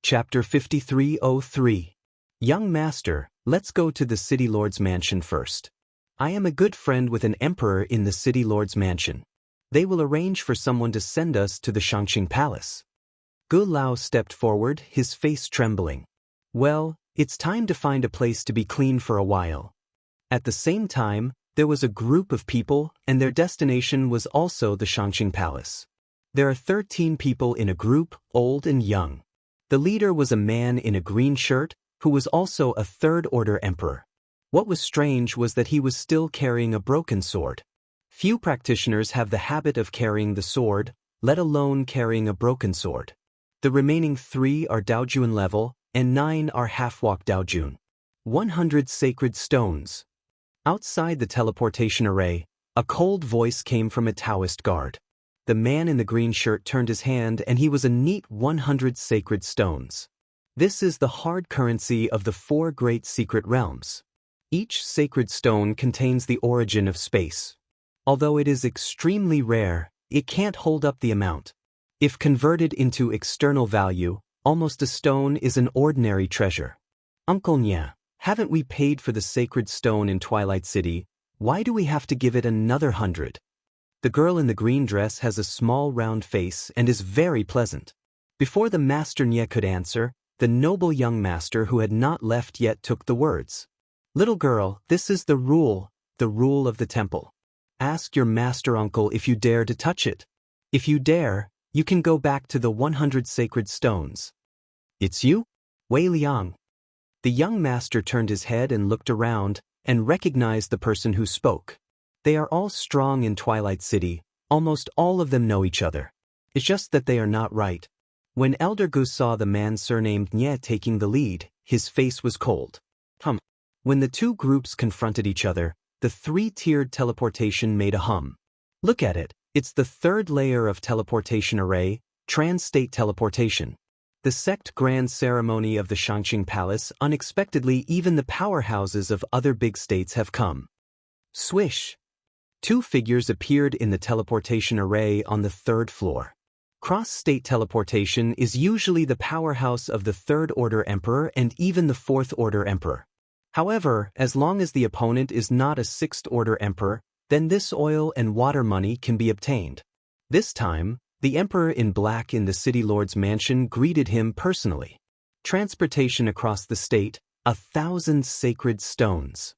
Chapter 5303. Young Master, let's go to the City Lord's mansion first. I am a good friend with an emperor in the City Lord's mansion. They will arrange for someone to send us to the Shangqing Palace. Gu Lao stepped forward, his face trembling. Well, it's time to find a place to be clean for a while. At the same time, there was a group of people, and their destination was also the Shangqing Palace. There are 13 people in a group, old and young. The leader was a man in a green shirt, who was also a third-order emperor. What was strange was that he was still carrying a broken sword. Few practitioners have the habit of carrying the sword, let alone carrying a broken sword. The remaining 3 are Daojun level, and 9 are half-walk Daojun. 100 sacred stones. Outside the teleportation array, a cold voice came from a Taoist guard. The man in the green shirt turned his hand and he was a neat 100 sacred stones. This is the hard currency of the 4 great secret realms. Each sacred stone contains the origin of space. Although it is extremely rare, it can't hold up the amount. If converted into external value, almost a stone is an ordinary treasure. Uncle Nya, haven't we paid for the sacred stone in Twilight City? Why do we have to give it another 100? The girl in the green dress has a small round face and is very pleasant. Before the Master Nya could answer, the noble young master who had not left yet took the words. Little girl, this is the rule of the temple. Ask your master uncle if you dare to touch it. If you dare, you can go back to the 100 sacred stones. It's you? Wei Liang. The young master turned his head and looked around, and recognized the person who spoke. They are all strong in Twilight City, almost all of them know each other. It's just that they are not right. When Elder Gu saw the man surnamed Nye taking the lead, his face was cold. When the 2 groups confronted each other, the 3-tiered teleportation made a hum. Look at it, it's the 3rd layer of teleportation array, trans-state teleportation. The sect grand ceremony of the Shangqing Palace, unexpectedly even the powerhouses of other big states have come. Swish! 2 figures appeared in the teleportation array on the 3rd floor. Cross-state teleportation is usually the powerhouse of the 3rd-order emperor and even the 4th-order emperor. However, as long as the opponent is not a 6th-order emperor, then this oil and water money can be obtained. This time, the emperor in black in the City Lord's mansion greeted him personally. Transportation across the state, 1,000 sacred stones.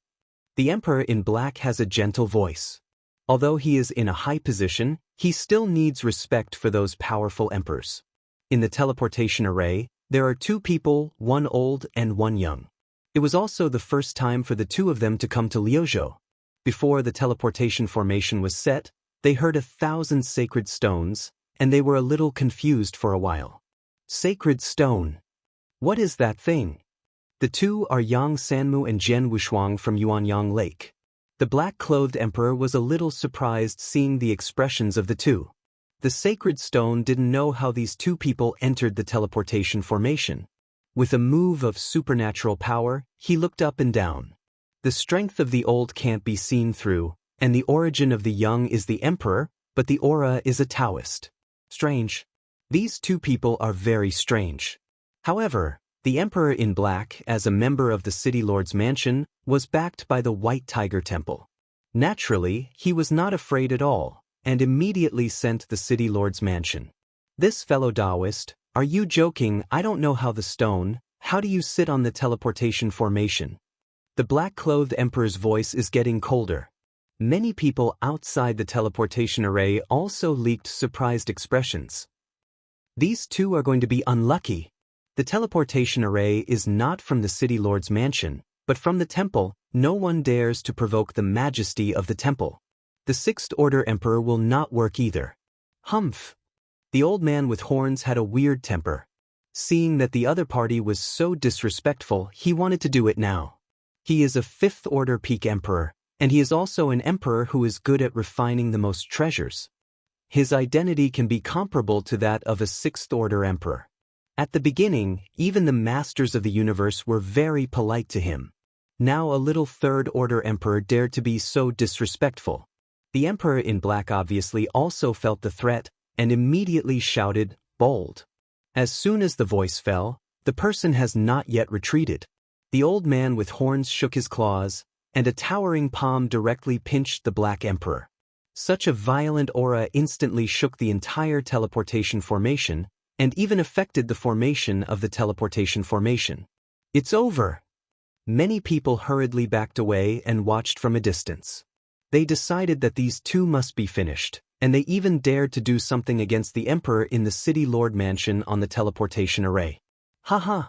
The emperor in black has a gentle voice. Although he is in a high position, he still needs respect for those powerful emperors. In the teleportation array, there are 2 people, one old and one young. It was also the first time for the 2 of them to come to Liuzhou. Before the teleportation formation was set, they heard 1,000 sacred stones, and they were a little confused for a while. Sacred stone. What is that thing? The 2 are Yang Sanmu and Jian Wushuang from Yuanyang Lake. The black-clothed emperor was a little surprised seeing the expressions of the 2. The sacred stone didn't know how these 2 people entered the teleportation formation. With a move of supernatural power, he looked up and down. The strength of the old can't be seen through, and the origin of the young is the emperor, but the aura is a Taoist. Strange. These 2 people are very strange. However, the emperor in black, as a member of the City Lord's mansion, was backed by the White Tiger Temple. Naturally, he was not afraid at all, and immediately sent the City Lord's mansion. This fellow Taoist, are you joking? I don't know how do you sit on the teleportation formation? The black-clothed emperor's voice is getting colder. Many people outside the teleportation array also leaked surprised expressions. These 2 are going to be unlucky. The teleportation array is not from the City Lord's mansion, but from the temple. No one dares to provoke the majesty of the temple. The 6th-order emperor will not work either. Humph! The old man with horns had a weird temper. Seeing that the other party was so disrespectful, he wanted to do it now. He is a 5th-order peak emperor, and he is also an emperor who is good at refining the most treasures. His identity can be comparable to that of a 6th-order emperor. At the beginning, even the masters of the universe were very polite to him. Now a little 3rd-order emperor dared to be so disrespectful. The emperor in black obviously also felt the threat, and immediately shouted, "Bold." As soon as the voice fell, The person has not yet retreated. The old man with horns shook his claws, and a towering palm directly pinched the Black Emperor. Such a violent aura instantly shook the entire teleportation formation, and even affected the formation of the teleportation formation. It's over! Many people hurriedly backed away and watched from a distance. They decided that these two must be finished, and they even dared to do something against the Emperor in the City Lord Mansion on the teleportation array. Haha!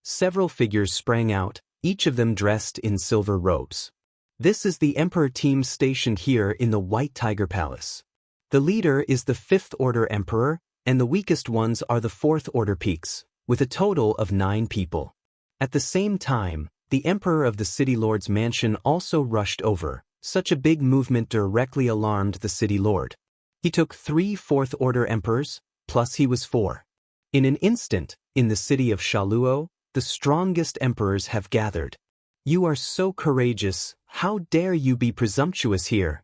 Several figures sprang out, each of them dressed in silver robes. This is the Emperor team stationed here in the White Tiger Palace. The leader is the 5th Order Emperor, and the weakest ones are the 4th Order Peaks, with a total of 9 people. At the same time, the Emperor of the City Lord's mansion also rushed over. Such a big movement directly alarmed the City Lord. He took 3 4th Order Emperors, plus he was 4. In an instant, in the city of Shaluo, the strongest emperors have gathered. You are so courageous, how dare you be presumptuous here?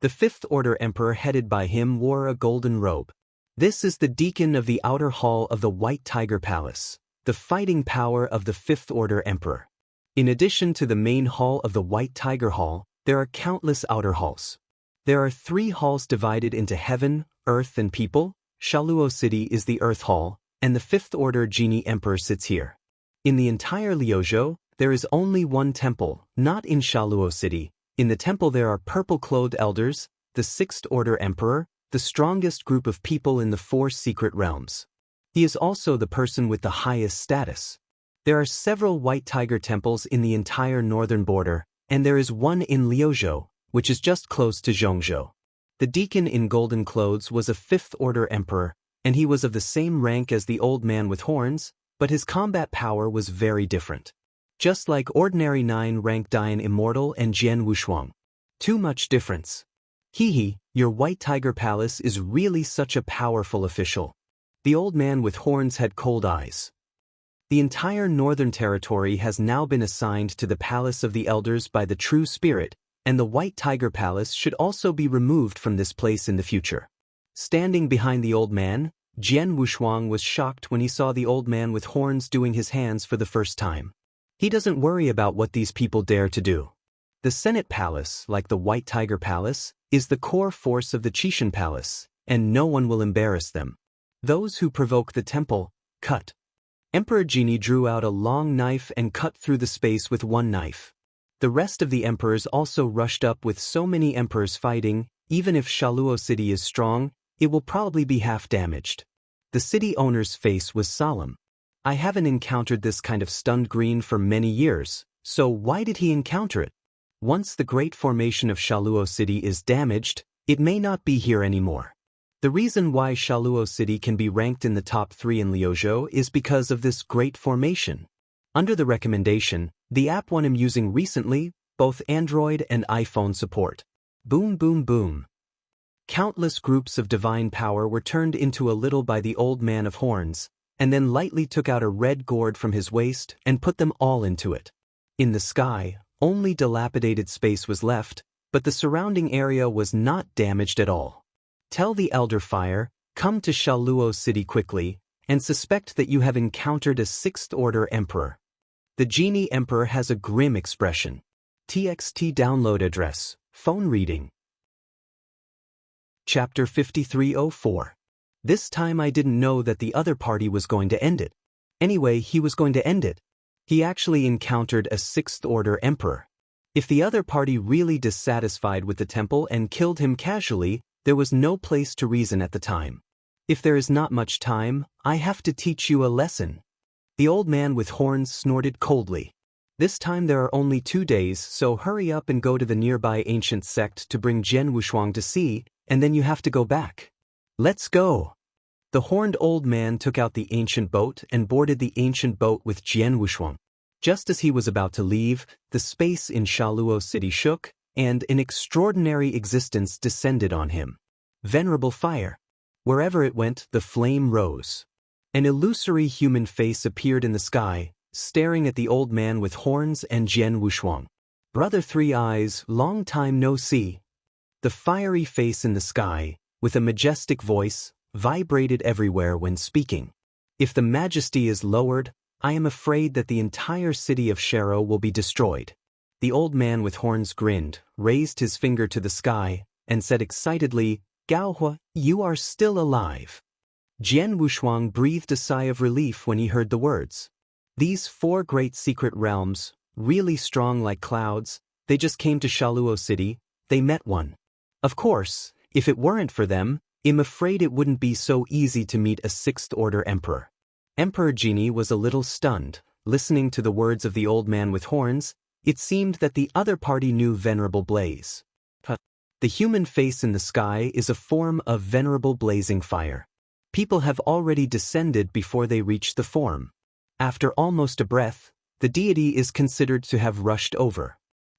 The 5th Order Emperor headed by him wore a golden robe. This is the deacon of the outer hall of the White Tiger Palace, the fighting power of the 5th Order Emperor. In addition to the main hall of the White Tiger Hall, there are countless outer halls. There are 3 halls divided into heaven, earth and people. Shaluo City is the Earth Hall, and the 5th Order Genie Emperor sits here. In the entire Liuzhou, there is only one temple, not in Shaluo City. In the temple there are purple-clothed elders, the 6th Order Emperor, the strongest group of people in the 4 secret realms. He is also the person with the highest status. There are several White Tiger temples in the entire northern border, and there is one in Liuzhou, which is just close to Zhongzhou. The deacon in golden clothes was a 5th Order Emperor, and he was of the same rank as the old man with horns, but his combat power was very different. Just like ordinary 9-rank Dian Immortal and Jian Wushuang. Too much difference. Hehe, your White Tiger Palace is really such a powerful official. The old man with horns had cold eyes. The entire northern territory has now been assigned to the Palace of the Elders by the True Spirit, and the White Tiger Palace should also be removed from this place in the future. Standing behind the old man, Jian Wushuang was shocked when he saw the old man with horns doing his hands for the first time. He doesn't worry about what these people dare to do. The Senate Palace, like the White Tiger Palace, is the core force of the Qishan Palace, and no one will embarrass them. Those who provoke the temple, cut. Emperor Genie drew out a long knife and cut through the space with one knife. The rest of the emperors also rushed up with so many emperors fighting. Even if Shaluo City is strong, it will probably be half damaged. The city owner's face was solemn. I haven't encountered this kind of stunned green for many years, so why did he encounter it? Once the great formation of Shaluo City is damaged, it may not be here anymore. The reason why Shaluo City can be ranked in the top 3 in Liuzhou is because of this great formation. Under the recommendation, the app one I'm using recently, both Android and iPhone support. Boom boom boom. Countless groups of divine power were turned into a little by the old man of horns, and then lightly took out a red gourd from his waist and put them all into it. In the sky, only dilapidated space was left, but the surrounding area was not damaged at all. Tell the Elder Fire, come to Shaluo City quickly, and suspect that you have encountered a 6th Order Emperor. The Genie Emperor has a grim expression. TXT download address, phone reading. Chapter 5304. This time I didn't know that the other party was going to end it. Anyway, he was going to end it. He actually encountered a 6th Order Emperor. If the other party really dissatisfied with the temple and killed him casually, there was no place to reason at the time. If there is not much time, I have to teach you a lesson. The old man with horns snorted coldly. This time there are only 2 days, so hurry up and go to the nearby ancient sect to bring Jian Wushuang to see, and then you have to go back. Let's go. The horned old man took out the ancient boat and boarded the ancient boat with Jian Wushuang. Just as he was about to leave, the space in Shaluo City shook, and an extraordinary existence descended on him. Venerable fire. Wherever it went, the flame rose. An illusory human face appeared in the sky, staring at the old man with horns and Jian Wushuang. Brother Three Eyes, long time no see. The fiery face in the sky, with a majestic voice, vibrated everywhere when speaking. If the majesty is lowered, I am afraid that the entire city of Sharo will be destroyed. The old man with horns grinned, raised his finger to the sky, and said excitedly, Gaohua, you are still alive. Jian Wushuang breathed a sigh of relief when he heard the words. These 4 great secret realms, really strong like clouds, they just came to Shaluo City, they met one. Of course, if it weren't for them, I'm afraid it wouldn't be so easy to meet a 6th Order Emperor. Emperor Genie was a little stunned, listening to the words of the old man with horns. It seemed that the other party knew Venerable Blaze. The human face in the sky is a form of venerable blazing fire. People have already descended before they reach the form. After almost a breath, the deity is considered to have rushed over.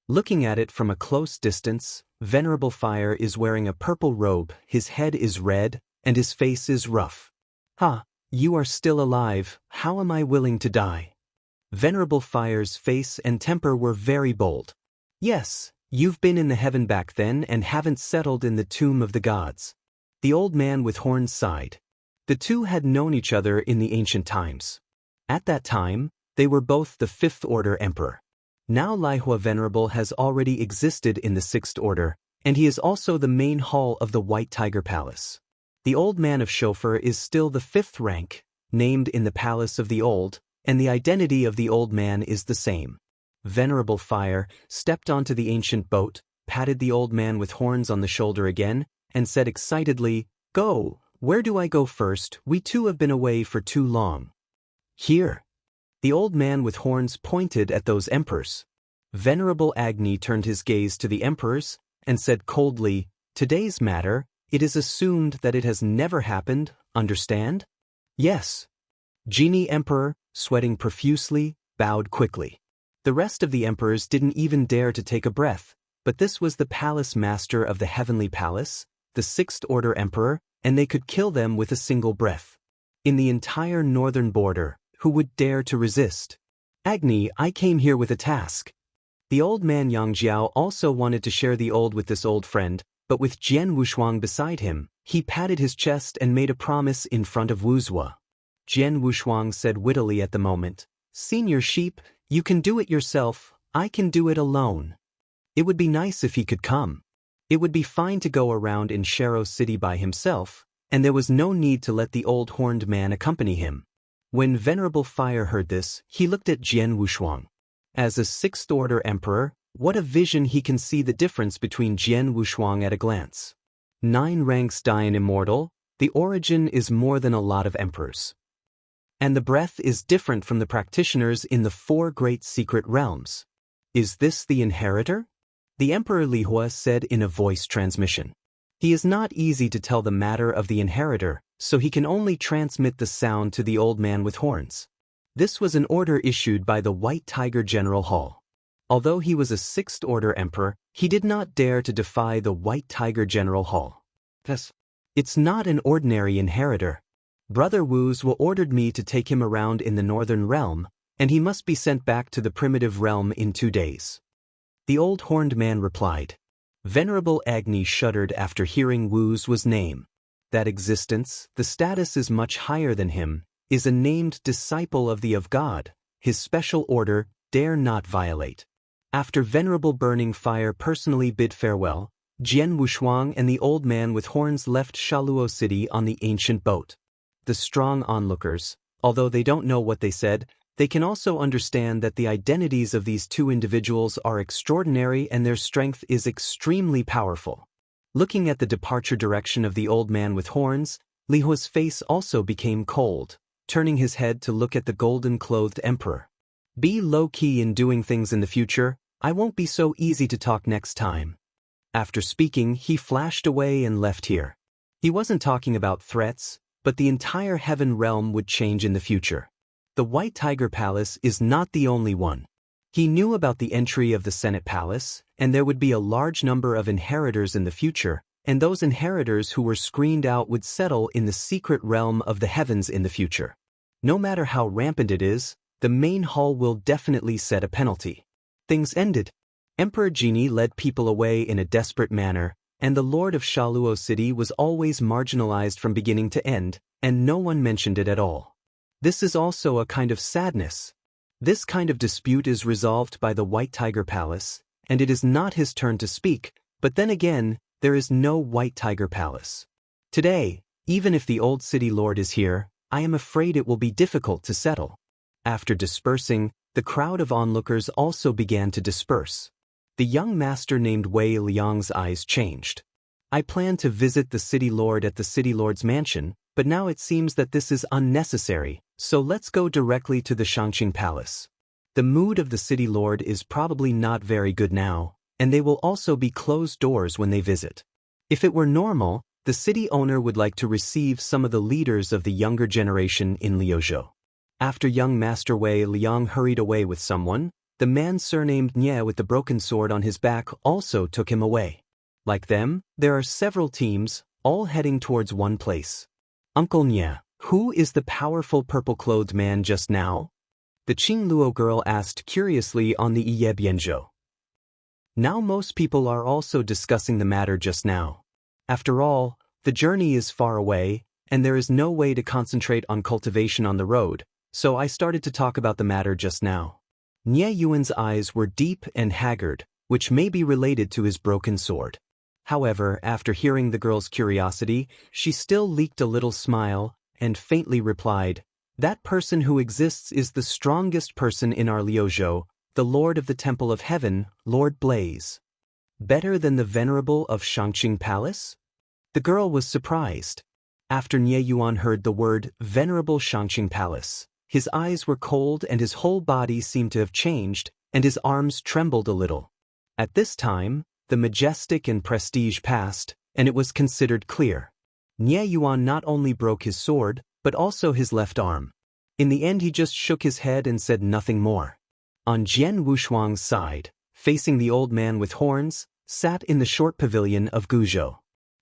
Looking at it from a close distance, Venerable Fire is wearing a purple robe, his head is red, and his face is rough. You are still alive, how am I willing to die? Venerable Fire's face and temper were very bold. Yes, you've been in the heaven back then and haven't settled in the tomb of the gods. The old man with horns sighed. The two had known each other in the ancient times. At that time, they were both the 5th Order Emperor. Now Lihua Venerable has already existed in the 6th Order, and he is also the main hall of the White Tiger Palace. The old man of Shofar is still the 5th rank, named in the Palace of the Old, and the identity of the old man is the same. Venerable Fire stepped onto the ancient boat, patted the old man with horns on the shoulder again, and said excitedly, Go, where do I go first? We two have been away for too long. Here. The old man with horns pointed at those emperors. Venerable Agni turned his gaze to the emperors, and said coldly, Today's matter, it is assumed that it has never happened, understand? Yes. Genie Emperor, sweating profusely, bowed quickly. The rest of the emperors didn't even dare to take a breath, but this was the palace master of the heavenly palace, the 6th Order Emperor, and they could kill them with a single breath. In the entire northern border, who would dare to resist? Agni, I came here with a task. The old man Yang Jiao also wanted to share the old with this old friend, but with Jian Wushuang beside him, he patted his chest and made a promise in front of Wuzhua. Jian Wushuang said wittily at the moment, Senior Sheep, you can do it yourself, I can do it alone. It would be nice if he could come. It would be fine to go around in Sharo City by himself, and there was no need to let the old horned man accompany him. When Venerable Fire heard this, he looked at Jian Wushuang. As a 6th Order Emperor, what a vision he can see the difference between Jian Wushuang at a glance. 9 ranks die an immortal, the origin is more than a lot of emperors. And the breath is different from the practitioners in the 4 great secret realms. Is this the inheritor? The Emperor Lihua said in a voice transmission. He is not easy to tell the matter of the inheritor, so he can only transmit the sound to the old man with horns. This was an order issued by the White Tiger General Hall. Although he was a 6th Order Emperor, he did not dare to defy the White Tiger General Hall. It's not an ordinary inheritor. Brother Wuzhua ordered me to take him around in the Northern Realm, and he must be sent back to the primitive realm in 2 days. The old horned man replied. Venerable Agni shuddered after hearing Wuzhua's name. That existence, the status is much higher than him, is a named disciple of the of God, his special order, dare not violate. After Venerable Burning Fire personally bid farewell, Jian Wushuang and the old man with horns left Shaluo City on the ancient boat. The strong onlookers, although they don't know what they said, they can also understand that the identities of these 2 individuals are extraordinary and their strength is extremely powerful. Looking at the departure direction of the old man with horns, Lihua's face also became cold, turning his head to look at the golden-clothed emperor. Be low-key in doing things in the future, I won't be so easy to talk next time. After speaking, he flashed away and left here. He wasn't talking about threats, but the entire heaven realm would change in the future. The White Tiger Palace is not the only one. He knew about the entry of the Senate Palace, and there would be a large number of inheritors in the future, and those inheritors who were screened out would settle in the secret realm of the heavens in the future. No matter how rampant it is, the main hall will definitely set a penalty. Things ended. Emperor Genie led people away in a desperate manner, and the Lord of Shaluo City was always marginalized from beginning to end, and no one mentioned it at all. This is also a kind of sadness. This kind of dispute is resolved by the White Tiger Palace, and it is not his turn to speak, but then again, there is no White Tiger Palace. Today, even if the old city lord is here, I am afraid it will be difficult to settle. After dispersing, the crowd of onlookers also began to disperse. The young master named Wei Liang's eyes changed. I planned to visit the city lord at the city lord's mansion, but now it seems that this is unnecessary, so let's go directly to the Shangqing Palace. The mood of the city lord is probably not very good now, and they will also be closed doors when they visit. If it were normal, the city owner would like to receive some of the leaders of the younger generation in Liuzhou. After young Master Wei Liang hurried away with someone, the man surnamed Nye with the broken sword on his back also took him away. Like them, there are several teams, all heading towards one place. Uncle Nye, who is the powerful purple-clothed man just now? The Qingluo girl asked curiously on the Iye Bianzhou. Now most people are also discussing the matter just now. After all, the journey is far away, and there is no way to concentrate on cultivation on the road, so I started to talk about the matter just now. Nye Yuan's eyes were deep and haggard, which may be related to his broken sword. However, after hearing the girl's curiosity, she still leaked a little smile, and faintly replied, "That person who exists is the strongest person in our Liuzhou, the Lord of the Temple of Heaven, Lord Blaze." Better than the venerable of Shangqing Palace? The girl was surprised. After Nye Yuan heard the word venerable Shangqing Palace, his eyes were cold and his whole body seemed to have changed, and his arms trembled a little. At this time, the majestic and prestige passed, and it was considered clear. Nye Yuan not only broke his sword, but also his left arm. In the end he just shook his head and said nothing more. On Jian Wushuang's side, facing the old man with horns, sat in the short pavilion of Guzhou.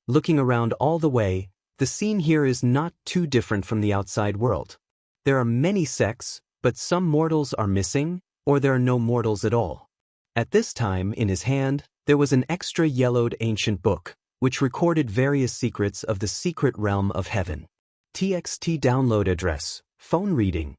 Looking around all the way, the scene here is not too different from the outside world. There are many sects, but some mortals are missing, or there are no mortals at all. At this time, in his hand, there was an extra yellowed ancient book, which recorded various secrets of the secret realm of heaven. TXT download address, phone reading.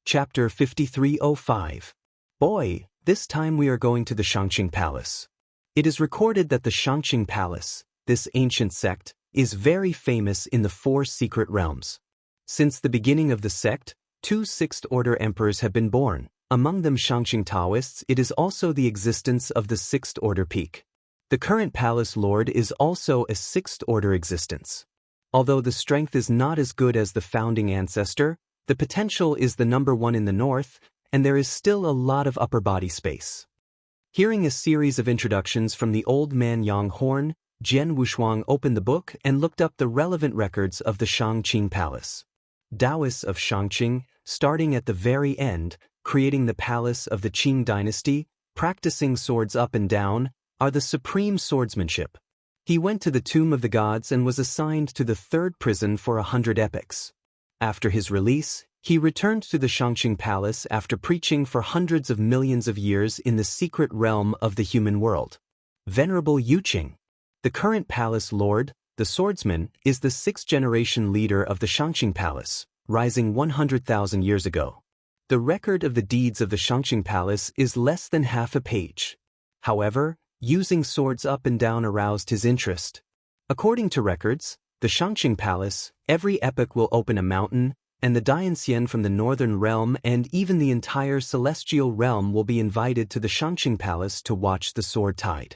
Chapter 5305. Boy, this time we are going to the Shangqing Palace. It is recorded that the Shangqing Palace, this ancient sect, is very famous in the 4 secret realms. Since the beginning of the sect, 2 sixth-order emperors have been born. Among them Shangqing Taoists, it is also the existence of the 6th-order peak. The current palace lord is also a 6th-order existence. Although the strength is not as good as the founding ancestor, the potential is the number 1 in the north, and there is still a lot of upper body space. Hearing a series of introductions from the old man Yang Horn, Jian Wushuang opened the book and looked up the relevant records of the Shangqing Palace. Taoists of Shangqing, starting at the very end, creating the palace of the Qing dynasty, practicing swords up and down, are the supreme swordsmanship. He went to the tomb of the gods and was assigned to the 3rd prison for 100 epochs. After his release, he returned to the Shangqing Palace after preaching for hundreds of millions of years in the secret realm of the human world. Venerable Yuqing, the current palace lord, the Swordsman, is the 6th-generation leader of the Shangqing Palace, rising 100,000 years ago. The record of the deeds of the Shangqing Palace is less than half a page. However, using swords up and down aroused his interest. According to records, the Shangqing Palace, every epoch will open a mountain, and the Dianxian from the northern realm and even the entire celestial realm will be invited to the Shangqing Palace to watch the sword tide.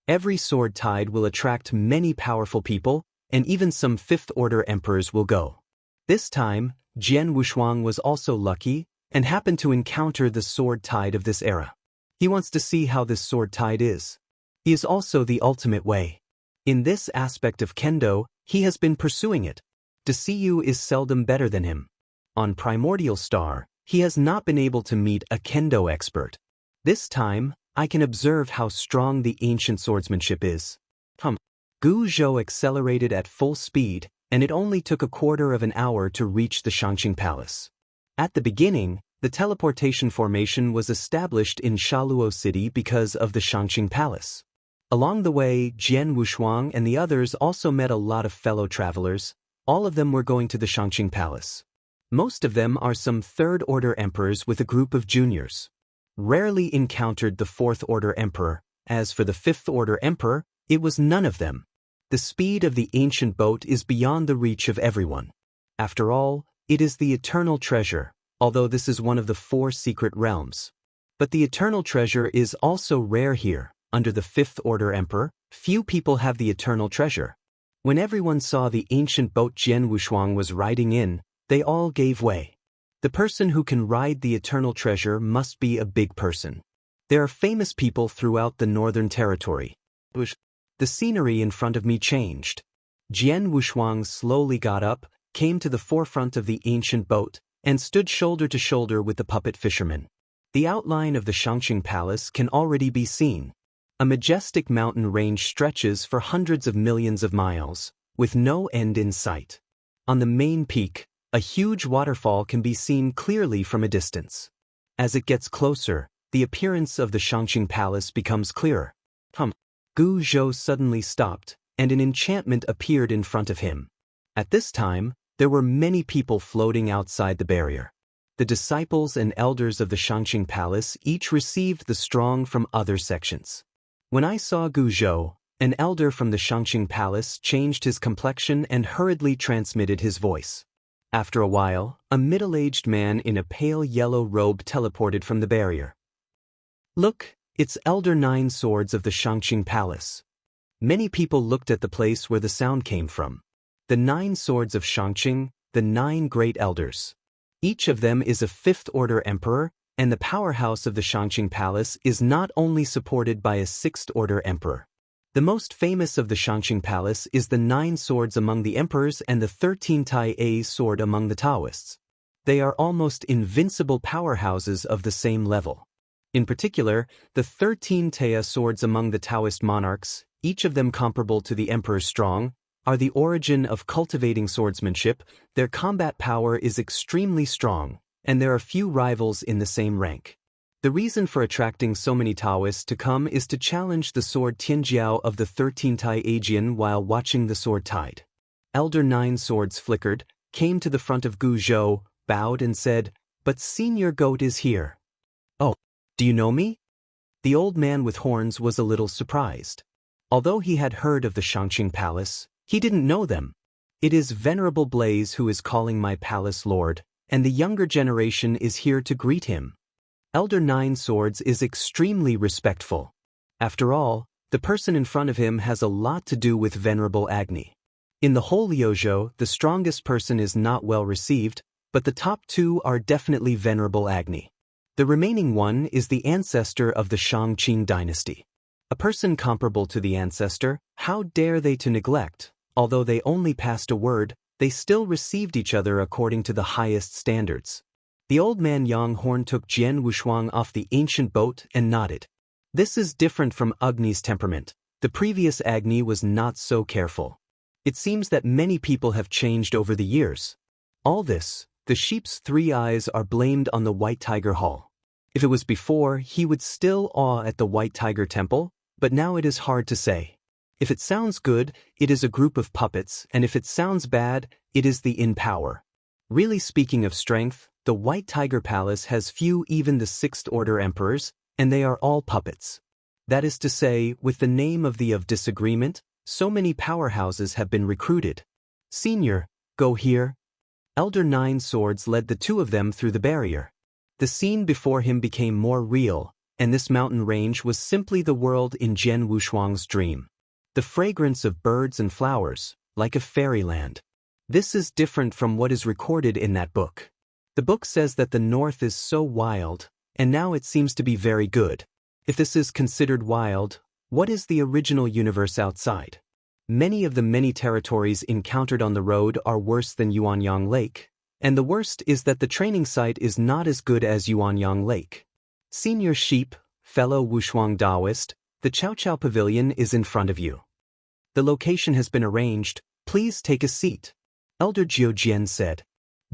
Every sword tide will attract many powerful people, and even some 5th-order emperors will go. This time, Jian Wushuang was also lucky, and happened to encounter the sword tide of this era. He wants to see how this sword tide is. He is also the ultimate way. In this aspect of kendo, he has been pursuing it. Desiyu is seldom better than him. On Primordial Star, he has not been able to meet a kendo expert. This time, I can observe how strong the ancient swordsmanship is. Gu Zhou accelerated at full speed, and it only took a quarter of an hour to reach the Shangqing Palace. At the beginning, the teleportation formation was established in Shaluo City because of the Shangqing Palace. Along the way, Jian Wushuang and the others also met a lot of fellow travelers. All of them were going to the Shangqing Palace. Most of them are some third-order emperors with a group of juniors. Rarely encountered the fourth-order emperor. As for the fifth-order emperor, it was none of them. The speed of the ancient boat is beyond the reach of everyone. After all, it is the eternal treasure, although this is one of the 4 secret realms. But the eternal treasure is also rare here. Under the fifth-order emperor, few people have the eternal treasure. When everyone saw the ancient boat Jian Wushuang was riding in, they all gave way. The person who can ride the eternal treasure must be a big person. There are famous people throughout the northern territory. The scenery in front of me changed. Jian Wushuang slowly got up, came to the forefront of the ancient boat, and stood shoulder to shoulder with the puppet fisherman. The outline of the Shangqing Palace can already be seen. A majestic mountain range stretches for hundreds of millions of miles, with no end in sight. On the main peak, a huge waterfall can be seen clearly from a distance. As it gets closer, the appearance of the Shangqing Palace becomes clearer. Gu Zhou suddenly stopped, and an enchantment appeared in front of him. At this time, there were many people floating outside the barrier. The disciples and elders of the Shangqing Palace each received the strong from other sections. When I saw Gu Zhou, an elder from the Shangqing Palace changed his complexion and hurriedly transmitted his voice. After a while, a middle-aged man in a pale yellow robe teleported from the barrier. Look, it's Elder Nine Swords of the Shangqing Palace. Many people looked at the place where the sound came from. The 9 swords of Shangqing, the 9 great elders. Each of them is a fifth-order emperor, and the powerhouse of the Shangqing Palace is not only supported by a sixth-order emperor. The most famous of the Shangqing Palace is the 9 swords among the emperors and the 13 Tai A sword among the Taoists. They are almost invincible powerhouses of the same level. In particular, the 13 Tai swords among the Taoist monarchs, each of them comparable to the emperor's strong, are the origin of cultivating swordsmanship. Their combat power is extremely strong, and there are few rivals in the same rank. The reason for attracting so many Taoists to come is to challenge the sword Tianjiao of the 13 Tai Ajian while watching the sword tide. Elder 9 Swords flickered, came to the front of Gu Zhou, bowed and said, "But Senior Goat is here." "Oh, do you know me?" The old man with horns was a little surprised. Although he had heard of the Shangqing Palace, he didn't know them. "It is Venerable Blaze who is calling my palace lord, and the younger generation is here to greet him." Elder 9 Swords is extremely respectful. After all, the person in front of him has a lot to do with Venerable Agni. In the whole Liuzhou, the strongest person is not well received, but the top 2 are definitely Venerable Agni. The remaining one is the ancestor of the Shangqing dynasty. A person comparable to the ancestor, how dare they to neglect? Although they only passed a word, they still received each other according to the highest standards. The old man Yang Horn took Jian Wushuang off the ancient boat and nodded. This is different from Agni's temperament. The previous Agni was not so careful. It seems that many people have changed over the years. All this, the sheep's 3 eyes are blamed on the White Tiger Hall. If it was before, he would still awe at the White Tiger Temple, but now it is hard to say. If it sounds good, it is a group of puppets, and if it sounds bad, it is the in power. Really speaking of strength, the White Tiger Palace has few, even the 6th order emperors, and they are all puppets. That is to say, with the name of the of disagreement, so many powerhouses have been recruited. "Senior, go here." Elder 9 Swords led the 2 of them through the barrier. The scene before him became more real, and this mountain range was simply the world in Jian Wushuang's dream. The fragrance of birds and flowers, like a fairyland. This is different from what is recorded in that book. The book says that the north is so wild, and now it seems to be very good. If this is considered wild, what is the original universe outside? Many of the many territories encountered on the road are worse than Yuanyang Lake, and the worst is that the training site is not as good as Yuanyang Lake. Senior Sheep, fellow Wushuang Taoist, the Chow Chow Pavilion is in front of you. The location has been arranged, please take a seat. Elder Jian said.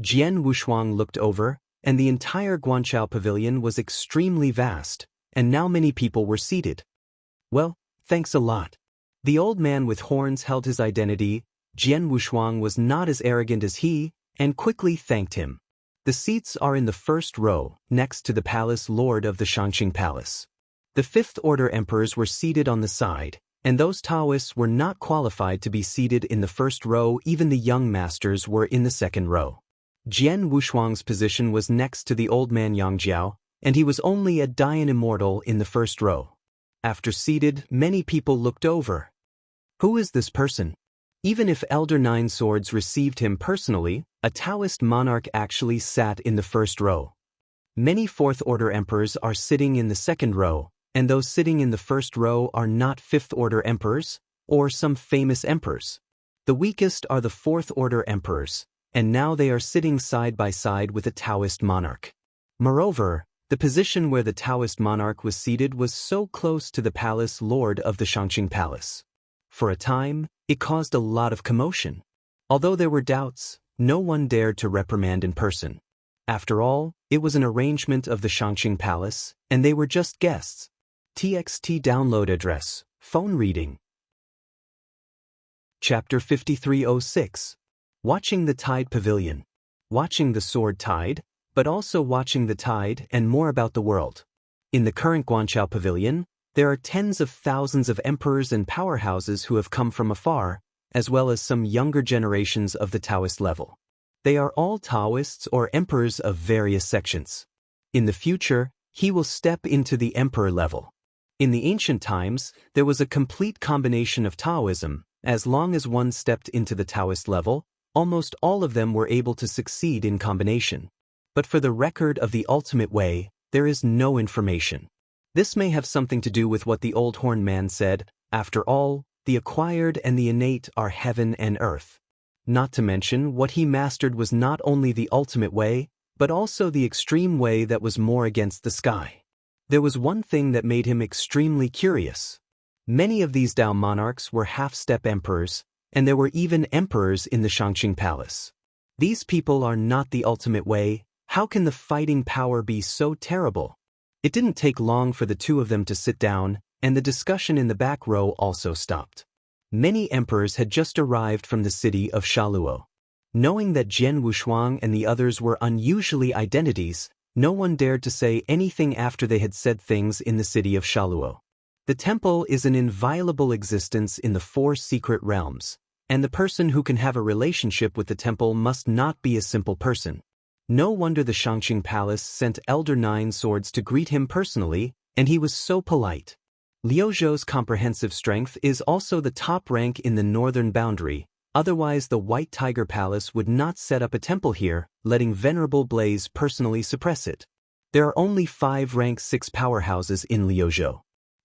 Jian Wushuang looked over, and the entire Guanchao Pavilion was extremely vast, and now many people were seated. "Well, thanks a lot." The old man with horns held his identity. Jian Wushuang was not as arrogant as he, and quickly thanked him. The seats are in the first row, next to the palace lord of the Shangqing Palace. The fifth-order emperors were seated on the side, and those Taoists were not qualified to be seated in the first row. Even the young masters were in the second row. Jian Wushuang's position was next to the old man Yang Jiao, and he was only a Dayan immortal in the first row. After seated, many people looked over. Who is this person? Even if Elder Nine Swords received him personally, a Taoist monarch actually sat in the first row. Many fourth-order emperors are sitting in the second row, and those sitting in the first row are not fifth-order emperors, or some famous emperors. The weakest are the fourth-order emperors, and now they are sitting side by side with a Taoist monarch. Moreover, the position where the Taoist monarch was seated was so close to the palace lord of the Shangqing Palace. For a time, it caused a lot of commotion. Although there were doubts, no one dared to reprimand in person. After all, it was an arrangement of the Shangqing Palace, and they were just guests. TXT download address, phone reading. Chapter 5306. Watching the Tide Pavilion. Watching the sword tide, but also watching the tide and more about the world. In the current Guanqiao Pavilion, there are tens of thousands of emperors and powerhouses who have come from afar, as well as some younger generations of the Taoist level. They are all Taoists or emperors of various sections. In the future, he will step into the emperor level. In the ancient times, there was a complete combination of Taoism. As long as one stepped into the Taoist level, almost all of them were able to succeed in combination. But for the record of the ultimate way, there is no information. This may have something to do with what the old horned man said: after all, the acquired and the innate are heaven and earth. Not to mention, what he mastered was not only the ultimate way, but also the extreme way that was more against the sky. There was one thing that made him extremely curious. Many of these Dao monarchs were half-step emperors, and there were even emperors in the Shangqing Palace. These people are not the ultimate way. How can the fighting power be so terrible? It didn't take long for the two of them to sit down, and the discussion in the back row also stopped. Many emperors had just arrived from the city of Shaluo. Knowing that Jian Wushuang and the others were unusually identities, no one dared to say anything after they had said things in the city of Shaluo. The temple is an inviolable existence in the four secret realms, and the person who can have a relationship with the temple must not be a simple person. No wonder the Shangqing Palace sent Elder Nine Swords to greet him personally, and he was so polite. Liuzhou's comprehensive strength is also the top rank in the northern boundary, otherwise the White Tiger Palace would not set up a temple here, letting Venerable Blaze personally suppress it. There are only 5 rank 6 powerhouses in Liuzhou.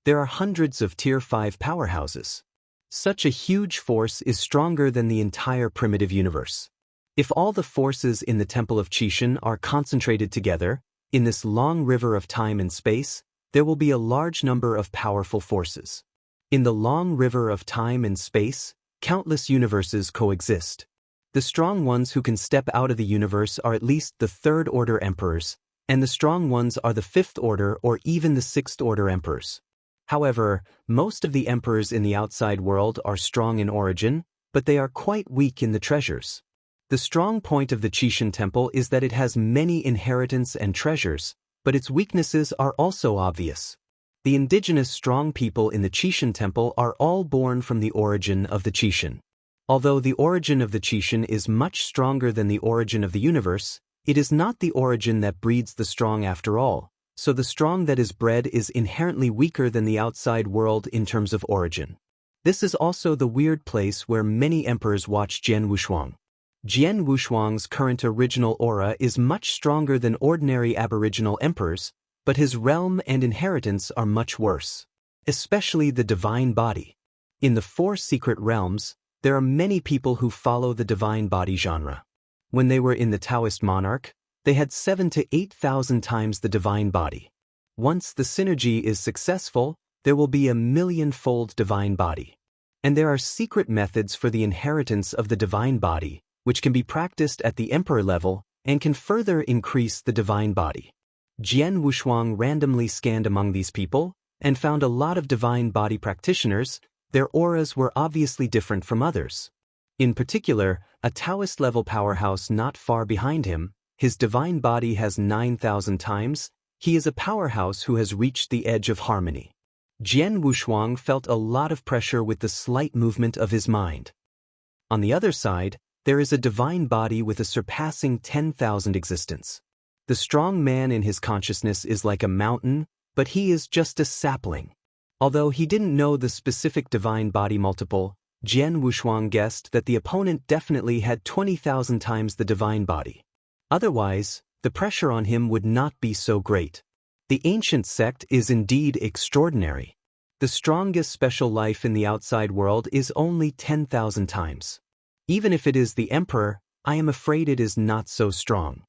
There are hundreds of tier 5 powerhouses. Such a huge force is stronger than the entire primitive universe. If all the forces in the Temple of Qixin are concentrated together, in this long river of time and space, there will be a large number of powerful forces. In the long river of time and space, countless universes coexist. The strong ones who can step out of the universe are at least the third-order emperors, and the strong ones are the fifth-order or even the sixth-order emperors. However, most of the emperors in the outside world are strong in origin, but they are quite weak in the treasures. The strong point of the Qixin Temple is that it has many inheritance and treasures, but its weaknesses are also obvious. The indigenous strong people in the Qixin Temple are all born from the origin of the Qixin. Although the origin of the Qixin is much stronger than the origin of the universe, it is not the origin that breeds the strong after all, so the strong that is bred is inherently weaker than the outside world in terms of origin. This is also the weird place where many emperors watch Jian Wushuang. Jian Wushuang's current original aura is much stronger than ordinary aboriginal emperors, but his realm and inheritance are much worse, especially the divine body. In the 4 secret realms, there are many people who follow the divine body genre. When they were in the Taoist monarch, they had 7,000 to 8,000 times the divine body. Once the synergy is successful, there will be a million-fold divine body. And there are secret methods for the inheritance of the divine body, which can be practiced at the emperor level and can further increase the divine body. Jian Wushuang randomly scanned among these people and found a lot of divine body practitioners. Their auras were obviously different from others. In particular, a Taoist-level powerhouse not far behind him, his divine body has 9,000 times, he is a powerhouse who has reached the edge of harmony. Jian Wushuang felt a lot of pressure with the slight movement of his mind. On the other side, there is a divine body with a surpassing 10,000 existence. The strong man in his consciousness is like a mountain, but he is just a sapling. Although he didn't know the specific divine body multiple, Jian Wushuang guessed that the opponent definitely had 20,000 times the divine body. Otherwise, the pressure on him would not be so great. The ancient sect is indeed extraordinary. The strongest special life in the outside world is only 10,000 times. Even if it is the emperor, I am afraid it is not so strong.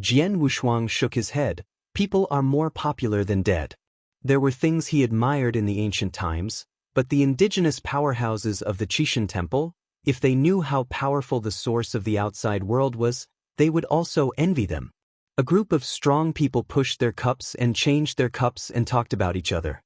Jian Wushuang shook his head. People are more popular than dead. There were things he admired in the ancient times, but the indigenous powerhouses of the Qishan Temple, if they knew how powerful the source of the outside world was, they would also envy them. A group of strong people pushed their cups and changed their cups and talked about each other.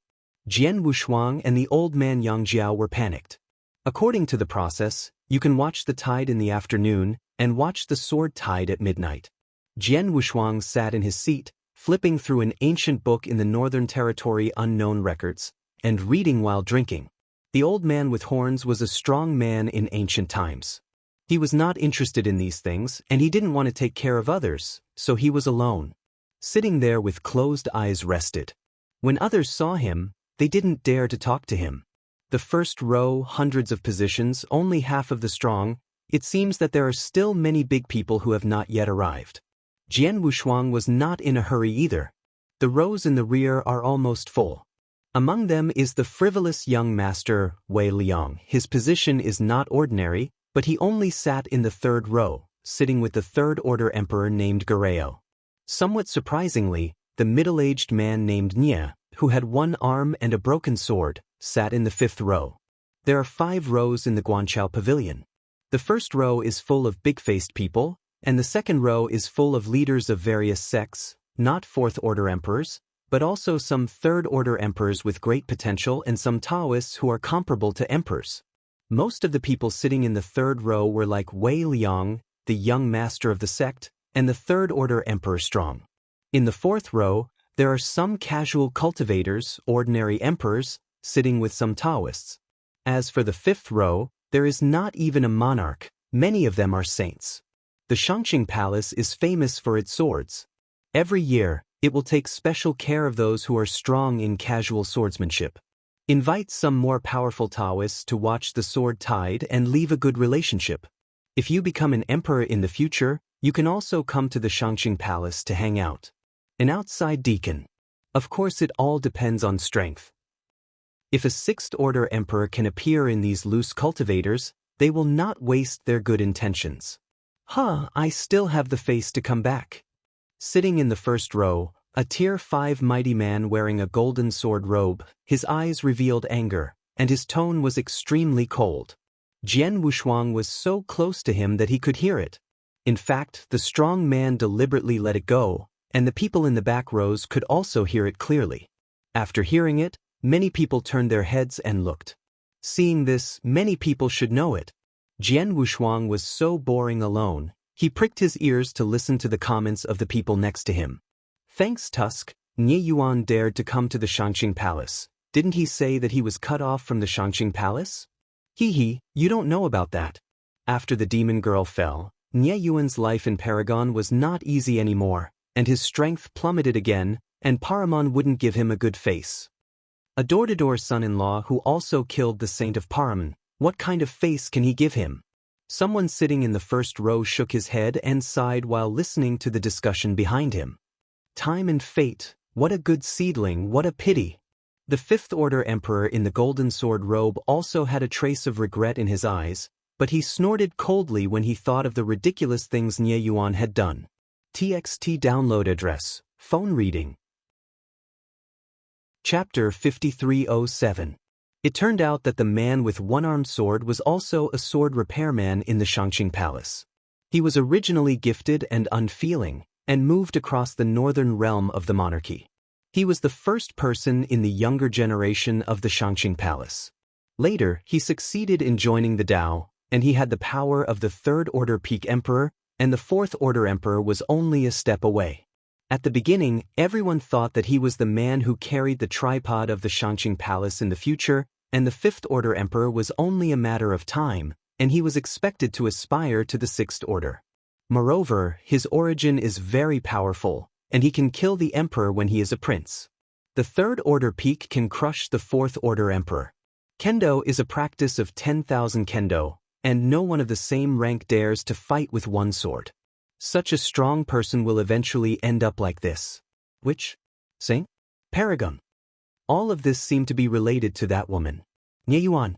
Jian Wushuang and the old man Yang Jiao were panicked. According to the process, you can watch the tide in the afternoon and watch the sword tide at midnight. Jian Wushuang sat in his seat, flipping through an ancient book in the Northern Territory Unknown Records, and reading while drinking. The old man with horns was a strong man in ancient times. He was not interested in these things, and he didn't want to take care of others, so he was alone. Sitting there with closed eyes rested. When others saw him, they didn't dare to talk to him. The first row, hundreds of positions, only half of the strong. It seems that there are still many big people who have not yet arrived. Jian Wushuang was not in a hurry either. The rows in the rear are almost full. Among them is the frivolous young master, Wei Liang. His position is not ordinary, but he only sat in the third row, sitting with the third-order emperor named Gareo. Somewhat surprisingly, the middle-aged man named Nie, who had one arm and a broken sword, sat in the fifth row. There are 5 rows in the Guanqiao Pavilion. The first row is full of big-faced people, and the second row is full of leaders of various sects, not fourth-order emperors, but also some third-order emperors with great potential and some Taoists who are comparable to emperors. Most of the people sitting in the third row were like Wei Liang, the young master of the sect, and the third-order emperor strong. In the fourth row, there are some casual cultivators, ordinary emperors, sitting with some Taoists. As for the fifth row, there is not even a monarch, many of them are saints. The Shangqing Palace is famous for its swords. Every year, it will take special care of those who are strong in casual swordsmanship. Invite some more powerful Taoists to watch the sword tide and leave a good relationship. If you become an emperor in the future, you can also come to the Shangqing Palace to hang out. An outside deacon. Of course, it all depends on strength. If a sixth-order emperor can appear in these loose cultivators, they will not waste their good intentions. I still have the face to come back. Sitting in the first row, a Tier 5 mighty man wearing a golden sword robe, his eyes revealed anger, and his tone was extremely cold. Jian Wushuang was so close to him that he could hear it. In fact, the strong man deliberately let it go, and the people in the back rows could also hear it clearly. After hearing it, many people turned their heads and looked. Seeing this, many people should know it. Jian Wushuang was so boring alone, he pricked his ears to listen to the comments of the people next to him. Thanks, Tusk, Nie Yuan dared to come to the Shangqing Palace. Didn't he say that he was cut off from the Shangqing Palace? You don't know about that. After the demon girl fell, Nie Yuan's life in Paragon was not easy anymore, and his strength plummeted again, and Paramon wouldn't give him a good face. A door-to-door son-in-law who also killed the saint of Paramon, what kind of face can he give him? Someone sitting in the first row shook his head and sighed while listening to the discussion behind him. Time and fate, what a good seedling, what a pity. The fifth-order emperor in the golden sword robe also had a trace of regret in his eyes, but he snorted coldly when he thought of the ridiculous things Nie Yuan had done. TXT download address, phone reading. Chapter 5307. It turned out that the man with one-armed sword was also a sword repairman in the Shangqing Palace. He was originally gifted and unfeeling, and moved across the northern realm of the monarchy. He was the first person in the younger generation of the Shangqing Palace. Later, he succeeded in joining the Dao, and he had the power of the third-order peak emperor, and the Fourth Order Emperor was only a step away. At the beginning, everyone thought that he was the man who carried the tripod of the Shangqing Palace in the future, and the Fifth Order Emperor was only a matter of time, and he was expected to aspire to the Sixth Order. Moreover, his origin is very powerful, and he can kill the Emperor when he is a prince. The Third Order peak can crush the Fourth Order Emperor. Kendo is a practice of 10,000 kendo, and no one of the same rank dares to fight with one sword. Such a strong person will eventually end up like this. Which? Sing? Paragon. All of this seemed to be related to that woman. Nieyuan.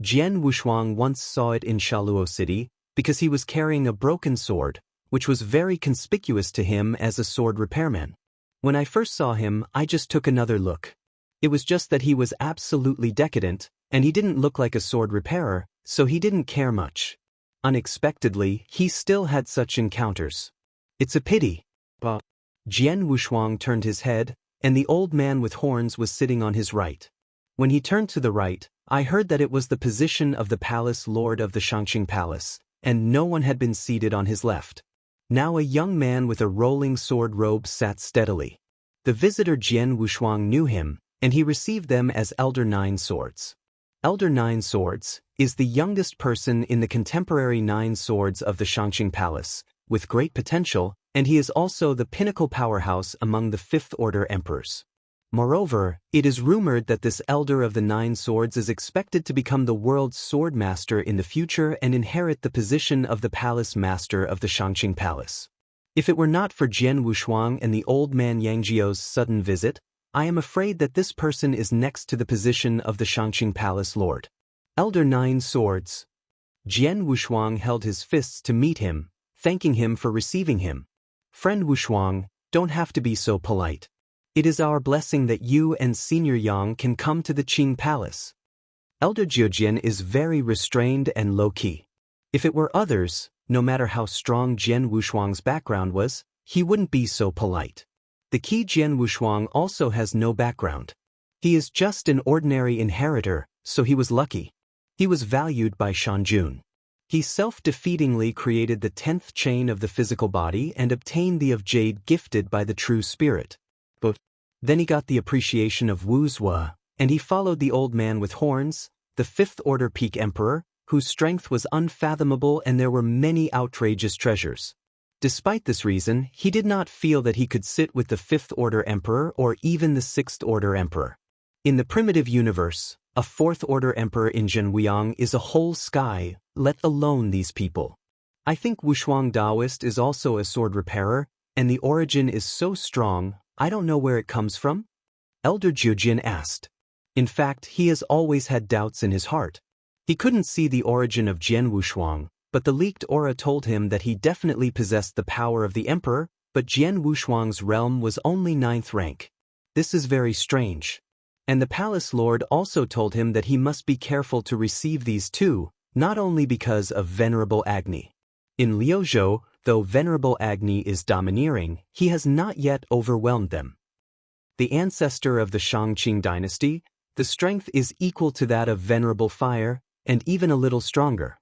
Jian Wushuang once saw it in Shaluo City, because he was carrying a broken sword, which was very conspicuous to him as a sword repairman. When I first saw him, I just took another look. It was just that he was absolutely decadent, and he didn't look like a sword repairer, so he didn't care much. Unexpectedly, he still had such encounters. It's a pity. Jian Wushuang turned his head, and the old man with horns was sitting on his right. When he turned to the right, I heard that it was the position of the palace lord of the Shangqing Palace, and no one had been seated on his left. Now a young man with a rolling sword robe sat steadily. The visitor Jian Wushuang knew him, and he received them as Elder Nine Swords. Elder Nine Swords is the youngest person in the contemporary Nine Swords of the Shangqing Palace, with great potential, and he is also the pinnacle powerhouse among the Fifth Order Emperors. Moreover, it is rumored that this Elder of the Nine Swords is expected to become the world's sword master in the future and inherit the position of the palace master of the Shangqing Palace. If it were not for Jian Wushuang and the old man Yang Jiao's sudden visit, I am afraid that this person is next to the position of the Shangqing Palace Lord. Elder Nine Swords. Jian Wushuang held his fists to meet him, thanking him for receiving him. Friend Wushuang, don't have to be so polite. It is our blessing that you and Senior Yang can come to the Qing Palace. Elder Jiujian is very restrained and low-key. If it were others, no matter how strong Jian Wushuang's background was, he wouldn't be so polite. The key Jian Wushuang also has no background. He is just an ordinary inheritor, so he was lucky. He was valued by Shanjun. He self-defeatingly created the 10th chain of the physical body and obtained the of jade gifted by the true spirit. But then he got the appreciation of Wu Zhua, and he followed the old man with horns, the Fifth Order Peak Emperor, whose strength was unfathomable and there were many outrageous treasures. Despite this reason, he did not feel that he could sit with the Fifth Order Emperor or even the Sixth Order Emperor. In the primitive universe, a Fourth Order Emperor in Zhenwuyang is a whole sky, let alone these people. I think Wushuang Daoist is also a sword repairer, and the origin is so strong, I don't know where it comes from? Elder Jiujin asked. In fact, he has always had doubts in his heart. He couldn't see the origin of Jian Wushuang, but the leaked aura told him that he definitely possessed the power of the emperor, but Jian Wushuang's realm was only 9th rank. This is very strange. And the palace lord also told him that he must be careful to receive these two, not only because of Venerable Agni. In Liuzhou, though Venerable Agni is domineering, he has not yet overwhelmed them. The ancestor of the Shangqing dynasty, the strength is equal to that of Venerable Fire, and even a little stronger.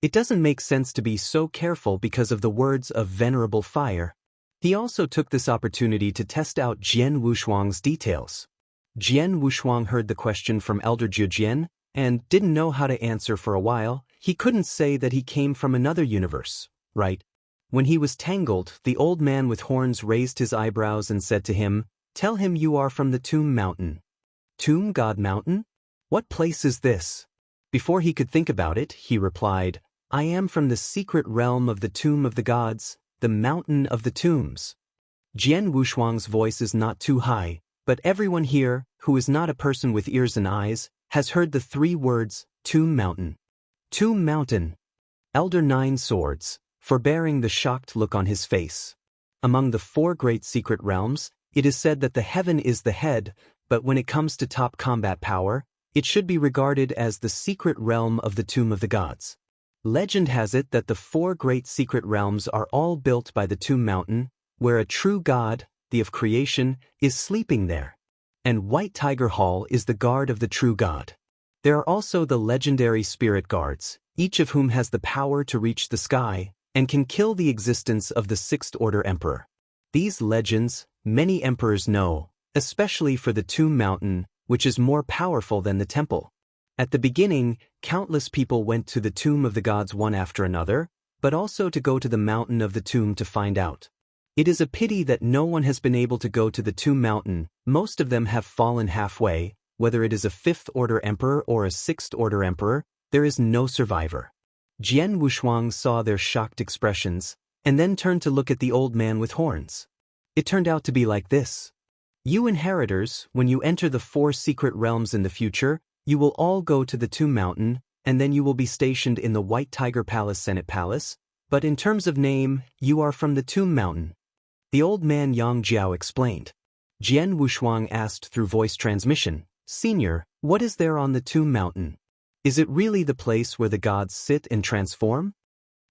It doesn't make sense to be so careful because of the words of Venerable Fire. He also took this opportunity to test out Jian Wushuang's details. Jian Wushuang heard the question from Elder Jiujian, and didn't know how to answer for a while. He couldn't say that he came from another universe, right? When he was tangled, the old man with horns raised his eyebrows and said to him, "Tell him you are from the Tomb Mountain." Tomb God Mountain? What place is this? Before he could think about it, he replied, "I am from the secret realm of the Tomb of the Gods, the Mountain of the Tombs." Jian Wushuang's voice is not too high, but everyone here, who is not a person with ears and eyes, has heard the 3 words, Tomb Mountain. Tomb Mountain. Elder Nine Swords, forbearing the shocked look on his face. Among the 4 great secret realms, it is said that the heaven is the head, but when it comes to top combat power, it should be regarded as the secret realm of the Tomb of the Gods. Legend has it that the 4 great secret realms are all built by the Tomb Mountain, where a true god, the of creation, is sleeping there. And White Tiger Hall is the guard of the true god. There are also the legendary spirit guards, each of whom has the power to reach the sky, and can kill the existence of the Sixth Order Emperor. These legends, many emperors know, especially for the Tomb Mountain, which is more powerful than the temple. At the beginning, countless people went to the Tomb of the Gods one after another, but also to go to the Mountain of the Tomb to find out. It is a pity that no one has been able to go to the Tomb Mountain. Most of them have fallen halfway, whether it is a Fifth Order Emperor or a Sixth Order Emperor, there is no survivor. Jian Wushuang saw their shocked expressions, and then turned to look at the old man with horns. It turned out to be like this. You inheritors, when you enter the 4 secret realms in the future, you will all go to the Tomb Mountain, and then you will be stationed in the White Tiger Palace Senate Palace, but in terms of name, you are from the Tomb Mountain. The old man Yang Jiao explained. Jian Wushuang asked through voice transmission, Senior, what is there on the Tomb Mountain? Is it really the place where the gods sit and transform?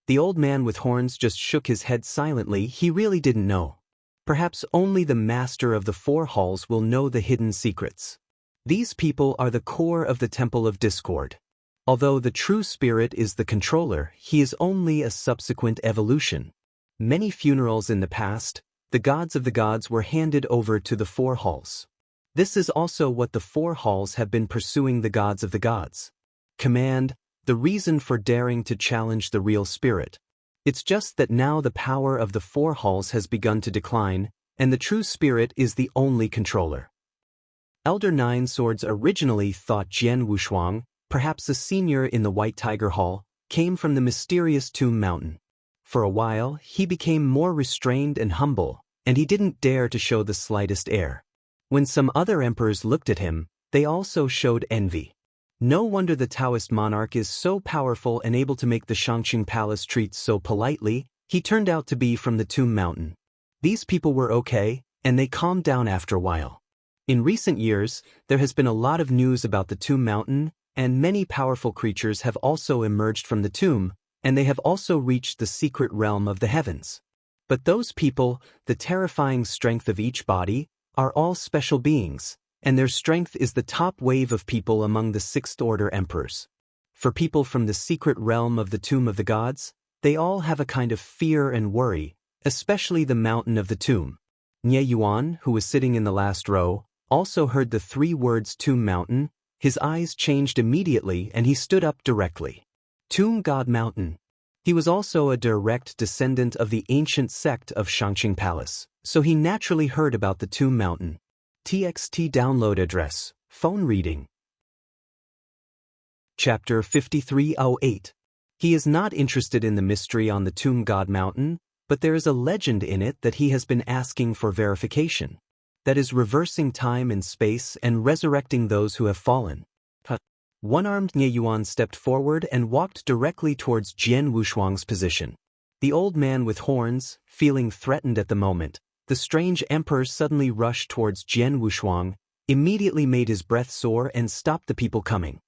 The old man with horns just shook his head silently. He really didn't know. Perhaps only the master of the 4 halls will know the hidden secrets. These people are the core of the Temple of Discord. Although the true spirit is the controller, he is only a subsequent evolution. Many funerals in the past, the gods of the gods were handed over to the 4 halls. This is also what the 4 halls have been pursuing the gods of the gods. Command, the reason for daring to challenge the real spirit. It's just that now the power of the 4 halls has begun to decline, and the true spirit is the only controller. Elder Nine Swords originally thought Jian Wushuang, perhaps a senior in the White Tiger Hall, came from the mysterious Tomb Mountain. For a while, he became more restrained and humble, and he didn't dare to show the slightest air. When some other emperors looked at him, they also showed envy. No wonder the Taoist monarch is so powerful and able to make the Shangqing Palace treat so politely. He turned out to be from the Tomb Mountain. These people were okay, and they calmed down after a while. In recent years, there has been a lot of news about the Tomb Mountain, and many powerful creatures have also emerged from the tomb, and they have also reached the secret realm of the heavens. But those people, the terrifying strength of each body, are all special beings, and their strength is the top wave of people among the Sixth Order Emperors. For people from the secret realm of the Tomb of the Gods, they all have a kind of fear and worry, especially the Mountain of the Tomb. Nie Yuan, who was sitting in the last row, also heard the 3 words Tomb Mountain. His eyes changed immediately and he stood up directly. Tomb God Mountain. He was also a direct descendant of the ancient sect of Shangqing Palace, so he naturally heard about the Tomb Mountain. TXT download address, phone reading. Chapter 5308. He is not interested in the mystery on the Tomb God Mountain, but there is a legend in it that he has been asking for verification. That is reversing time and space and resurrecting those who have fallen. One-armed Nie Yuan stepped forward and walked directly towards Jian Wushuang's position. The old man with horns, feeling threatened at the moment, the strange emperor suddenly rushed towards Jian Wushuang, immediately made his breath soar and stopped the people coming.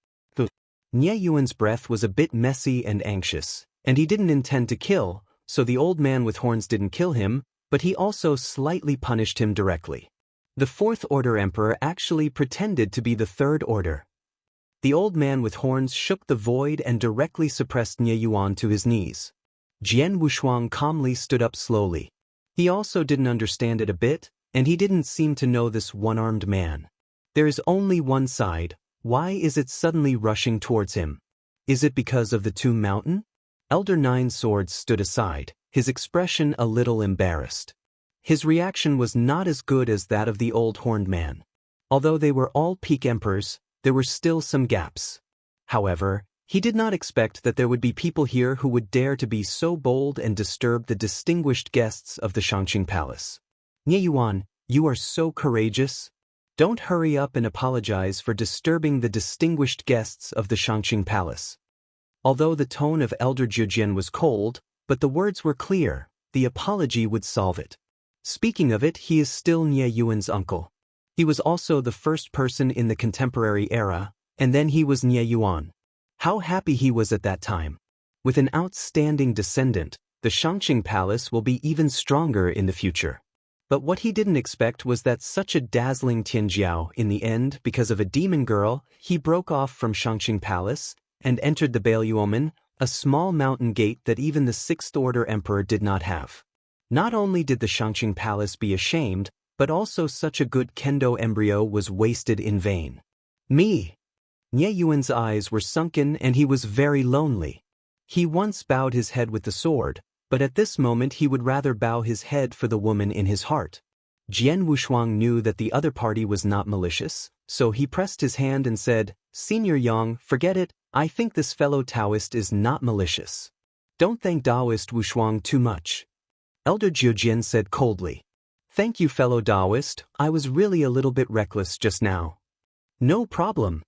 Nie Yuan's breath was a bit messy and anxious, and he didn't intend to kill, so the old man with horns didn't kill him, but he also slightly punished him directly. The Fourth Order Emperor actually pretended to be the Third Order. The old man with horns shook the void and directly suppressed Nie Yuan to his knees. Jian Wushuang calmly stood up slowly. He also didn't understand it a bit, and he didn't seem to know this one-armed man. There is only one side. Why is it suddenly rushing towards him? Is it because of the Tomb Mountain? Elder Nine Swords stood aside, his expression a little embarrassed. His reaction was not as good as that of the old horned man. Although they were all peak emperors, there were still some gaps. However, he did not expect that there would be people here who would dare to be so bold and disturb the distinguished guests of the Shangqing Palace. Nie Yuan, you are so courageous. Don't hurry up and apologize for disturbing the distinguished guests of the Shangqing Palace. Although the tone of Elder Jiujian was cold, but the words were clear, the apology would solve it. Speaking of it, he is still Nie Yuan's uncle. He was also the first person in the contemporary era, and then he was Nie Yuan. How happy he was at that time. With an outstanding descendant, the Shangqing Palace will be even stronger in the future. But what he didn't expect was that such a dazzling Tianjiao, in the end, because of a demon girl, he broke off from Shangqing Palace and entered the Beiluomen, A small mountain gate that even the Sixth Order Emperor did not have. Not only did the Shangqing Palace be ashamed, but also such a good kendo embryo was wasted in vain. Me! Nye Yuan's eyes were sunken and he was very lonely. He once bowed his head with the sword, but at this moment he would rather bow his head for the woman in his heart. Jian Wushuang knew that the other party was not malicious, so he pressed his hand and said, "Senior Yang, forget it, I think this fellow Taoist is not malicious. Don't thank Taoist Wushuang too much." Elder Jiujin said coldly. "Thank you, fellow Taoist, I was really a little bit reckless just now." "No problem."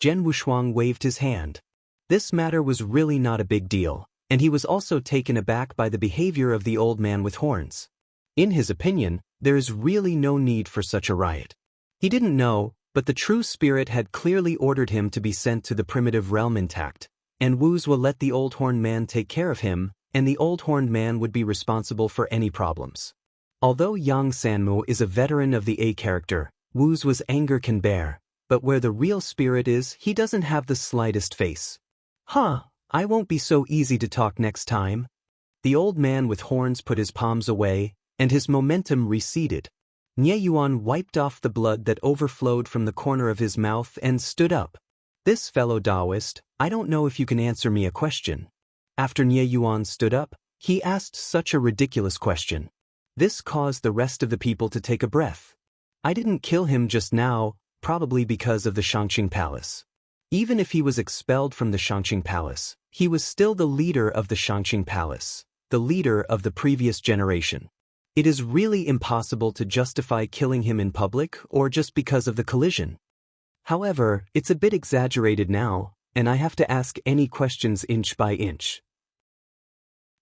Jian Wushuang waved his hand. This matter was really not a big deal, and he was also taken aback by the behavior of the old man with horns. In his opinion, there is really no need for such a riot. He didn't know, but the true spirit had clearly ordered him to be sent to the primitive realm intact, and Wu's will let the old horned man take care of him, and the old horned man would be responsible for any problems. Although Yang Sanmu is a veteran of the A character, Wu's was anger can bear, but where the real spirit is, he doesn't have the slightest face. I won't be so easy to talk next time." The old man with horns put his palms away, and his momentum receded. Nye Yuan wiped off the blood that overflowed from the corner of his mouth and stood up. "This fellow Taoist, I don't know if you can answer me a question." After Nye Yuan stood up, he asked such a ridiculous question. This caused the rest of the people to take a breath. "I didn't kill him just now, probably because of the Shangqing Palace." Even if he was expelled from the Shangqing Palace, he was still the leader of the Shangqing Palace, the leader of the previous generation. It is really impossible to justify killing him in public or just because of the collision. However, it's a bit exaggerated now, and I have to ask any questions inch by inch.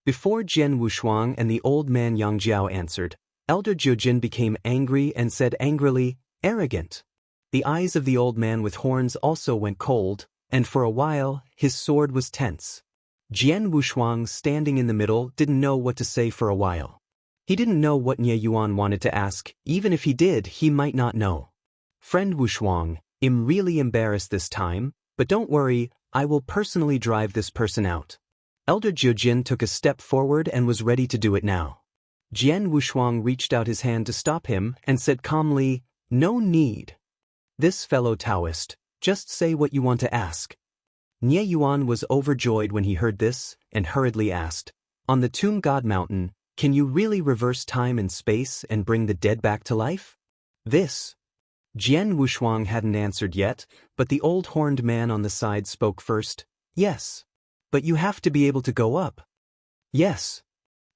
Before Jian Wushuang and the old man Yang Jiao answered, Elder Jiujin became angry and said angrily, "Arrogant." The eyes of the old man with horns also went cold, and for a while, his sword was tense. Jian Wushuang, standing in the middle, didn't know what to say for a while. He didn't know what Nye Yuan wanted to ask, even if he did, he might not know. "Friend Wushuang, I'm really embarrassed this time, but don't worry, I will personally drive this person out." Elder Jiujin took a step forward and was ready to do it now. Jian Wushuang reached out his hand to stop him and said calmly, "No need. This fellow Taoist, just say what you want to ask." Nye Yuan was overjoyed when he heard this, and hurriedly asked, "On the Tomb God Mountain, can you really reverse time and space and bring the dead back to life?" This. Jian Wushuang hadn't answered yet, but the old horned man on the side spoke first. "Yes. But you have to be able to go up." "Yes."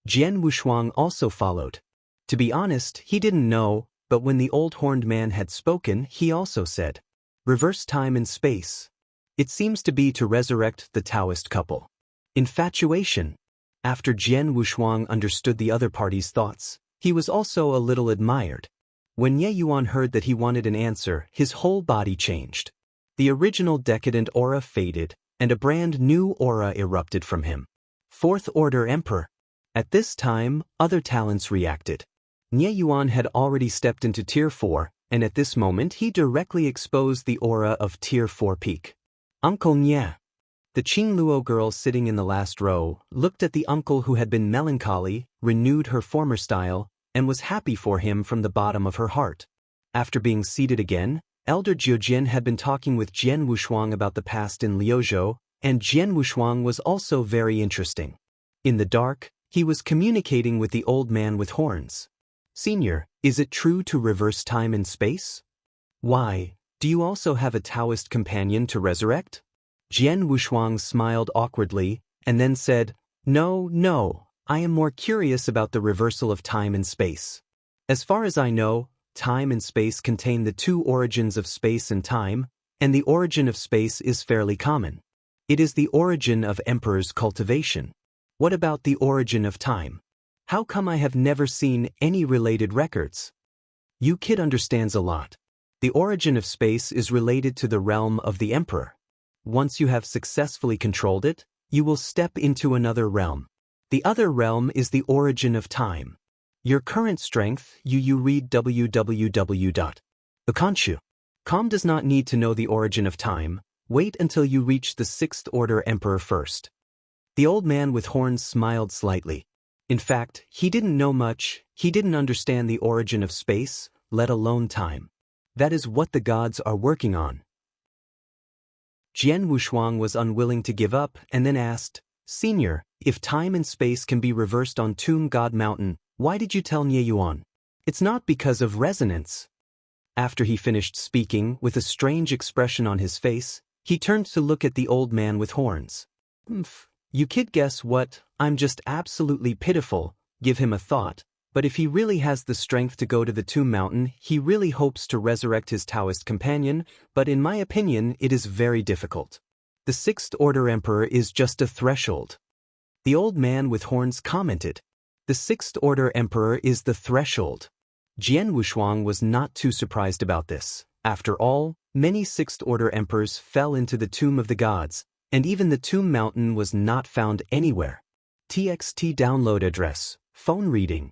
Jian Wushuang also followed. To be honest, he didn't know, but when the old horned man had spoken, he also said, "Reverse time and space. It seems to be to resurrect the Taoist couple." Infatuation. After Jian Wushuang understood the other party's thoughts, he was also a little admired. When Nye Yuan heard that he wanted an answer, his whole body changed. The original decadent aura faded, and a brand new aura erupted from him. Fourth Order Emperor. At this time, other talents reacted. Nye Yuan had already stepped into Tier 4, and at this moment he directly exposed the aura of Tier 4 peak. Uncle Nye. The Qingluo girl sitting in the last row looked at the uncle who had been melancholy, renewed her former style, and was happy for him from the bottom of her heart. After being seated again, Elder Jiujin had been talking with Jian Wushuang about the past in Liuzhou, and Jian Wushuang was also very interesting. In the dark, he was communicating with the old man with horns. "Senior, is it true to reverse time and space? Why, do you also have a Taoist companion to resurrect?" Jian Wushuang smiled awkwardly, and then said, No, I am more curious about the reversal of time and space. As far as I know, time and space contain the two origins of space and time, and the origin of space is fairly common. It is the origin of Emperor's cultivation. What about the origin of time? How come I have never seen any related records? You kid understands a lot. The origin of space is related to the realm of the Emperor. Once you have successfully controlled it, you will step into another realm. The other realm is the origin of time. Your current strength, you read www.akanshu.com does not need to know the origin of time. Wait until you reach the Sixth Order Emperor first. The old man with horns smiled slightly. In fact, he didn't know much, he didn't understand the origin of space, let alone time. That is what the gods are working on. Jian Wushuang was unwilling to give up and then asked, Senior, if time and space can be reversed on Tomb God Mountain, why did you tell Nie Yuan? It's not because of resonance. After he finished speaking, with a strange expression on his face, he turned to look at the old man with horns. You kid, guess what? I'm just absolutely pitiful, give him a thought, but if he really has the strength to go to the Tomb Mountain, he really hopes to resurrect his Taoist companion, but in my opinion it is very difficult. The Sixth Order Emperor is just a threshold. The old man with horns commented. The Sixth Order Emperor is the threshold. Jian Wushuang was not too surprised about this. After all, many Sixth Order Emperors fell into the Tomb of the Gods, and even the Tomb Mountain was not found anywhere. TXT download address, phone reading.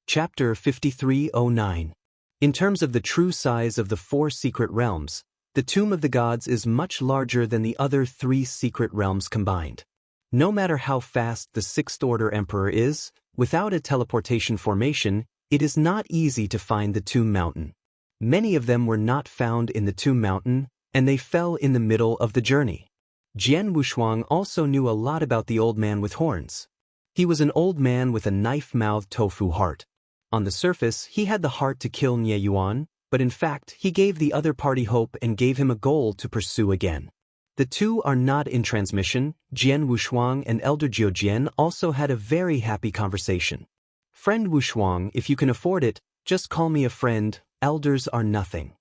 Chapter 5309. In terms of the true size of the 4 secret realms, the Tomb of the Gods is much larger than the other 3 secret realms combined. No matter how fast the Sixth Order Emperor is, without a teleportation formation, it is not easy to find the Tomb Mountain. Many of them were not found in the Tomb Mountain, and they fell in the middle of the journey. Jian Wushuang also knew a lot about the old man with horns. He was an old man with a knife-mouthed tofu heart. On the surface, he had the heart to kill Nie Yuan, but in fact, he gave the other party hope and gave him a goal to pursue again. The two are not in transmission. Jian Wushuang and Elder Jiujian also had a very happy conversation. Friend Wushuang, if you can afford it, just call me a friend, elders are nothing.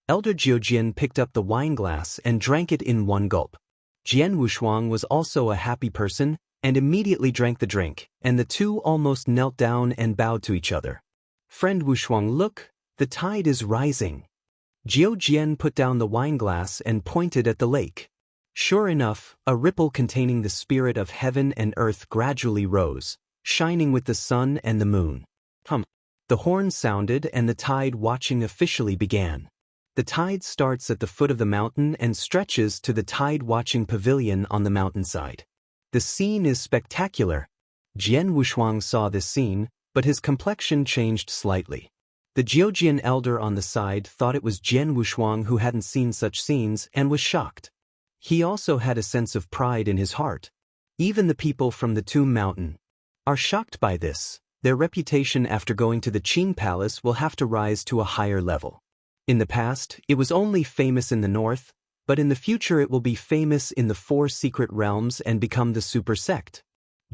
Elder Jiujian picked up the wine glass and drank it in one gulp. Jian Wushuang was also a happy person, and immediately drank the drink, and the two almost knelt down and bowed to each other. Friend Wushuang, look, the tide is rising. Jiujian put down the wine glass and pointed at the lake. Sure enough, a ripple containing the spirit of heaven and earth gradually rose, shining with the sun and the moon. The horn sounded and the tide watching officially began. The tide starts at the foot of the mountain and stretches to the tide watching pavilion on the mountainside. The scene is spectacular. Jian Wushuang saw this scene, but his complexion changed slightly. The Jiujian elder on the side thought it was Jian Wushuang who hadn't seen such scenes and was shocked. He also had a sense of pride in his heart. Even the people from the Tomb Mountain are shocked by this. Their reputation after going to the Qing Palace will have to rise to a higher level. In the past, it was only famous in the north, but in the future it will be famous in the 4 secret realms and become the super sect.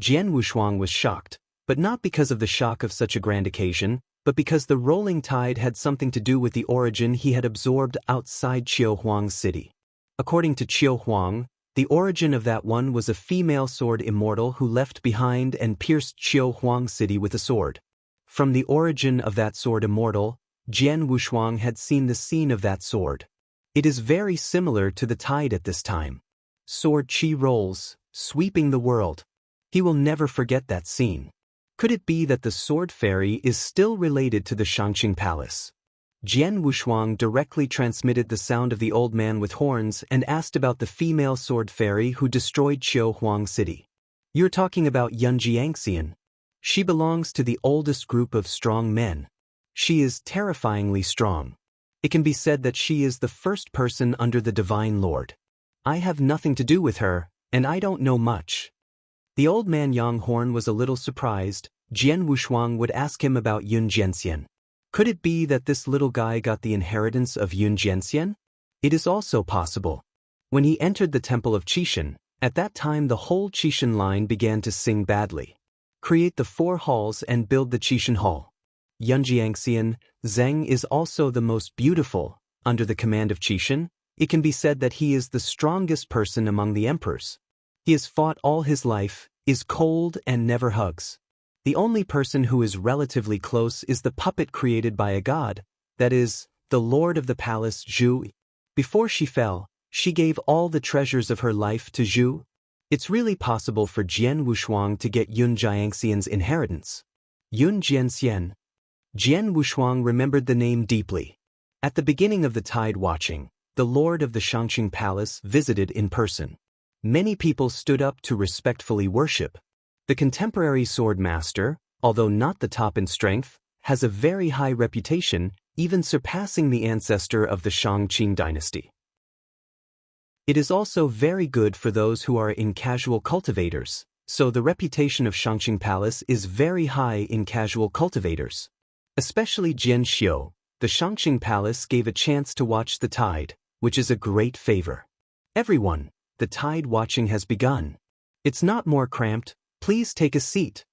Jian Wushuang was shocked, but not because of the shock of such a grand occasion, but because the rolling tide had something to do with the origin he had absorbed outside Qiuhuang city. According to Qiuhuang, the origin of that one was a female sword immortal who left behind and pierced Qiuhuang city with a sword. From the origin of that sword immortal, Jian Wushuang had seen the scene of that sword. It is very similar to the tide at this time. Sword qi rolls, sweeping the world. He will never forget that scene. Could it be that the sword fairy is still related to the Shangqing Palace? Jian Wushuang directly transmitted the sound of the old man with horns and asked about the female sword fairy who destroyed Qiuhuang city. You're talking about Yun Jiangxian. She belongs to the oldest group of strong men. She is terrifyingly strong. It can be said that she is the first person under the Divine Lord. I have nothing to do with her, and I don't know much. The old man Yang Horn was a little surprised. Jian Wushuang would ask him about Yun Jianxian. Could it be that this little guy got the inheritance of Yun Jianxian? It is also possible. When he entered the temple of Qishan, at that time the whole Qishan line began to sing badly. Create the 4 halls and build the Qishan hall. Yun Jiangxian, Zheng is also the most beautiful. Under the command of Qishan, it can be said that he is the strongest person among the emperors. He has fought all his life, is cold and never hugs. The only person who is relatively close is the puppet created by a god, that is, the lord of the palace Zhu. Before she fell, she gave all the treasures of her life to Zhu. It's really possible for Jian Wushuang to get Yun Jiangxian's inheritance. Yun Jianxian. Jian Wushuang remembered the name deeply. At the beginning of the tide watching, the lord of the Shangqing Palace visited in person. Many people stood up to respectfully worship. The contemporary sword master, although not the top in strength, has a very high reputation, even surpassing the ancestor of the Shang-Qing dynasty. It is also very good for those who are in casual cultivators, so the reputation of Shangqing Palace is very high in casual cultivators. Especially Jian Xiu, the Shangqing Palace gave a chance to watch the tide, which is a great favor. Everyone, the tide watching has begun. It's not more cramped, please take a seat.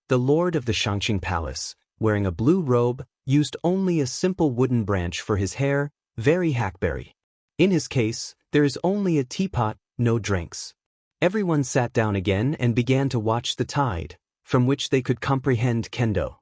The lord of the Shangqing Palace, wearing a blue robe, used only a simple wooden branch for his hair, very hackberry. In his case, there is only a teapot, no drinks. Everyone sat down again and began to watch the tide, from which they could comprehend kendo.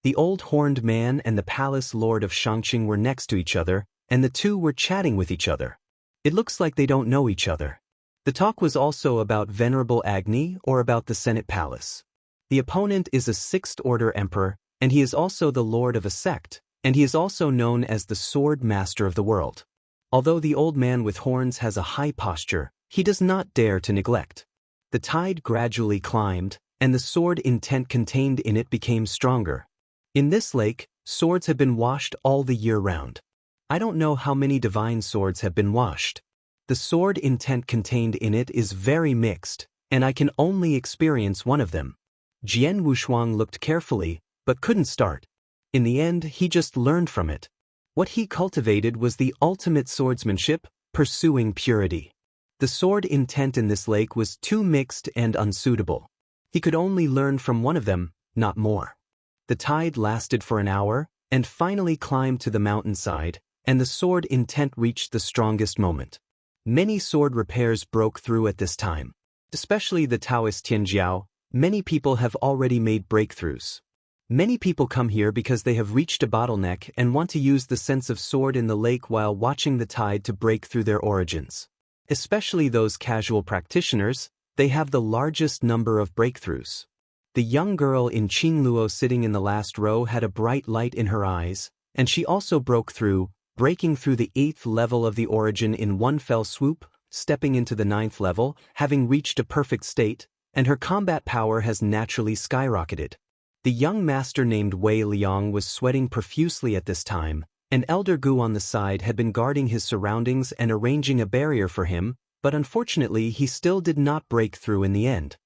The old horned man and the palace lord of Shangqing were next to each other, and the two were chatting with each other. It looks like they don't know each other. The talk was also about Venerable Agni or about the Senate Palace. The opponent is a sixth-order emperor, and he is also the lord of a sect, and he is also known as the sword master of the world. Although the old man with horns has a high posture, he does not dare to neglect. The tide gradually climbed, and the sword intent contained in it became stronger. In this lake, swords have been washed all the year round. I don't know how many divine swords have been washed. The sword intent contained in it is very mixed, and I can only experience one of them. Jian Wushuang looked carefully, but couldn't start. In the end, he just learned from it. What he cultivated was the ultimate swordsmanship, pursuing purity. The sword intent in this lake was too mixed and unsuitable. He could only learn from one of them, not more. The tide lasted for an hour, and finally climbed to the mountainside, and the sword intent reached the strongest moment. Many sword repairs broke through at this time. Especially the Taoist Tianjiao, many people have already made breakthroughs. Many people come here because they have reached a bottleneck and want to use the sense of sword in the lake while watching the tide to break through their origins. Especially those casual practitioners, they have the largest number of breakthroughs. The young girl in Qingluo sitting in the last row had a bright light in her eyes, and she also broke through, breaking through the 8th level of the origin in one fell swoop, stepping into the 9th level, having reached a perfect state, and her combat power has naturally skyrocketed. The young master named Wei Liang was sweating profusely at this time, and Elder Gu on the side had been guarding his surroundings and arranging a barrier for him, but unfortunately he still did not break through in the end.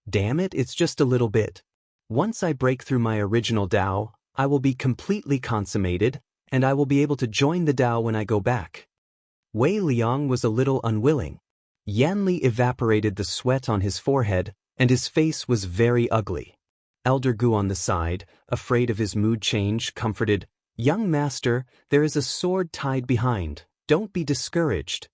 Damn it, it's just a little bit. Once I break through my original Dao, I will be completely consummated, and I will be able to join the Dao when I go back. Wei Liang was a little unwilling. Yanli evaporated the sweat on his forehead, and his face was very ugly. Elder Gu on the side, afraid of his mood change, comforted, "Young master, there is a sword tied behind. Don't be discouraged."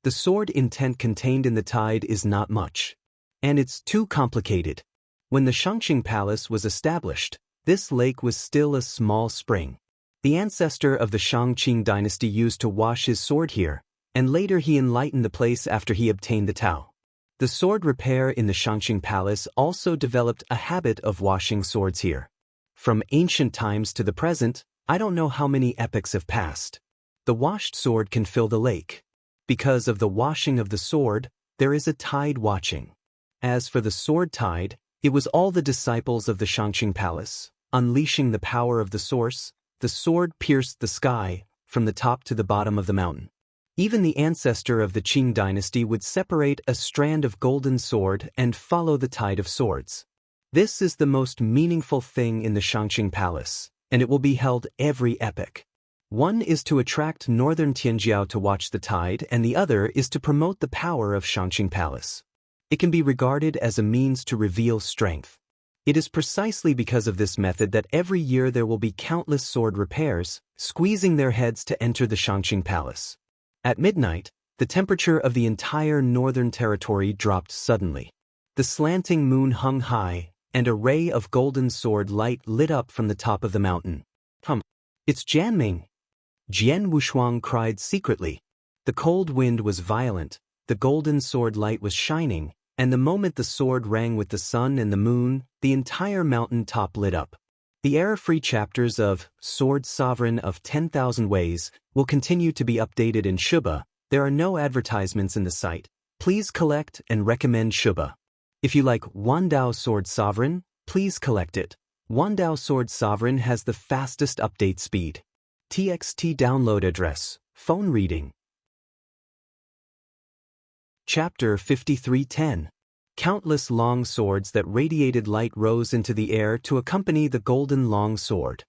The sword intent contained in the tide is not much. And it's too complicated. When the Shangqing Palace was established, this lake was still a small spring. The ancestor of the Shangqing dynasty used to wash his sword here, and later he enlightened the place after he obtained the Tao. The sword repair in the Shangqing Palace also developed a habit of washing swords here. From ancient times to the present, I don't know how many epochs have passed. The washed sword can fill the lake. Because of the washing of the sword, there is a tide watching. As for the sword tide, it was all the disciples of the Shangqing Palace. Unleashing the power of the source, the sword pierced the sky, from the top to the bottom of the mountain. Even the ancestor of the Qing dynasty would separate a strand of golden sword and follow the tide of swords. This is the most meaningful thing in the Shangqing Palace, and it will be held every epoch. One is to attract northern Tianjiao to watch the tide, and the other is to promote the power of Shangqing Palace. It can be regarded as a means to reveal strength. It is precisely because of this method that every year there will be countless sword repairs, squeezing their heads to enter the Shangqing Palace. At midnight, the temperature of the entire northern territory dropped suddenly. The slanting moon hung high, and a ray of golden sword light lit up from the top of the mountain. It's Jianming! Jian Wushuang cried secretly. The cold wind was violent, the golden sword light was shining, and the moment the sword rang with the sun and the moon, the entire mountain top lit up. The error-free chapters of Sword Sovereign of 10,000 Ways will continue to be updated in Shuba. There are no advertisements in the site. please collect and recommend Shuba. If you like Wandao Sword Sovereign, please collect it. Wandao Sword Sovereign has the fastest update speed. TXT download address, phone reading. Chapter 5310. Countless long swords that radiated light rose into the air to accompany the golden long sword.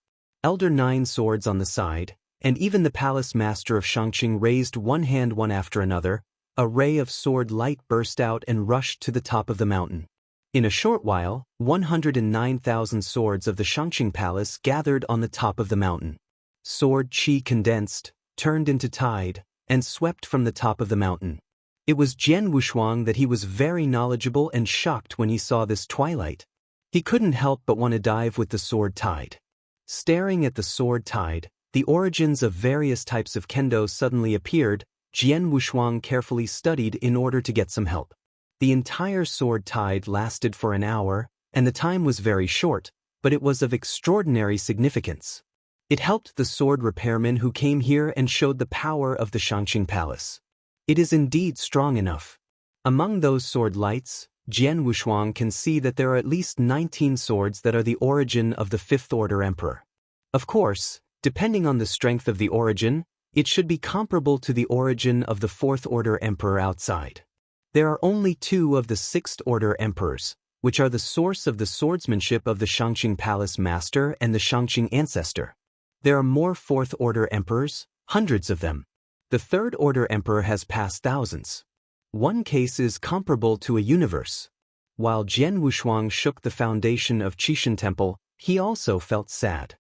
Elder 9 swords on the side, and even the palace master of Shangqing raised one hand one after another. A ray of sword light burst out and rushed to the top of the mountain. In a short while, 109,000 swords of the Shangqing palace gathered on the top of the mountain. Sword chi condensed, turned into tide, and swept from the top of the mountain. It was Jian Wushuang that he was very knowledgeable and shocked when he saw this twilight. He couldn't help but want to dive with the sword tide. Staring at the sword tide, the origins of various types of kendo suddenly appeared. Jian Wushuang carefully studied in order to get some help. The entire sword tide lasted for an hour, and the time was very short, but it was of extraordinary significance. It helped the sword repairman who came here and showed the power of the Shangqing palace. It is indeed strong enough. Among those sword lights, Jian Wushuang can see that there are at least 19 swords that are the origin of the Fifth Order Emperor. Of course, depending on the strength of the origin, it should be comparable to the origin of the Fourth Order Emperor outside. There are only 2 of the Sixth Order Emperors, which are the source of the swordsmanship of the Shangqing Palace Master and the Shangqing Ancestor. There are more Fourth Order Emperors, hundreds of them. The Third Order Emperor has passed thousands. One case is comparable to a universe. While Jian Wushuang shook the foundation of Qishan Temple, he also felt sad.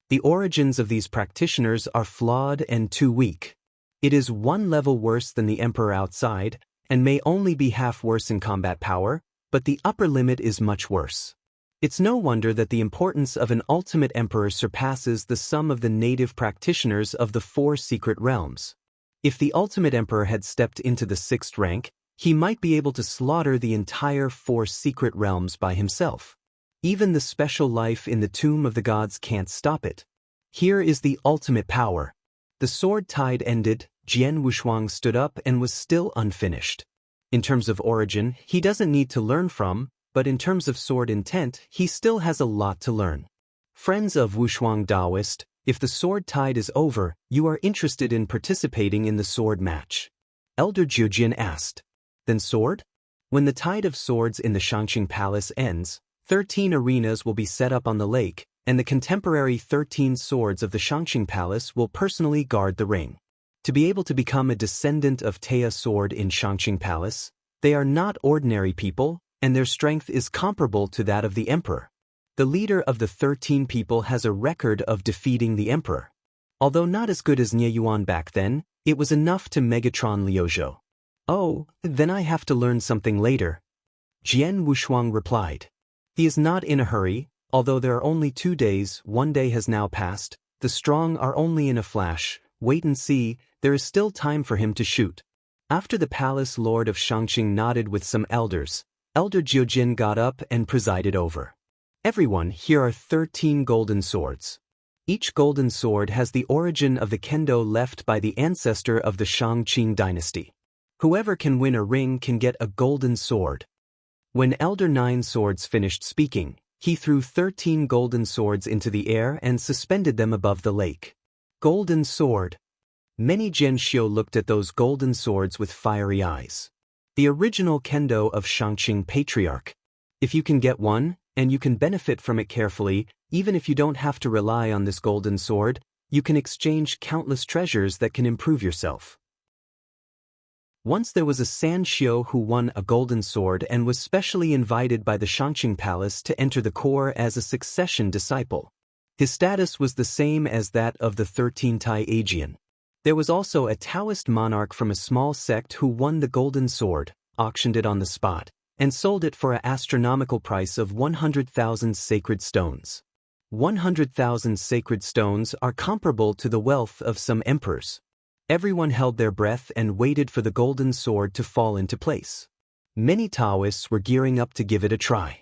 The origins of these practitioners are flawed and too weak. It is one level worse than the Emperor outside, and may only be half worse in combat power, but the upper limit is much worse. It's no wonder that the importance of an ultimate Emperor surpasses the sum of the native practitioners of the 4 secret realms. If the ultimate Emperor had stepped into the 6th rank, he might be able to slaughter the entire 4 secret realms by himself. Even the special life in the Tomb of the Gods can't stop it. Here is the ultimate power. The sword tide ended, Jian Wushuang stood up and was still unfinished. In terms of origin, he doesn't need to learn from, but in terms of sword intent, he still has a lot to learn. Friends of Wushuang Daoist, if the sword tide is over, you are interested in participating in the sword match. Elder Jiujin asked. Then sword? When the tide of swords in the Shangqing Palace ends, 13 arenas will be set up on the lake, and the contemporary 13 swords of the Shangqing Palace will personally guard the ring. To be able to become a descendant of Taya Sword in Shangqing Palace, they are not ordinary people, and their strength is comparable to that of the Emperor. The leader of the 13 people has a record of defeating the Emperor. Although not as good as Nie Yuan back then, it was enough to Megatron Liuzhou. Oh, then I have to learn something later. Jian Wushuang replied. He is not in a hurry, although there are only 2 days, 1 day has now passed, the strong are only in a flash, wait and see, there is still time for him to shoot. After the palace lord of Shangqing nodded with some elders, Elder Jiujin got up and presided over. Everyone, here are 13 golden swords. Each golden sword has the origin of the kendo left by the ancestor of the Shangqing dynasty. Whoever can win a ring can get a golden sword. When Elder 9 Swords finished speaking, he threw 13 golden swords into the air and suspended them above the lake. Golden sword. Many Jianxiu looked at those golden swords with fiery eyes. The original kendo of Shangqing Patriarch. If you can get one, and you can benefit from it carefully, even if you don't have to rely on this golden sword, you can exchange countless treasures that can improve yourself. Once there was a Sanxiu who won a golden sword and was specially invited by the Shangqing Palace to enter the corps as a succession disciple. His status was the same as that of the 13 Tai Aegean. There was also a Taoist monarch from a small sect who won the golden sword, auctioned it on the spot, and sold it for an astronomical price of 100,000 sacred stones. 100,000 sacred stones are comparable to the wealth of some emperors. Everyone held their breath and waited for the golden sword to fall into place. Many Taoists were gearing up to give it a try.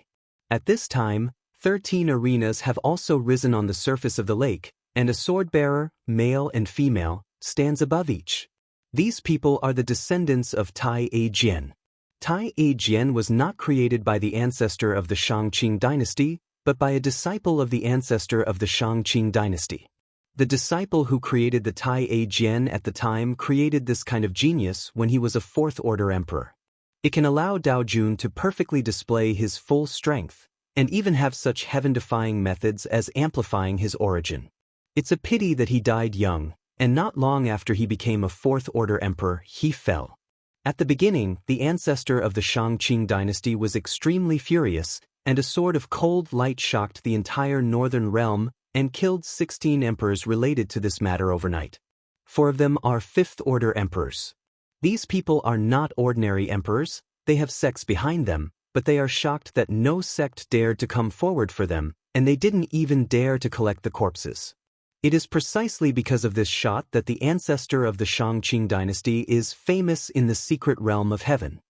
At this time, 13 arenas have also risen on the surface of the lake, and a sword-bearer, male and female, stands above each. These people are the descendants of Tai Aegean. Tai A Jian was not created by the ancestor of the Shang-Qing dynasty, but by a disciple of the ancestor of the Shang-Qing dynasty. The disciple who created the Tai A Jian at the time created this kind of genius when he was a fourth-order emperor. It can allow Dao Jun to perfectly display his full strength, and even have such heaven-defying methods as amplifying his origin. It's a pity that he died young, and not long after he became a fourth-order emperor, he fell. At the beginning, the ancestor of the Shang-Qing dynasty was extremely furious, and a sword of cold light shocked the entire northern realm and killed 16 emperors related to this matter overnight. 4 of them are fifth-order emperors. These people are not ordinary emperors, they have sects behind them, but they are shocked that no sect dared to come forward for them, and they didn't even dare to collect the corpses. It is precisely because of this shot that the ancestor of the Shang-Qing dynasty is famous in the secret realm of heaven.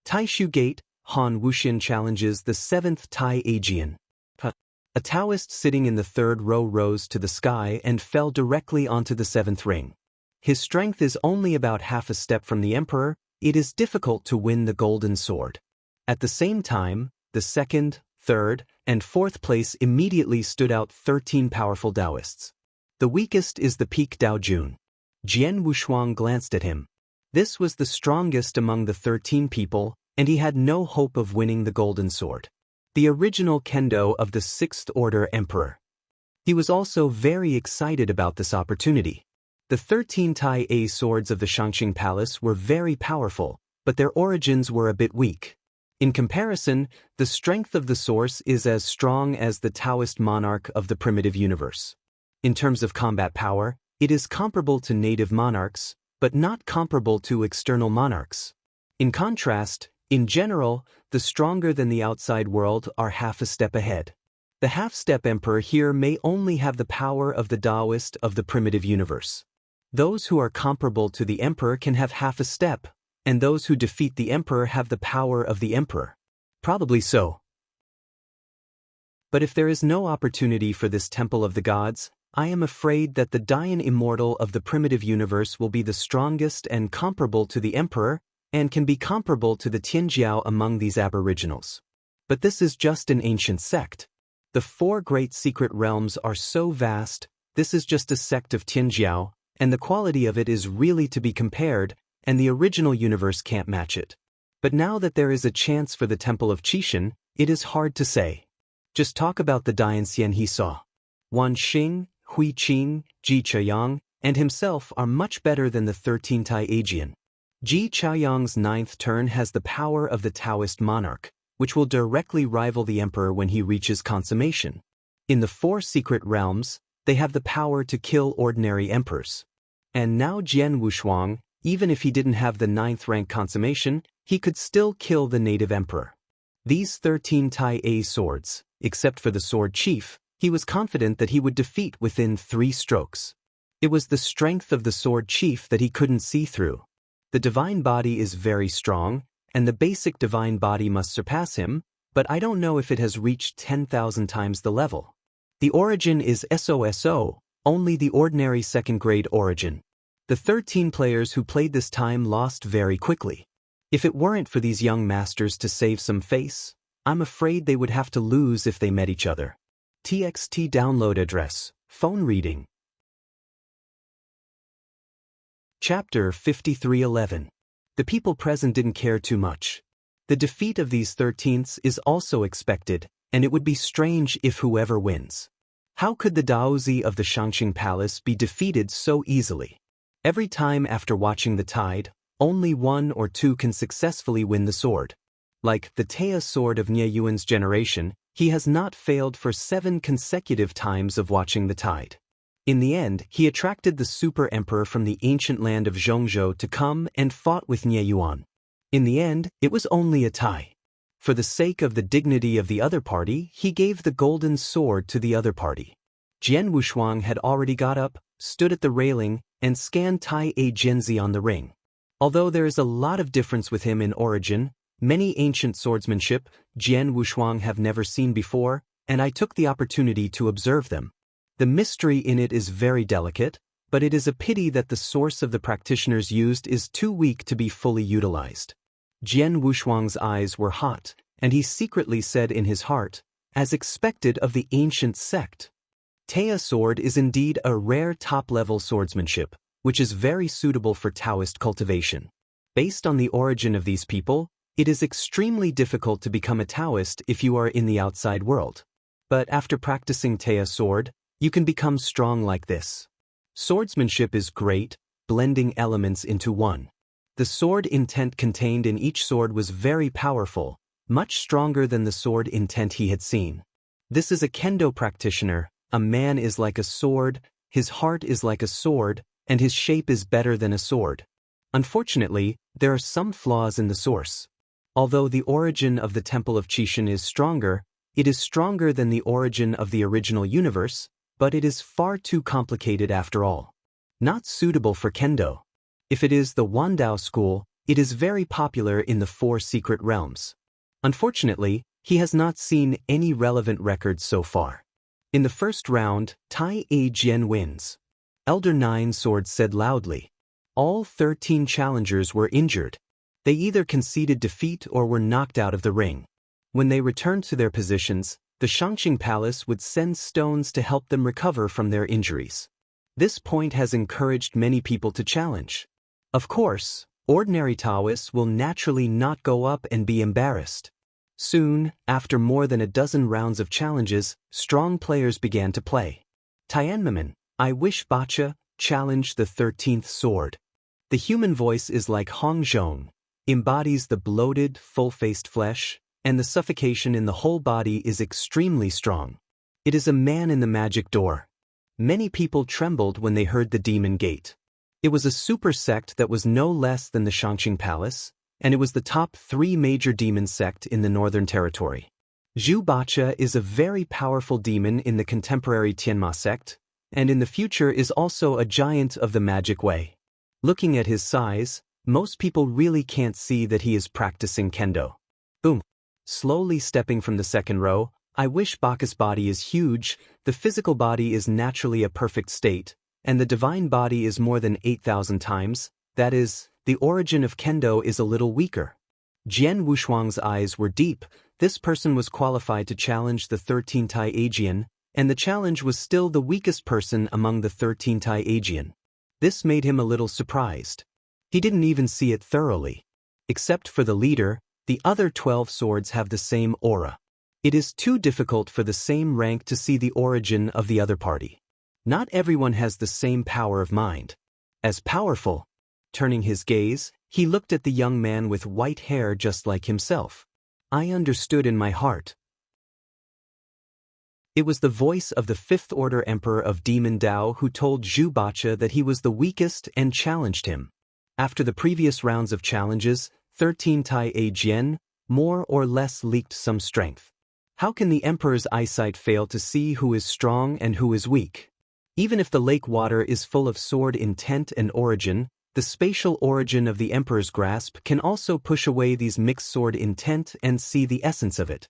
Taishu Gate, Han Wuxian challenges the 7th Tai A Jian. A Taoist sitting in the 3rd row rose to the sky and fell directly onto the 7th ring. His strength is only about half a step from the emperor. It is difficult to win the golden sword. At the same time, the 2nd, 3rd, and 4th place immediately stood out 13 powerful Taoists. The weakest is the peak Dao Jun. Jian Wushuang glanced at him. This was the strongest among the 13 people, and he had no hope of winning the golden sword. The original kendo of the 6th order emperor. He was also very excited about this opportunity. The 13 Tai A swords of the Shangqing Palace were very powerful, but their origins were a bit weak. In comparison, the strength of the source is as strong as the Taoist monarch of the primitive universe. In terms of combat power, it is comparable to native monarchs, but not comparable to external monarchs. In contrast, in general, the stronger than the outside world are half a step ahead. The half-step emperor here may only have the power of the Taoist of the primitive universe. Those who are comparable to the emperor can have half a step, and those who defeat the emperor have the power of the emperor. Probably so. But if there is no opportunity for this temple of the gods, I am afraid that the Dayan immortal of the primitive universe will be the strongest and comparable to the emperor, and can be comparable to the Tianjiao among these aboriginals. But this is just an ancient sect. The 4 great secret realms are so vast, this is just a sect of Tianjiao, and the quality of it is really to be compared, and the original universe can't match it. But now that there is a chance for the Temple of Qixin, it is hard to say. Just talk about the Dayan Xian he saw. Wan Xing, Hui Qing, Ji Chaoyang, and himself are much better than the 13 Tai A Jian. Ji Chaoyang's 9th turn has the power of the Taoist monarch, which will directly rival the emperor when he reaches consummation. In the 4 secret realms, they have the power to kill ordinary emperors. And now Jian Wushuang, even if he didn't have the 9th rank consummation, he could still kill the native emperor. These 13 Tai A swords, except for the sword chief, he was confident that he would defeat within 3 strokes. It was the strength of the sword chief that he couldn't see through. The divine body is very strong, and the basic divine body must surpass him, but I don't know if it has reached 10,000 times the level. The origin is SOSO, only the ordinary 2nd grade origin. The 13 players who played this time lost very quickly. If it weren't for these young masters to save some face, I'm afraid they would have to lose if they met each other. TXT download address, phone reading. Chapter 5311. The people present didn't care too much. The defeat of these 13ths is also expected, and it would be strange if whoever wins. How could the Daozi of the Shangqing Palace be defeated so easily? Every time after watching the tide, only 1 or 2 can successfully win the sword. Like the Taya sword of Nie Yuan's generation, he has not failed for 7 consecutive times of watching the tide. In the end, he attracted the super emperor from the ancient land of Zhongzhou to come and fought with Nie Yuan. In the end, it was only a tie. For the sake of the dignity of the other party, he gave the golden sword to the other party. Jian Wushuang had already got up, stood at the railing, and scanned Tai A Jianzi on the ring. Although there is a lot of difference with him in origin, many ancient swordsmanship, Jian Wushuang have never seen before, and I took the opportunity to observe them. The mystery in it is very delicate, but it is a pity that the source of the practitioners used is too weak to be fully utilized. Jian Wushuang's eyes were hot, and he secretly said in his heart, as expected of the ancient sect. Taya sword is indeed a rare top-level swordsmanship, which is very suitable for Taoist cultivation. Based on the origin of these people, it is extremely difficult to become a Taoist if you are in the outside world. But after practicing Taya sword, you can become strong like this. Swordsmanship is great, blending elements into one. The sword intent contained in each sword was very powerful, much stronger than the sword intent he had seen. This is a kendo practitioner. A man is like a sword, his heart is like a sword, and his shape is better than a sword. Unfortunately, there are some flaws in the source. Although the origin of the Temple of Qishan is stronger, it is stronger than the origin of the original universe, but it is far too complicated after all. Not suitable for kendo. If it is the Wandao school, it is very popular in the 4 secret realms. Unfortunately, he has not seen any relevant records so far. In the first round, Tai A Jian wins. Elder Nine Swords said loudly. All 13 challengers were injured. They either conceded defeat or were knocked out of the ring. When they returned to their positions, the Shangqing Palace would send stones to help them recover from their injuries. This point has encouraged many people to challenge. Of course, ordinary Taoists will naturally not go up and be embarrassed. Soon, after more than a dozen rounds of challenges, strong players began to play. Tiananmen, I wish Bacha, challenged the 13th sword. The human voice is like Hongzhong, embodies the bloated, full-faced flesh, and the suffocation in the whole body is extremely strong. It is a man in the magic door. Many people trembled when they heard the demon gate. It was a super sect that was no less than the Shangqing Palace, and it was the top 3 major demon sect in the Northern Territory. Zhu Bacha is a very powerful demon in the contemporary Tianma sect, and in the future is also a giant of the magic way. Looking at his size, most people really can't see that he is practicing kendo. Boom. Slowly stepping from the second row, I wish Baca's body is huge, the physical body is naturally a perfect state, and the divine body is more than 8,000 times, that is, the origin of kendo is a little weaker. Jian Wushuang's eyes were deep. This person was qualified to challenge the 13 Tai Ajian, and the challenge was still the weakest person among the 13 Tai Ajian. This made him a little surprised. He didn't even see it thoroughly. Except for the leader, the other 12 swords have the same aura. It is too difficult for the same rank to see the origin of the other party. Not everyone has the same power of mind. As powerful. Turning his gaze, he looked at the young man with white hair just like himself. I understood in my heart. It was the voice of the 5th Order Emperor of Demon Dao who told Zhu Bacha that he was the weakest and challenged him. After the previous rounds of challenges, 13 Tai Ajian, more or less leaked some strength. How can the Emperor's eyesight fail to see who is strong and who is weak? Even if the lake water is full of sword intent and origin, the spatial origin of the Emperor's grasp can also push away these mixed sword intent and see the essence of it.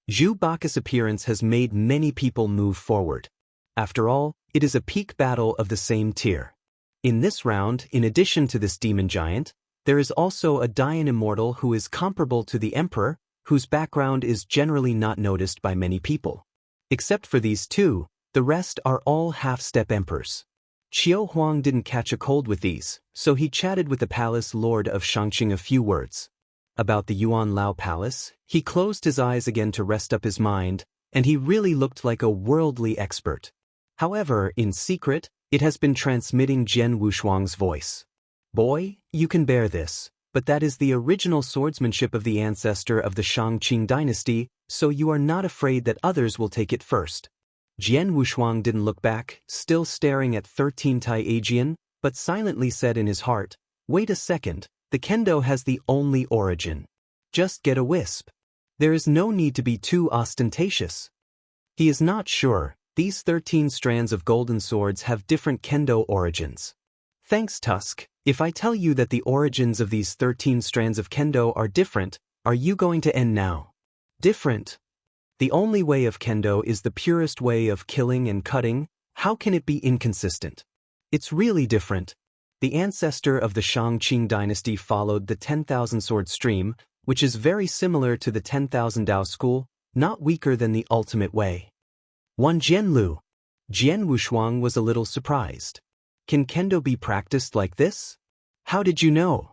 Zhu Baca's appearance has made many people move forward. After all, it is a peak battle of the same tier. In this round, in addition to this demon giant, there is also a Dayan immortal who is comparable to the Emperor, whose background is generally not noticed by many people. Except for these two, the rest are all half-step emperors. Qiu Huang didn't catch a cold with these, so he chatted with the palace lord of Shangqing a few words. About the Yuan Lao Palace, he closed his eyes again to rest up his mind, and he really looked like a worldly expert. However, in secret, it has been transmitting Jian Wushuang's voice. Boy, you can bear this, but that is the original swordsmanship of the ancestor of the Shangqing dynasty, so you are not afraid that others will take it first. Jian Wushuang didn't look back, still staring at 13 Tai Ajian, but silently said in his heart, wait a second, the kendo has the only origin. Just get a wisp. There is no need to be too ostentatious. He is not sure, these 13 strands of golden swords have different kendo origins. Thanks, Tusk. If I tell you that the origins of these 13 strands of kendo are different, are you going to end now? Different. The only way of kendo is the purest way of killing and cutting. How can it be inconsistent? It's really different. The ancestor of the Shang-Qing dynasty followed the 10,000 sword stream, which is very similar to the 10,000 Dao school, not weaker than the ultimate way. 1 Jianlu. Jian Wushuang was a little surprised. Can kendo be practiced like this? How did you know?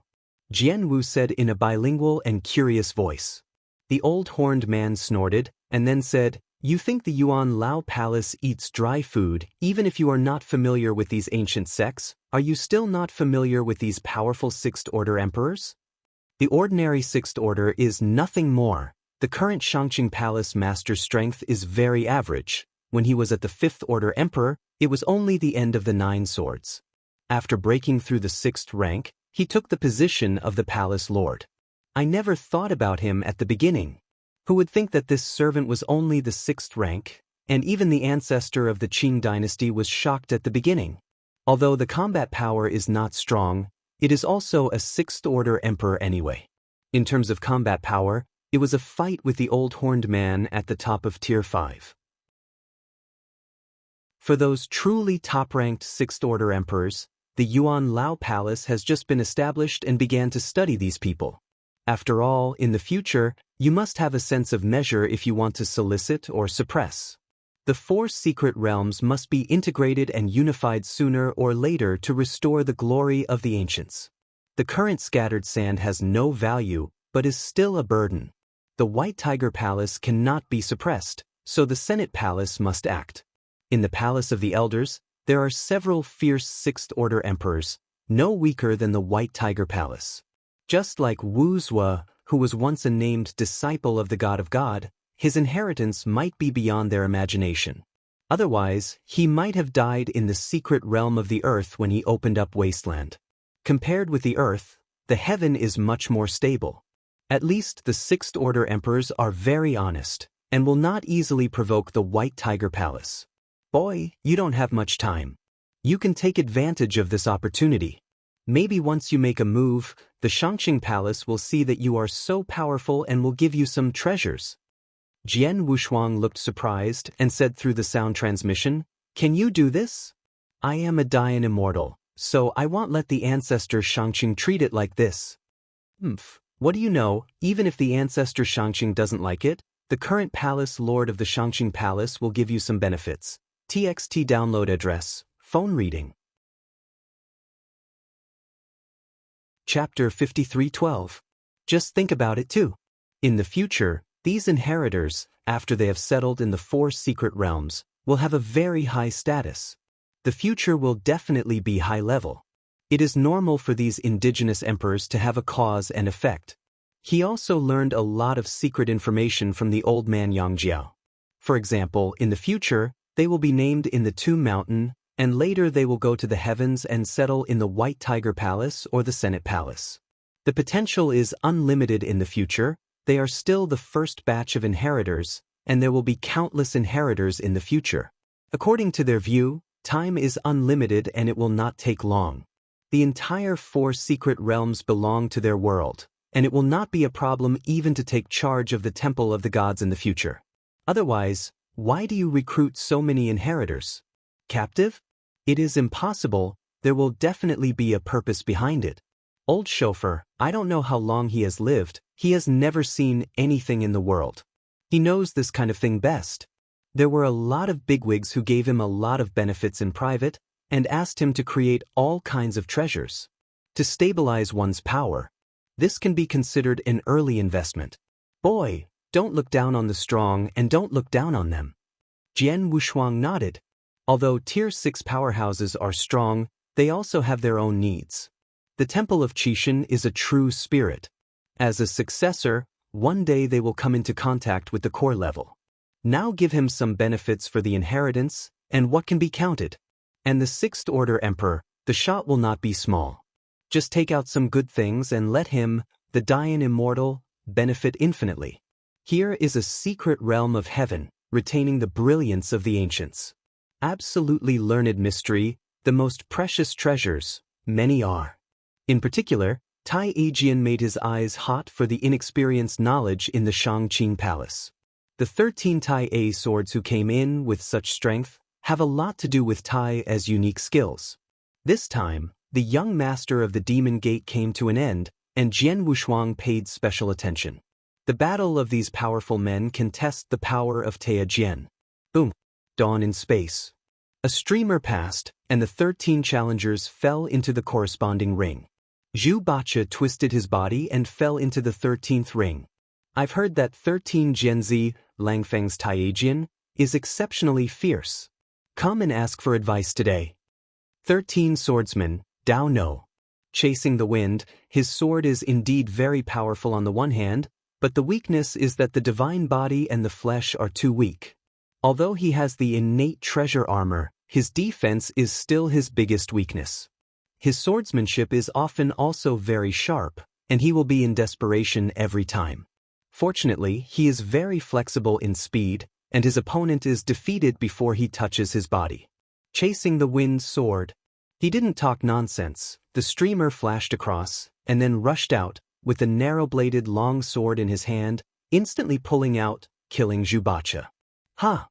Jian Wu said in a bilingual and curious voice. The old horned man snorted, and then said, You think the Yuan Lao Palace eats dry food, even if you are not familiar with these ancient sects? Are you still not familiar with these powerful Sixth Order emperors? The ordinary Sixth Order is nothing more. The current Shangqing Palace master's strength is very average. When he was at the Fifth Order Emperor, it was only the end of the 9 swords. After breaking through the 6th rank, he took the position of the Palace Lord. I never thought about him at the beginning. Who would think that this servant was only the 6th rank? And even the ancestor of the Qing dynasty was shocked at the beginning. Although the combat power is not strong, it is also a 6th Order Emperor anyway. In terms of combat power, it was a fight with the old horned man at the top of Tier 5. For those truly top-ranked 6th Order Emperors, the Yuan Lao Palace has just been established and began to study these people. After all, in the future, you must have a sense of measure if you want to solicit or suppress. The 4 secret realms must be integrated and unified sooner or later to restore the glory of the ancients. The current scattered sand has no value, but is still a burden. The White Tiger Palace cannot be suppressed, so the Senate Palace must act. In the Palace of the Elders, there are several fierce 6th Order emperors, no weaker than the White Tiger Palace. Just like Wu Zhuo, who was once a named disciple of the God of God, his inheritance might be beyond their imagination. Otherwise, he might have died in the secret realm of the earth when he opened up Wasteland. Compared with the earth, the heaven is much more stable. At least the 6th Order emperors are very honest, and will not easily provoke the White Tiger Palace. Boy, you don't have much time. You can take advantage of this opportunity. Maybe once you make a move, the Shangqing Palace will see that you are so powerful and will give you some treasures. Jian Wushuang looked surprised and said through the sound transmission, Can you do this? I am a Dayan immortal, so I won't let the ancestor Shangqing treat it like this. What do you know, even if the ancestor Shangqing doesn't like it, the current Palace Lord of the Shangqing Palace will give you some benefits. TXT download address, phone reading. Chapter 53:12. Just think about it too. In the future, these inheritors, after they have settled in the 4 secret realms, will have a very high status. The future will definitely be high level. It is normal for these indigenous emperors to have a cause and effect. He also learned a lot of secret information from the old man Yang Jiao. For example, in the future, they will be named in the Tomb Mountain, and later they will go to the heavens and settle in the White Tiger Palace or the Senate Palace. The potential is unlimited in the future. They are still the first batch of inheritors, and there will be countless inheritors in the future. According to their view, time is unlimited and it will not take long. The entire 4 secret realms belong to their world, and it will not be a problem even to take charge of the Temple of the Gods in the future. Otherwise, why do you recruit so many inheritors? Captive? It is impossible. There will definitely be a purpose behind it. Old chauffeur, I don't know how long he has lived. He has never seen anything in the world. He knows this kind of thing best. There were a lot of bigwigs who gave him a lot of benefits in private and asked him to create all kinds of treasures. To stabilize one's power, this can be considered an early investment. Boy, don't look down on the strong and don't look down on them. Jian Wushuang nodded. Although Tier 6 powerhouses are strong, they also have their own needs. The Temple of Qishan is a true spirit. As a successor, one day they will come into contact with the core level. Now give him some benefits for the inheritance, and what can be counted? And the 6th Order Emperor, the shot will not be small. Just take out some good things and let him, the Dayan Immortal, benefit infinitely. Here is a secret realm of heaven, retaining the brilliance of the ancients. Absolutely learned mystery, the most precious treasures, many are. In particular, Tai Ajian made his eyes hot for the inexperienced knowledge in the Shangqing Palace. The 13 Tai A swords who came in with such strength have a lot to do with Tai as unique skills. This time, the young master of the Demon Gate came to an end, and Jian Wushuang paid special attention. The battle of these powerful men can test the power of Tea Jian. Boom. Dawn in space. A streamer passed, and the 13 challengers fell into the corresponding ring. Zhu Bacha twisted his body and fell into the 13th ring. I've heard that 13 Jianzi, Langfeng's Taijian, is exceptionally fierce. Come and ask for advice today. 13 Swordsman, Dao No. Chasing the wind, his sword is indeed very powerful on the one hand, but the weakness is that the divine body and the flesh are too weak. Although he has the innate treasure armor, his defense is still his biggest weakness. His swordsmanship is often also very sharp, and he will be in desperation every time. Fortunately, he is very flexible in speed, and his opponent is defeated before he touches his body. Chasing the wind's sword. He didn't talk nonsense. The streamer flashed across, and then rushed out, with the narrow-bladed long sword in his hand, instantly pulling out, killing Zhu Bacha. Ha!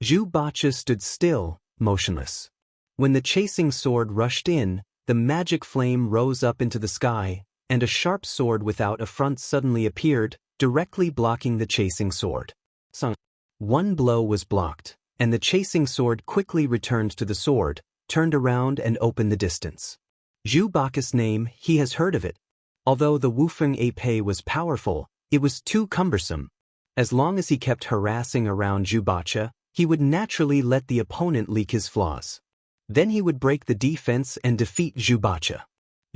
Zhu Bacha stood still, motionless. When the chasing sword rushed in, the magic flame rose up into the sky, and a sharp sword without a front suddenly appeared, directly blocking the chasing sword. One blow was blocked, and the chasing sword quickly returned to the sword, turned around and opened the distance. Zhu Bacha's name, he has heard of it. Although the Wufeng Ape was powerful, it was too cumbersome. As long as he kept harassing around Zhu Bacha, he would naturally let the opponent leak his flaws. Then he would break the defense and defeat Zhu Bacha.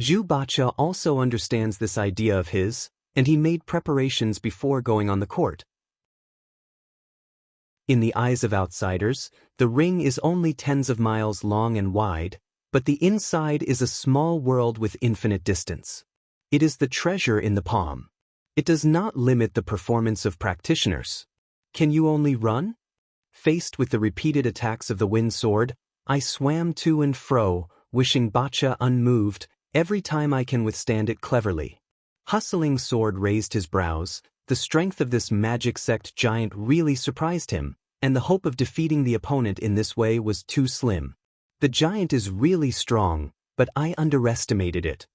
Zhu Bacha also understands this idea of his, and he made preparations before going on the court. In the eyes of outsiders, the ring is only tens of miles long and wide, but the inside is a small world with infinite distance. It is the treasure in the palm. It does not limit the performance of practitioners. Can you only run? Faced with the repeated attacks of the wind sword, I swam to and fro, wishing Bacha unmoved, every time I can withstand it cleverly. Hustling Sword raised his brows. The strength of this magic sect giant really surprised him, and the hope of defeating the opponent in this way was too slim. The giant is really strong, but I underestimated it.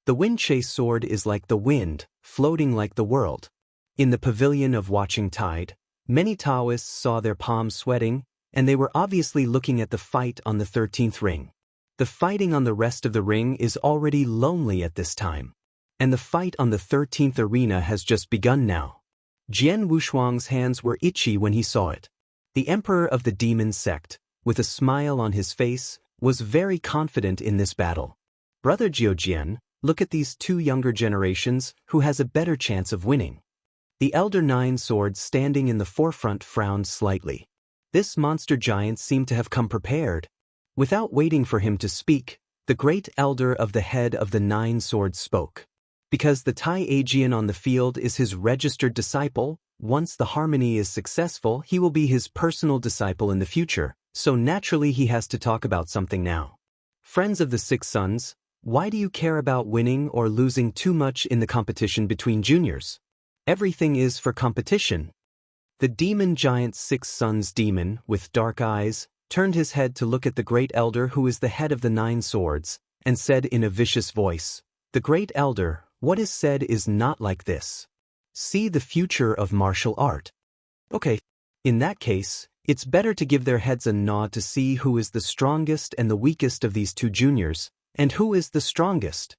The wind chase sword is like the wind, floating like the world. In the pavilion of Watching Tide, many Taoists saw their palms sweating, and they were obviously looking at the fight on the 13th ring. The fighting on the rest of the ring is already lonely at this time. And the fight on the 13th arena has just begun now. Jian Wushuang's hands were itchy when he saw it. The emperor of the demon sect, with a smile on his face, was very confident in this battle. Brother Jian, look at these two younger generations who has a better chance of winning. The elder 9 swords standing in the forefront frowned slightly. This monster giant seemed to have come prepared. Without waiting for him to speak, the great elder of the head of the 9 swords spoke. Because the Taijian on the field is his registered disciple, once the harmony is successful, he will be his personal disciple in the future, so naturally he has to talk about something now. Friends of the 6 sons, why do you care about winning or losing too much in the competition between juniors? Everything is for competition. The demon giant's 6 sons demon, with dark eyes, turned his head to look at the great elder who is the head of the 9 swords, and said in a vicious voice, "The great elder, what is said is not like this. See the future of martial art." Okay. In that case, it's better to give their heads a nod to see who is the strongest and the weakest of these 2 juniors, and who is the strongest.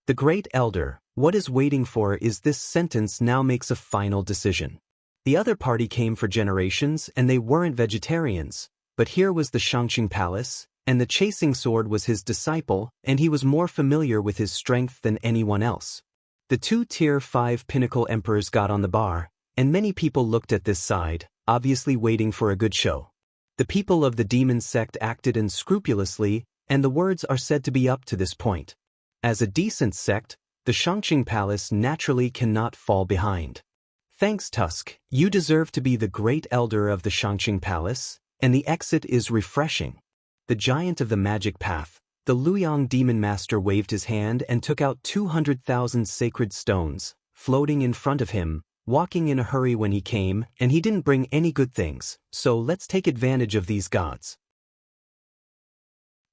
The great elder, what is waiting for is this sentence now makes a final decision. The other party came for generations and they weren't vegetarians, but here was the Shangqing Palace, and the chasing sword was his disciple, and he was more familiar with his strength than anyone else. The 2 Tier 5 pinnacle emperors got on the bar, and many people looked at this side, obviously waiting for a good show. The people of the demon sect acted unscrupulously, and the words are said to be up to this point. As a decent sect, the Shangqing Palace naturally cannot fall behind. Thanks, Tusk, you deserve to be the great elder of the Shangqing Palace, and the exit is refreshing. The giant of the magic path, the Luoyang demon master waved his hand and took out 200,000 sacred stones, floating in front of him, walking in a hurry when he came, and he didn't bring any good things, so let's take advantage of these gods.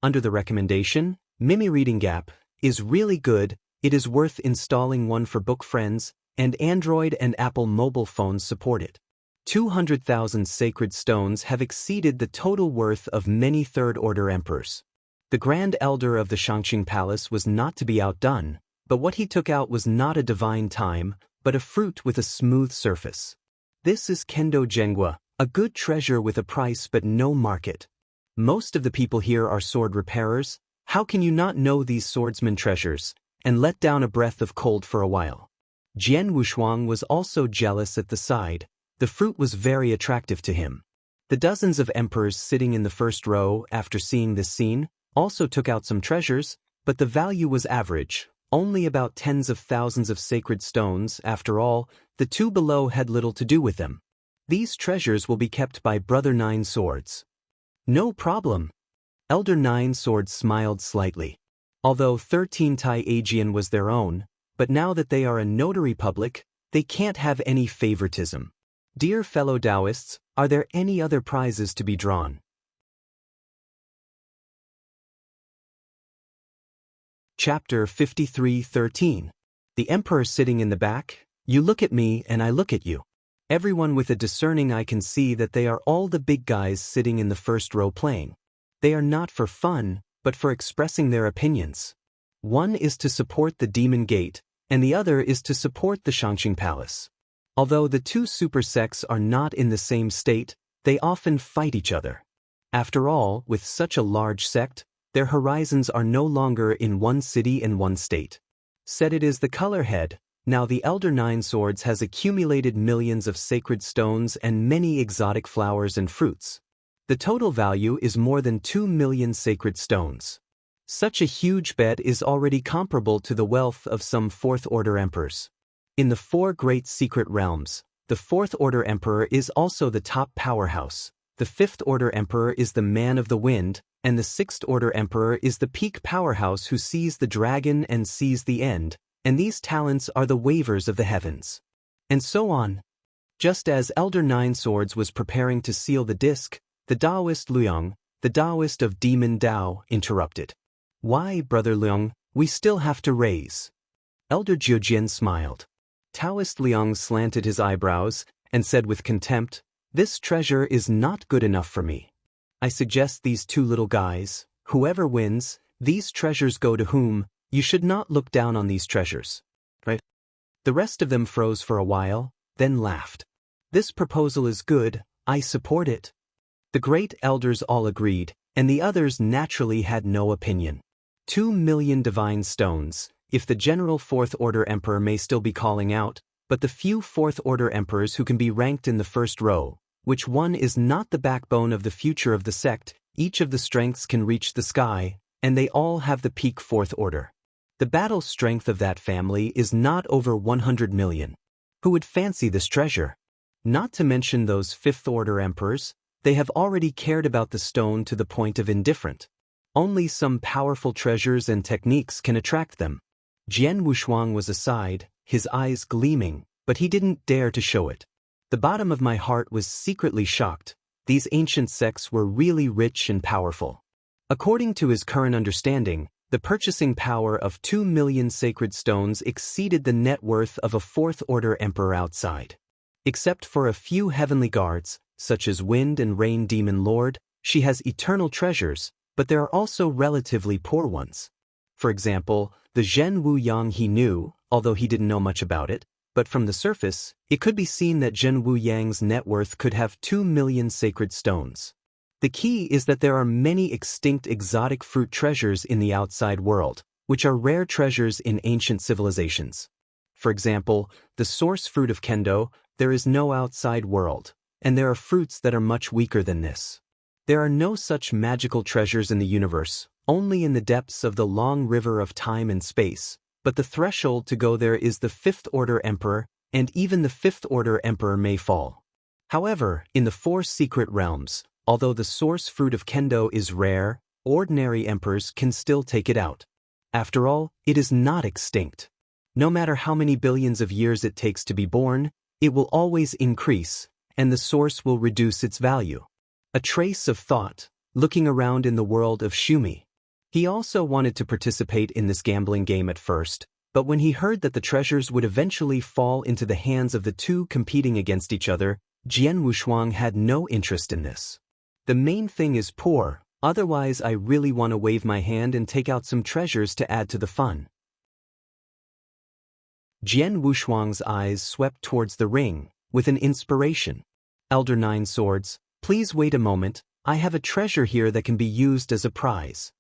Under the recommendation, Mimi Reading app is really good. It is worth installing one for book friends, and Android and Apple mobile phones support it. 200,000 sacred stones have exceeded the total worth of many third-order emperors. The Grand Elder of the Shangqing Palace was not to be outdone, but what he took out was not a divine time, but a fruit with a smooth surface. This is Kendo Jenghua, a good treasure with a price but no market. Most of the people here are sword repairers. How can you not know these swordsman treasures, and let down a breath of cold for a while? Jian Wushuang was also jealous at the side. The fruit was very attractive to him. The dozens of emperors sitting in the first row after seeing this scene also took out some treasures, but the value was average, only about tens of thousands of sacred stones. After all, the two below had little to do with them. These treasures will be kept by Brother Nine Swords. No problem. Elder Nine Swords smiled slightly. Although 13 Tai Aegean was their own, but now that they are a notary public, they can't have any favoritism. Dear fellow Taoists, are there any other prizes to be drawn? Chapter 53:13. The Emperor sitting in the back. You look at me and I look at you. Everyone with a discerning eye can see that they are all the big guys sitting in the first row playing. They are not for fun, but for expressing their opinions. One is to support the Demon Gate, and the other is to support the Shangqing Palace. Although the two super sects are not in the same state, they often fight each other. After all, with such a large sect, their horizons are no longer in one city and one state. Said it is the color head. Now the Elder Nine Swords has accumulated millions of sacred stones and many exotic flowers and fruits. The total value is more than 2 million sacred stones. Such a huge bet is already comparable to the wealth of some fourth-order emperors. In the four great secret realms, the fourth-order emperor is also the top powerhouse, the fifth-order emperor is the man of the wind, and the sixth-order emperor is the peak powerhouse who sees the dragon and sees the end, and these talents are the wavers of the heavens. And so on. Just as Elder Nine Swords was preparing to seal the disc, the Taoist Liang, the Taoist of Demon Tao, interrupted. Why, Brother Liang, we still have to raise. Elder Jiujian smiled. Taoist Liang slanted his eyebrows and said with contempt, this treasure is not good enough for me. I suggest these two little guys, whoever wins, these treasures go to whom, you should not look down on these treasures. Right? The rest of them froze for a while, then laughed. This proposal is good, I support it. The great elders all agreed, and the others naturally had no opinion. 2 million divine stones, if the general fourth-order emperor may still be calling out, but the few fourth-order emperors who can be ranked in the first row, which one is not the backbone of the future of the sect, each of the strengths can reach the sky, and they all have the peak fourth order. The battle strength of that family is not over 100 million. Who would fancy this treasure? Not to mention those fifth-order emperors, they have already cared about the stone to the point of indifferent. Only some powerful treasures and techniques can attract them. Jian Wushuang was aside, his eyes gleaming, but he didn't dare to show it. The bottom of my heart was secretly shocked. These ancient sects were really rich and powerful. According to his current understanding, the purchasing power of 2 million sacred stones exceeded the net worth of a fourth-order emperor outside. Except for a few heavenly guards, such as Wind and Rain Demon Lord, she has eternal treasures, but there are also relatively poor ones. For example, the Zhen Wu Yang he knew, although he didn't know much about it, but from the surface, it could be seen that Zhen Wu Yang's net worth could have 2 million sacred stones. The key is that there are many extinct exotic fruit treasures in the outside world, which are rare treasures in ancient civilizations. For example, the source fruit of Kendo, there is no outside world, and there are fruits that are much weaker than this. There are no such magical treasures in the universe, only in the depths of the long river of time and space, but the threshold to go there is the fifth-order emperor, and even the fifth-order emperor may fall. However, in the four secret realms, although the source fruit of Kendo is rare, ordinary emperors can still take it out. After all, it is not extinct. No matter how many billions of years it takes to be born, it will always increase, and the source will reduce its value. A trace of thought, looking around in the world of Shumi. He also wanted to participate in this gambling game at first, but when he heard that the treasures would eventually fall into the hands of the two competing against each other, Jian Wushuang had no interest in this. The main thing is poor, otherwise I really want to wave my hand and take out some treasures to add to the fun. Jian Wushuang's eyes swept towards the ring, with an inspiration. Elder Nine Swords, please wait a moment, I have a treasure here that can be used as a prize.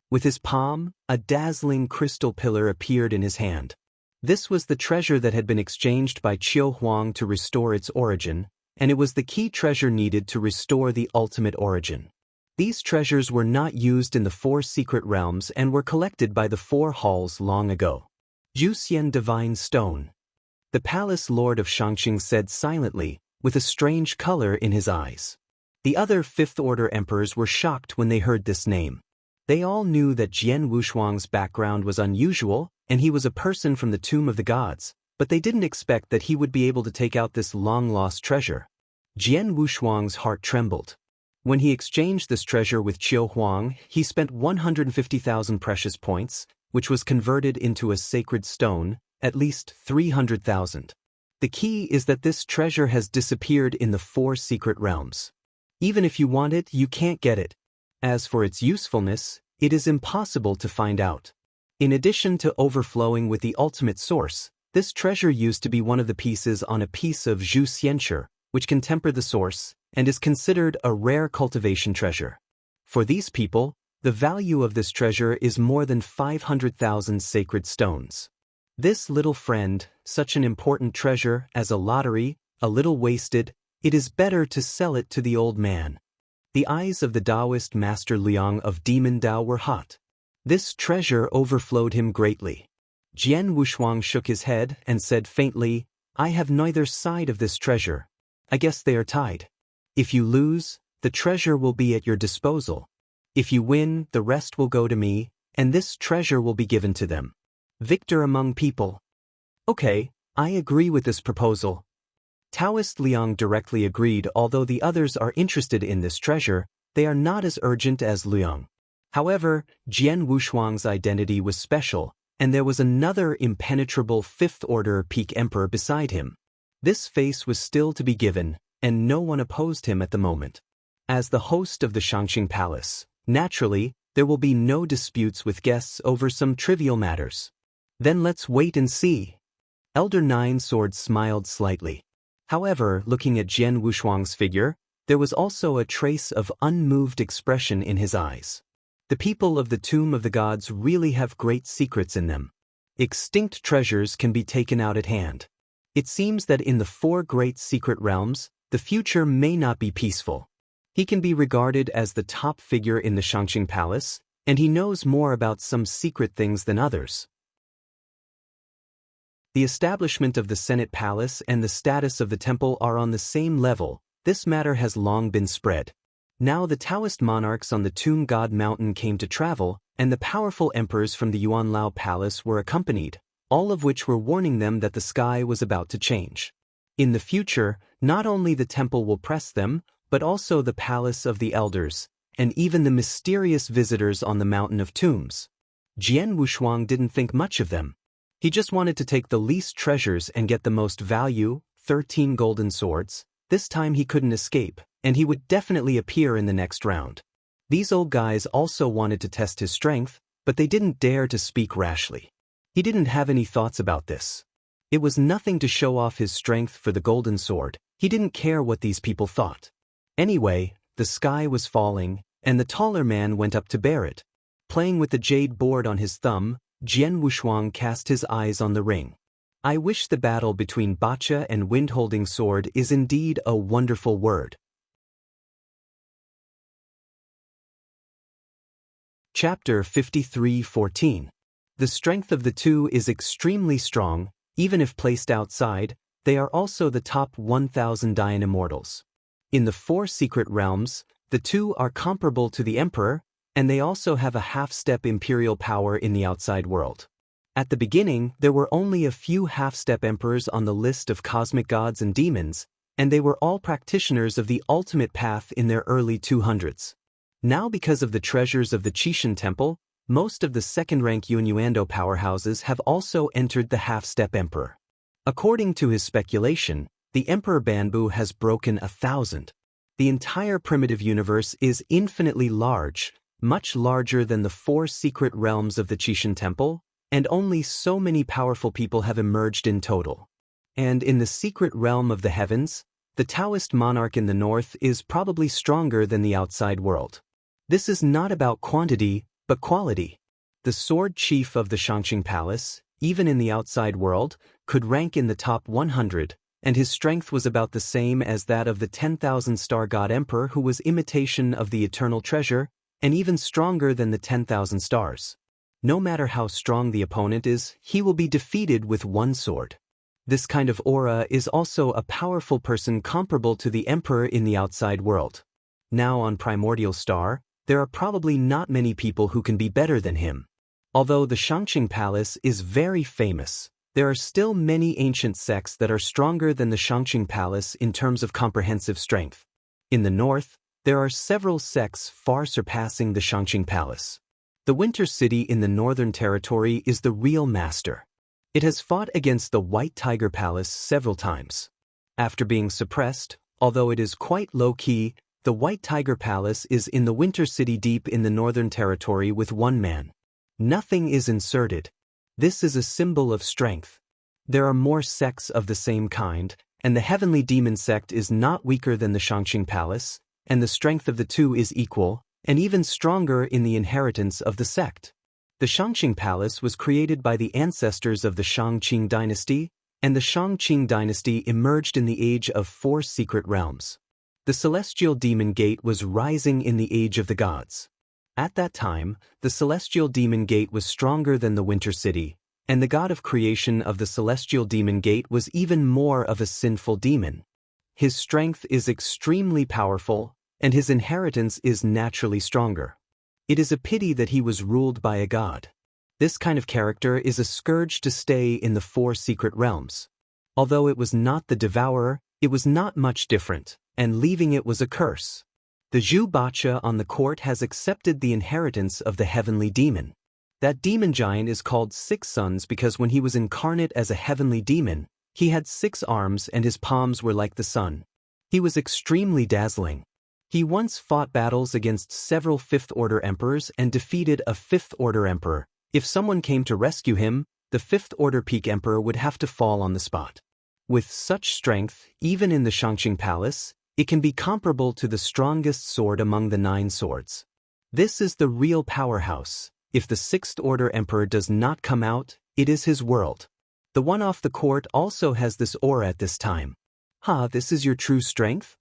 With his palm, a dazzling crystal pillar appeared in his hand. This was the treasure that had been exchanged by Qiu Huang to restore its origin, and it was the key treasure needed to restore the ultimate origin. These treasures were not used in the 4 secret realms and were collected by the 4 halls long ago. Juxian Divine Stone. The palace lord of Shangqing said silently, with a strange color in his eyes. The other 5th Order emperors were shocked when they heard this name. They all knew that Jian Wushuang's background was unusual, and he was a person from the Tomb of the Gods, but they didn't expect that he would be able to take out this long-lost treasure. Jian Wushuang's heart trembled. When he exchanged this treasure with Qiu Huang, he spent 150,000 precious points, which was converted into a sacred stone, at least 300,000. The key is that this treasure has disappeared in the 4 secret realms. Even if you want it, you can't get it. As for its usefulness, it is impossible to find out. In addition to overflowing with the ultimate source, this treasure used to be one of the pieces on a piece of Zhu Xianshi, which can temper the source, and is considered a rare cultivation treasure. For these people, the value of this treasure is more than 500,000 sacred stones. This little friend, such an important treasure as a lottery, a little wasted, it is better to sell it to the old man. The eyes of the Taoist master Liang of Demon Dao were hot. This treasure overflowed him greatly. Jian Wushuang shook his head and said faintly, I have neither side of this treasure. I guess they are tied. If you lose, the treasure will be at your disposal. If you win, the rest will go to me, and this treasure will be given to them. Victor among people. Okay, I agree with this proposal. Taoist Liang directly agreed. Although the others are interested in this treasure, they are not as urgent as Liang. However, Jian Wushuang's identity was special, and there was another impenetrable 5th Order peak emperor beside him. This face was still to be given, and no one opposed him at the moment. As the host of the Shangqing Palace, naturally, there will be no disputes with guests over some trivial matters. Then let's wait and see. Elder Nine Swords smiled slightly. However, looking at Jian Wushuang's figure, there was also a trace of unmoved expression in his eyes. The people of the Tomb of the Gods really have great secrets in them. Extinct treasures can be taken out at hand. It seems that in the 4 great secret realms, the future may not be peaceful. He can be regarded as the top figure in the Shangqing Palace, and he knows more about some secret things than others. The establishment of the Senate Palace and the status of the temple are on the same level. This matter has long been spread. Now the Taoist monarchs on the Tomb God Mountain came to travel, and the powerful emperors from the Yuanlao Palace were accompanied, all of which were warning them that the sky was about to change. In the future, not only the temple will press them, but also the Palace of the Elders, and even the mysterious visitors on the Mountain of Tombs. Jian Wushuang didn't think much of them. He just wanted to take the least treasures and get the most value, 13 golden swords. This time he couldn't escape, and he would definitely appear in the next round. These old guys also wanted to test his strength, but they didn't dare to speak rashly. He didn't have any thoughts about this. It was nothing to show off his strength for the golden sword. He didn't care what these people thought. Anyway, the sky was falling, and the taller man went up to bear it. Playing with the jade board on his thumb, Jian Wushuang cast his eyes on the ring. I wish the battle between Bacha and Wind-Holding Sword is indeed a wonderful word. Chapter 53:14. The strength of the two is extremely strong. Even if placed outside, they are also the top 1,000 Dayan immortals. In the 4 secret realms, the two are comparable to the Emperor, and they also have a half-step imperial power in the outside world. At the beginning, there were only a few half-step emperors on the list of cosmic gods and demons, and they were all practitioners of the ultimate path in their early 200s. Now because of the treasures of the Qishan Temple, most of the second-rank Yuanyuando powerhouses have also entered the half-step emperor. According to his speculation, the Emperor Banbu has broken 1,000. The entire primitive universe is infinitely large, much larger than the 4 secret realms of the Qishan Temple, and only so many powerful people have emerged in total. And in the secret realm of the heavens, the Taoist monarch in the north is probably stronger than the outside world. This is not about quantity, but quality. The sword chief of the Shangqing Palace, even in the outside world, could rank in the top 100, and his strength was about the same as that of the 10,000-star god emperor who was imitation of the eternal treasure, and even stronger than the 10,000 stars. No matter how strong the opponent is, he will be defeated with one sword. This kind of aura is also a powerful person comparable to the emperor in the outside world. Now on Primordial Star, there are probably not many people who can be better than him. Although the Shangqing Palace is very famous, there are still many ancient sects that are stronger than the Shangqing Palace in terms of comprehensive strength. In the north, there are several sects far surpassing the Shangqing Palace. The Winter City in the Northern Territory is the real master. It has fought against the White Tiger Palace several times. After being suppressed, although it is quite low-key, the White Tiger Palace is in the Winter City deep in the Northern Territory with one man. Nothing is inserted. This is a symbol of strength. There are more sects of the same kind, and the Heavenly Demon sect is not weaker than the Shangqing Palace, and the strength of the two is equal, and even stronger in the inheritance of the sect. The Shangqing Palace was created by the ancestors of the Shangqing dynasty, and the Shangqing dynasty emerged in the age of 4 secret realms. The Celestial Demon Gate was rising in the Age of the Gods. At that time, the Celestial Demon Gate was stronger than the Winter City, and the god of creation of the Celestial Demon Gate was even more of a sinful demon. His strength is extremely powerful, and his inheritance is naturally stronger. It is a pity that he was ruled by a god. This kind of character is a scourge to stay in the 4 secret realms. Although it was not the devourer, it was not much different, and leaving it was a curse. The Zhu Bacha on the court has accepted the inheritance of the heavenly demon. That demon giant is called 6 Suns because when he was incarnate as a heavenly demon, he had 6 arms and his palms were like the sun. He was extremely dazzling. He once fought battles against several 5th-order emperors and defeated a 5th-order emperor. If someone came to rescue him, the 5th-order peak emperor would have to fall on the spot. With such strength, even in the Shangqing Palace, it can be comparable to the strongest sword among the 9 swords. This is the real powerhouse. If the 6th-order emperor does not come out, it is his world. The one off the court also has this aura at this time. This is your true strength?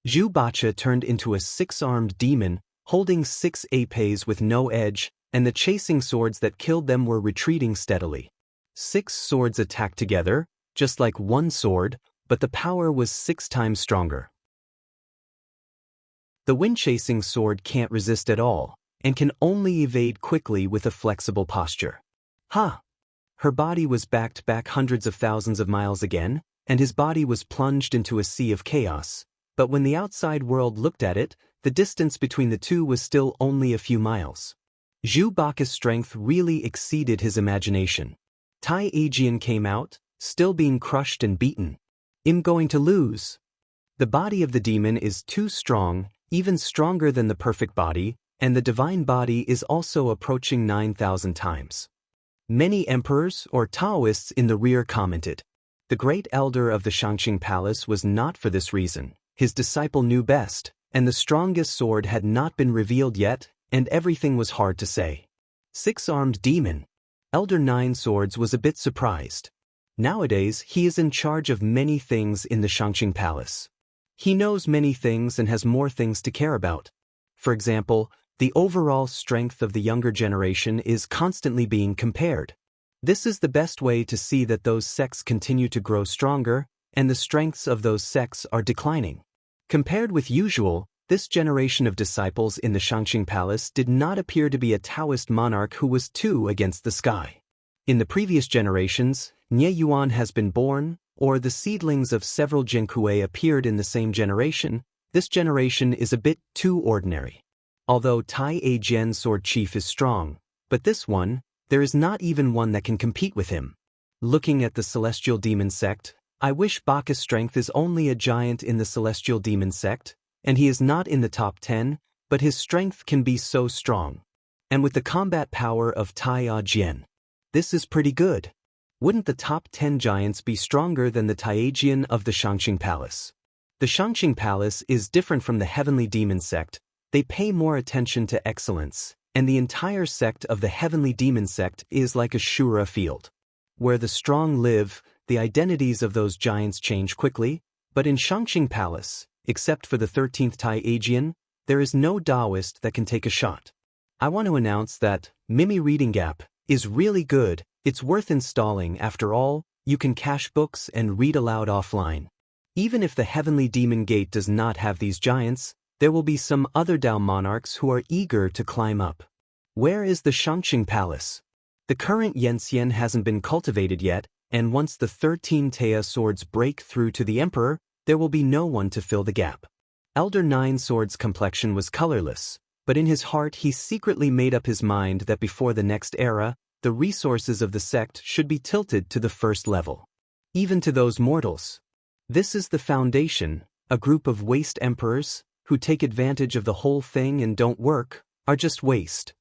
Zhu Bacha turned into a 6-armed demon, holding 6 épées with no edge, and the chasing swords that killed them were retreating steadily. 6 swords attacked together, just like one sword, but the power was 6 times stronger. The wind-chasing sword can't resist at all, and can only evade quickly with a flexible posture. Her body was backed back hundreds of thousands of miles again, and his body was plunged into a sea of chaos. But when the outside world looked at it, the distance between the two was still only a few miles. Zhu Bacha's strength really exceeded his imagination. Tai Aegean came out, still being crushed and beaten. I'm going to lose. The body of the demon is too strong, even stronger than the perfect body, and the divine body is also approaching 9,000 times. Many emperors or Taoists in the rear commented. The great elder of the Shangqing Palace was not for this reason. His disciple knew best, and the strongest sword had not been revealed yet, and everything was hard to say. 6-armed demon. Elder 9 Swords was a bit surprised. Nowadays, he is in charge of many things in the Shangqing Palace. He knows many things and has more things to care about. For example, the overall strength of the younger generation is constantly being compared. This is the best way to see that those sects continue to grow stronger, and the strengths of those sects are declining. Compared with usual, this generation of disciples in the Shangqing Palace did not appear to be a Taoist monarch who was too against the sky. In the previous generations, Nye Yuan has been born, or the seedlings of several Jinkui appeared in the same generation. This generation is a bit too ordinary. Although Tai A Jian Sword Chief is strong, but this one, there is not even one that can compete with him. Looking at the Celestial Demon Sect, I wish Bacchus' strength is only a giant in the Celestial Demon Sect, and he is not in the top 10, but his strength can be so strong. And with the combat power of Tai A Jian, this is pretty good. Wouldn't the top 10 giants be stronger than the Taijian of the Shangqing Palace? The Shangqing Palace is different from the Heavenly Demon Sect. They pay more attention to excellence, and the entire sect of the Heavenly Demon Sect is like a Shura field. Where the strong live, the identities of those giants change quickly, but in Shangqing Palace, except for the 13th Taijian, there is no Taoist that can take a shot. I want to announce that Mimi Reading Gap is really good. It's worth installing. After all, you can cache books and read aloud offline. Even if the Heavenly Demon Gate does not have these giants, there will be some other Dao monarchs who are eager to climb up. Where is the Shangqing Palace? The current Yanxian hasn't been cultivated yet, and once the 13 Taya swords break through to the Emperor, there will be no one to fill the gap. Elder Nine Swords' complexion was colorless, but in his heart he secretly made up his mind that before the next era, the resources of the sect should be tilted to the first level. Even to those mortals. This is the foundation, a group of waste emperors, who take advantage of the whole thing and don't work, are just waste.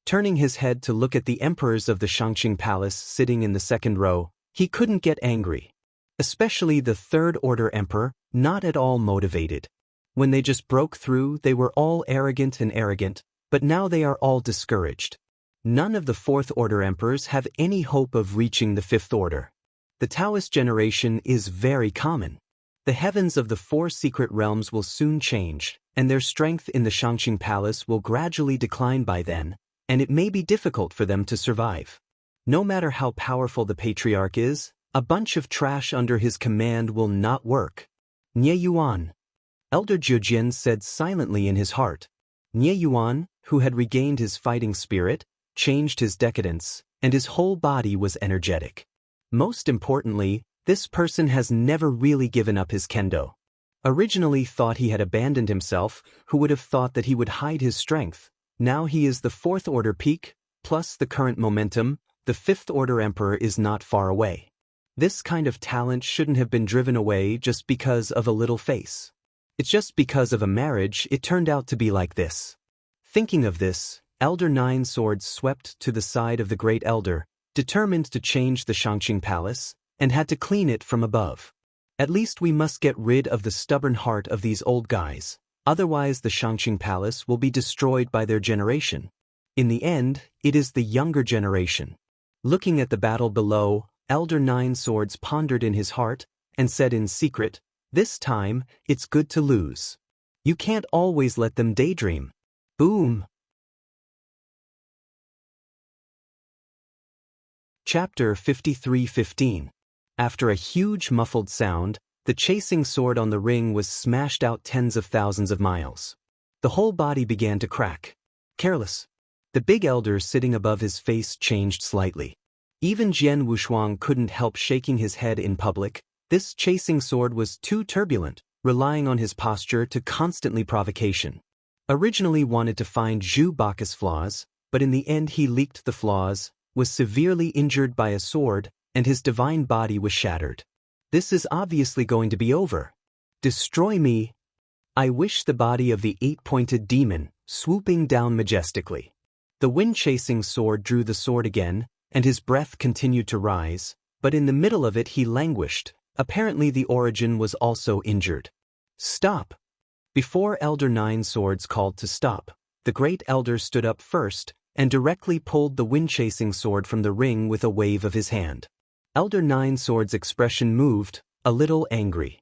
Turning his head to look at the emperors of the Shangqing Palace sitting in the second row, he couldn't get angry. Especially the Third Order Emperor, not at all motivated. When they just broke through, they were all arrogant, but now they are all discouraged. None of the Fourth Order Emperors have any hope of reaching the Fifth Order. The Taoist generation is very common. The heavens of the four secret realms will soon change, and their strength in the Shangqing Palace will gradually decline by then, and it may be difficult for them to survive. No matter how powerful the Patriarch is, a bunch of trash under his command will not work. Nye Yuan. Elder Jiujian said silently in his heart. Nye Yuan, who had regained his fighting spirit, changed his decadence, and his whole body was energetic. Most importantly, this person has never really given up his kendo. Originally thought he had abandoned himself, who would have thought that he would hide his strength. Now he is the Fourth Order peak, plus the current momentum, the Fifth Order Emperor is not far away. This kind of talent shouldn't have been driven away just because of a little face. It's just because of a marriage it turned out to be like this. Thinking of this, Elder Nine Swords swept to the side of the Great Elder, determined to change the Shangqing Palace, and had to clean it from above. At least we must get rid of the stubborn heart of these old guys, otherwise the Shangqing Palace will be destroyed by their generation. In the end, it is the younger generation. Looking at the battle below, Elder Nine Swords pondered in his heart, and said in secret, "This time, it's good to lose. You can't always let them daydream." Boom! Chapter 53:15. After a huge muffled sound, the chasing sword on the ring was smashed out tens of thousands of miles. The whole body began to crack. Careless. The big elder sitting above his face changed slightly. Even Jian Wushuang couldn't help shaking his head in public. This chasing sword was too turbulent, relying on his posture to constantly provocation. Originally wanted to find Zhu Bacchus' flaws, but in the end he leaked the flaws, was severely injured by a sword, and his divine body was shattered. This is obviously going to be over. Destroy me. I wish the body of the eight-pointed demon, swooping down majestically. The wind-chasing sword drew the sword again, and his breath continued to rise, but in the middle of it he languished. Apparently the origin was also injured. Stop! Before Elder Nine Swords called to stop, the Great Elder stood up first, and directly pulled the wind-chasing sword from the ring with a wave of his hand. Elder Nine Swords' expression moved, a little angry.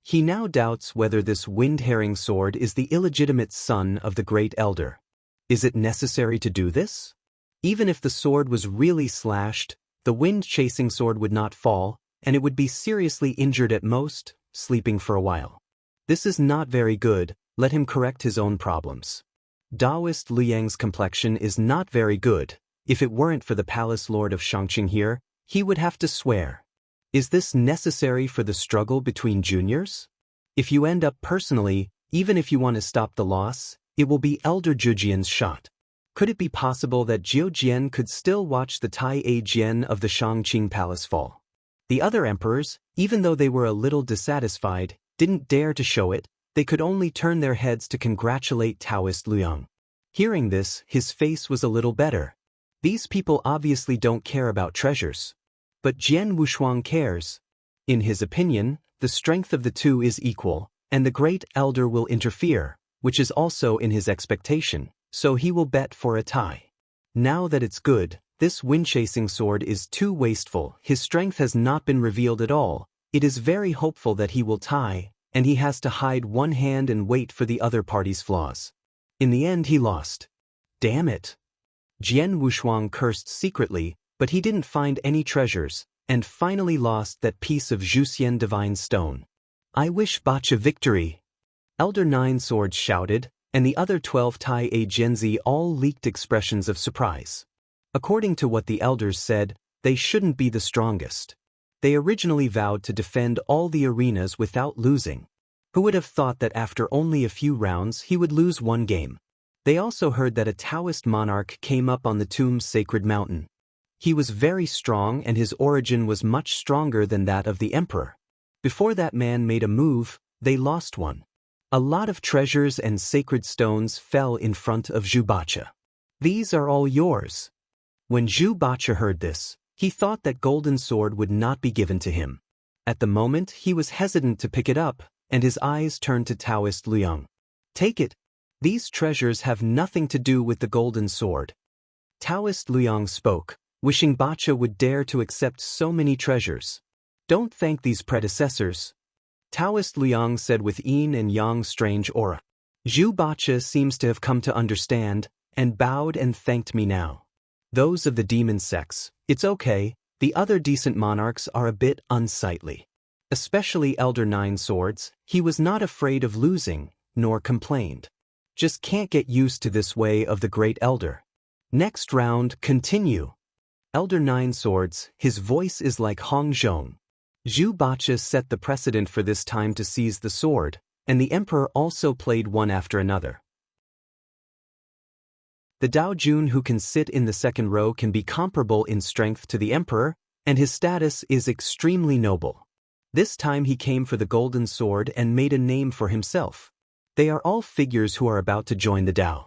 He now doubts whether this wind-herring sword is the illegitimate son of the Great Elder. Is it necessary to do this? Even if the sword was really slashed, the wind-chasing sword would not fall, and it would be seriously injured at most, sleeping for a while. This is not very good, let him correct his own problems. Taoist Liang's complexion is not very good. If it weren't for the Palace Lord of Shangqing here, he would have to swear. Is this necessary for the struggle between juniors? If you end up personally, Even if you want to stop the loss, it will be Elder Zhujian's shot. Could it be possible that Jiu Jian could still watch the Tai A Jian of the Shangqing Palace fall? The other emperors, even though they were a little dissatisfied, didn't dare to show it. They could only turn their heads to congratulate Taoist Liang. Hearing this, his face was a little better. These people obviously don't care about treasures. But Jian Wushuang cares. In his opinion, the strength of the two is equal, and the great elder will interfere, which is also in his expectation, so he will bet for a tie. Now that it's good, this wind-chasing sword is too wasteful. His strength has not been revealed at all. It is very hopeful that he will tie, and he has to hide one hand and wait for the other party's flaws. In the end he lost. Damn it! Jian Wushuang cursed secretly, but he didn't find any treasures, and finally lost that piece of Zhuxian divine stone. I wish Bacha victory! Elder Nine Swords shouted, and the other 12 Tai A Genzi all leaked expressions of surprise. According to what the elders said, they shouldn't be the strongest. They originally vowed to defend all the arenas without losing. Who would have thought that after only a few rounds he would lose one game? They also heard that a Taoist monarch came up on the tomb's sacred mountain. He was very strong and his origin was much stronger than that of the emperor. Before that man made a move, they lost one. A lot of treasures and sacred stones fell in front of Zhu Bacha. These are all yours. When Zhu Bacha heard this, he thought that golden sword would not be given to him. At the moment he was hesitant to pick it up, and his eyes turned to Taoist Liang. Take it. These treasures have nothing to do with the golden sword. Taoist Liang spoke, wishing Bacha would dare to accept so many treasures. Don't thank these predecessors. Taoist Liang said with yin and yang strange aura. Zhu Bacha seems to have come to understand, and bowed and thanked me now. Those of the demon sects, it's okay, the other decent monarchs are a bit unsightly. Especially Elder Nine Swords, he was not afraid of losing, nor complained. Just can't get used to this way of the great elder. Next round, continue. Elder Nine Swords, his voice is like Hong Zhong. Zhu Bacha set the precedent for this time to seize the sword, and the emperor also played one after another. The Dao Jun who can sit in the second row can be comparable in strength to the emperor, and his status is extremely noble. This time he came for the golden sword and made a name for himself. They are all figures who are about to join the Dao.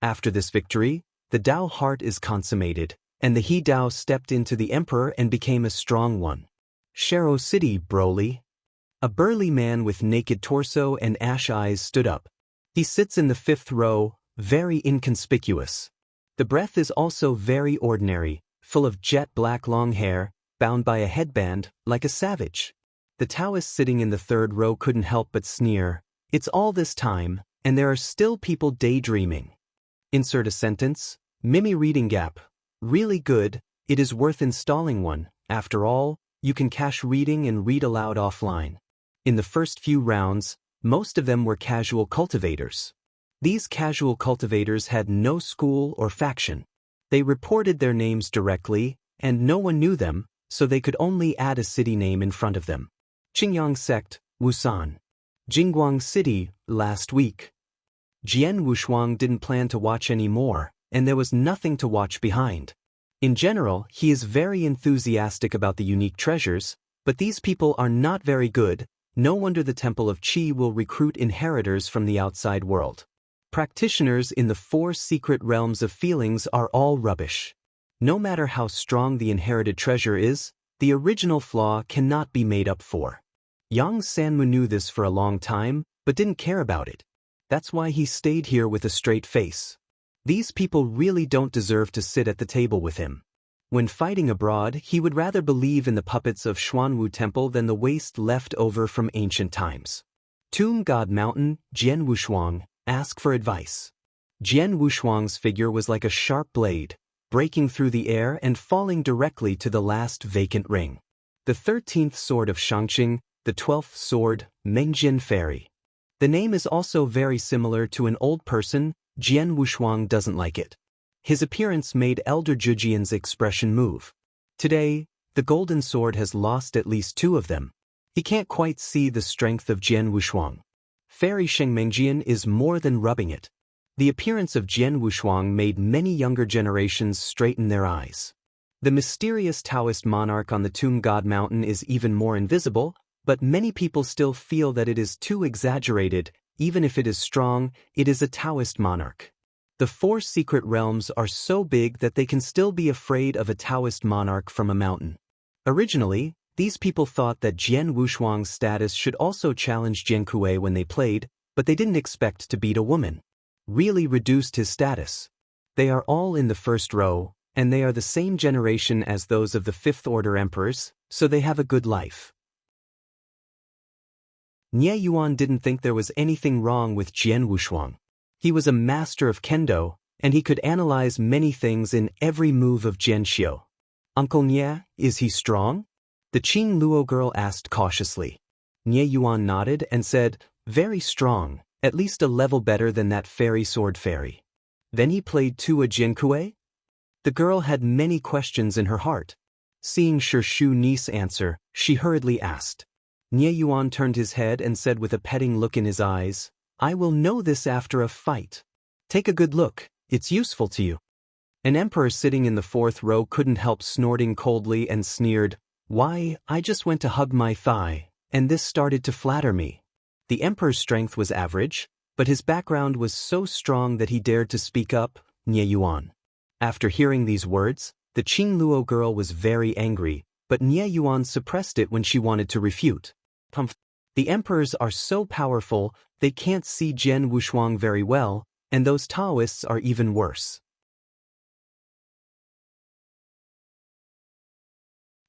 After this victory, the Dao heart is consummated, and the He Dao stepped into the emperor and became a strong one. Sharo City, Broly. A burly man with naked torso and ash eyes stood up. He sits in the 5th row, very inconspicuous. The breath is also very ordinary, full of jet black long hair, bound by a headband, like a savage. The Taoist sitting in the 3rd row couldn't help but sneer. It's all this time, and there are still people daydreaming. Insert a sentence. Mimi reading gap. Really good, it is worth installing one. After all, you can cache reading and read aloud offline. In the first few rounds, most of them were casual cultivators. These casual cultivators had no school or faction. They reported their names directly, and no one knew them, so they could only add a city name in front of them. Qingyang Sect, Wusan. Jingguang City, last week. Jian Wushuang didn't plan to watch any more, and there was nothing to watch behind. In general, he is very enthusiastic about the unique treasures, but these people are not very good. No wonder the Temple of Qi will recruit inheritors from the outside world. Practitioners in the 4 secret realms of feelings are all rubbish. No matter how strong the inherited treasure is, the original flaw cannot be made up for. Yang Sanmu knew this for a long time, but didn't care about it. That's why he stayed here with a straight face. These people really don't deserve to sit at the table with him. When fighting abroad, he would rather believe in the puppets of Xuanwu Temple than the waste left over from ancient times. Tomb God Mountain, Jian Wushuang, ask for advice. Jian Wushuang's figure was like a sharp blade, breaking through the air and falling directly to the last vacant ring. The 13th sword of Shangqing, the 12th sword, Mengjin Fairy. The name is also very similar to an old person. Jian Wushuang doesn't like it. His appearance made Elder Zhujian's expression move. Today, the golden sword has lost at least 2 of them. He can't quite see the strength of Jian Wushuang. Fairy Shengmengjian is more than rubbing it. The appearance of Jian Wushuang made many younger generations straighten their eyes. The mysterious Taoist monarch on the Tomb God Mountain is even more invisible, but many people still feel that it is too exaggerated. Even if it is strong, it is a Taoist monarch. The 4 secret realms are so big that they can still be afraid of a Taoist monarch from a mountain. Originally, these people thought that Jian Wushuang's status should also challenge Jian Kuei when they played, but they didn't expect to beat a woman. Really reduced his status. They are all in the first row, and they are the same generation as those of the Fifth Order emperors, so they have a good life. Nie Yuan didn't think there was anything wrong with Jian Wushuang. He was a master of kendo, and he could analyze many things in every move of Jian Xiu. Uncle Nie, is he strong? The Qing Luo girl asked cautiously. Nie Yuan nodded and said, very strong, at least a level better than that fairy sword fairy. Then he played to a Jian Kuei? The girl had many questions in her heart. Seeing Shu Ni's answer, she hurriedly asked. Nie Yuan turned his head and said with a petting look in his eyes, I will know this after a fight. Take a good look, it's useful to you. An emperor sitting in the 4th row couldn't help snorting coldly and sneered, why, I just went to hug my thigh, and this started to flatter me. The emperor's strength was average, but his background was so strong that he dared to speak up, Nie Yuan. After hearing these words, the Qing Luo girl was very angry, but Nie Yuan suppressed it when she wanted to refute. The emperors are so powerful, they can't see Jian Wushuang very well, and those Taoists are even worse.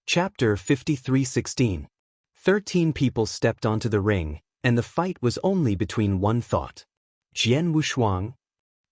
Chapter 53:16. 13 people stepped onto the ring, and the fight was only between one thought. Jian Wushuang.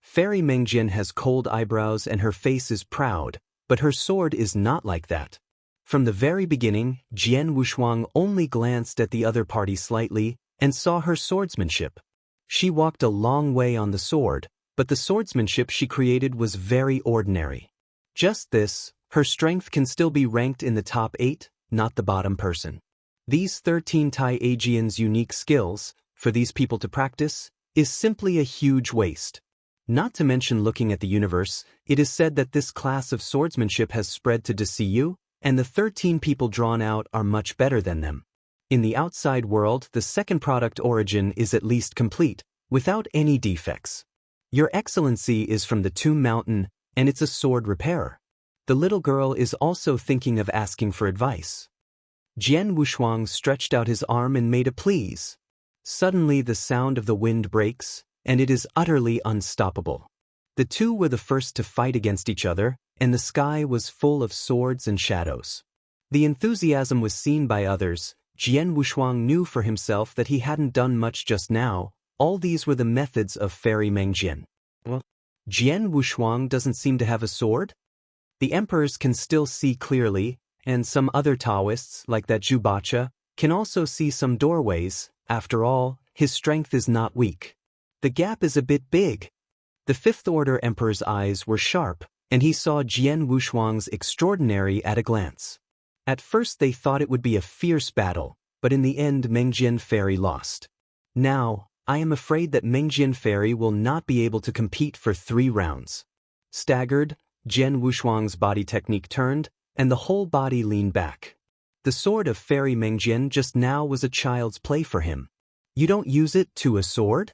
Fairy Mengjian has cold eyebrows and her face is proud, but her sword is not like that. From the very beginning, Jian Wushuang only glanced at the other party slightly and saw her swordsmanship. She walked a long way on the sword, but the swordsmanship she created was very ordinary. Just this, her strength can still be ranked in the top 8, not the bottom person. These 13 Tai Aegeans' unique skills, for these people to practice, is simply a huge waste. Not to mention looking at the universe, it is said that this class of swordsmanship has spread to DCU, and the 13 people drawn out are much better than them. In the outside world, the second product origin is at least complete, without any defects. Your Excellency is from the Tomb Mountain, and it's a sword repairer. The little girl is also thinking of asking for advice. Jian Wushuang stretched out his arm and made a please. Suddenly the sound of the wind breaks, and it is utterly unstoppable. The two were the first to fight against each other, and the sky was full of swords and shadows. The enthusiasm was seen by others. Jian Wushuang knew for himself that he hadn't done much just now. All these were the methods of Fairy Mengjian. Well, Jian Wushuang doesn't seem to have a sword? The emperors can still see clearly, and some other Taoists, like that Zhubacha, can also see some doorways. After all, his strength is not weak. The gap is a bit big. The Fifth Order Emperor's eyes were sharp, and he saw Jian Wushuang's extraordinary at a glance. At first they thought it would be a fierce battle, but in the end Mengjian Fairy lost. Now, I am afraid that Mengjian Fairy will not be able to compete for 3 rounds. Staggered, Jian Wushuang's body technique turned, and the whole body leaned back. The sword of Fairy Mengjian just now was a child's play for him. You don't use it to a sword?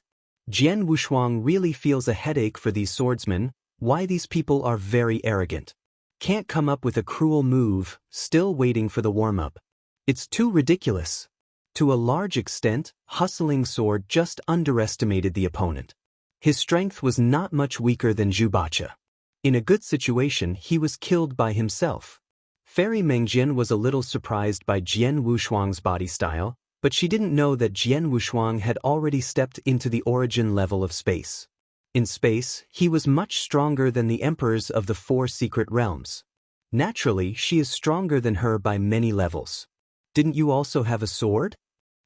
Jian Wushuang really feels a headache for these swordsmen. Why these people are very arrogant. Can't come up with a cruel move, still waiting for the warm-up. It's too ridiculous. To a large extent, Hustling Sword just underestimated the opponent. His strength was not much weaker than Zhubacha. In a good situation, he was killed by himself. Fairy Mengjian was a little surprised by Jian Wushuang's body style, but she didn't know that Jian Wushuang had already stepped into the origin level of space. In space, he was much stronger than the emperors of the 4 secret realms. Naturally, she is stronger than her by many levels. Didn't you also have a sword?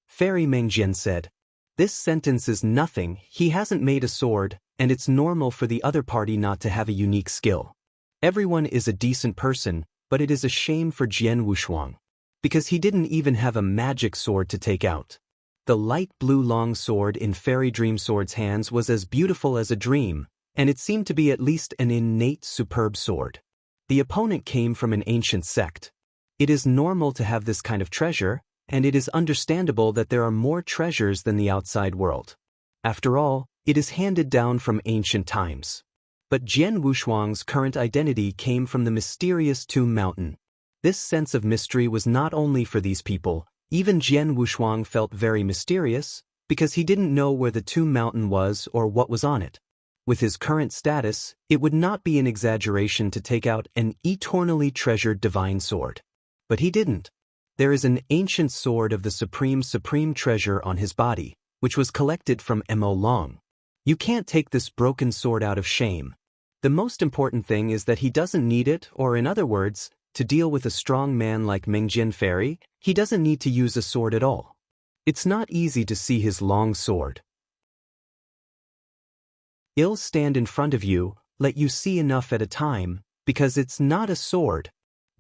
Fairy Mengjian said. This sentence is nothing. He hasn't made a sword, and it's normal for the other party not to have a unique skill. Everyone is a decent person, but it is a shame for Jian Wushuang. Because he didn't even have a magic sword to take out. The light blue long sword in Fairy Dream Sword's hands was as beautiful as a dream, and it seemed to be at least an innate superb sword. The opponent came from an ancient sect. It is normal to have this kind of treasure, and it is understandable that there are more treasures than the outside world. After all, it is handed down from ancient times. But Jian Wushuang's current identity came from the mysterious Tomb Mountain. This sense of mystery was not only for these people. Even Jian Wushuang felt very mysterious, because he didn't know where the Tomb Mountain was or what was on it. With his current status, it would not be an exaggeration to take out an eternally treasured divine sword. But he didn't. There is an ancient sword of the supreme treasure on his body, which was collected from Mo Long. You can't take this broken sword out of shame. The most important thing is that he doesn't need it, or in other words, to deal with a strong man like Mengjian Fairy, he doesn't need to use a sword at all. It's not easy to see his long sword. It'll stand in front of you, let you see enough at a time, because it's not a sword.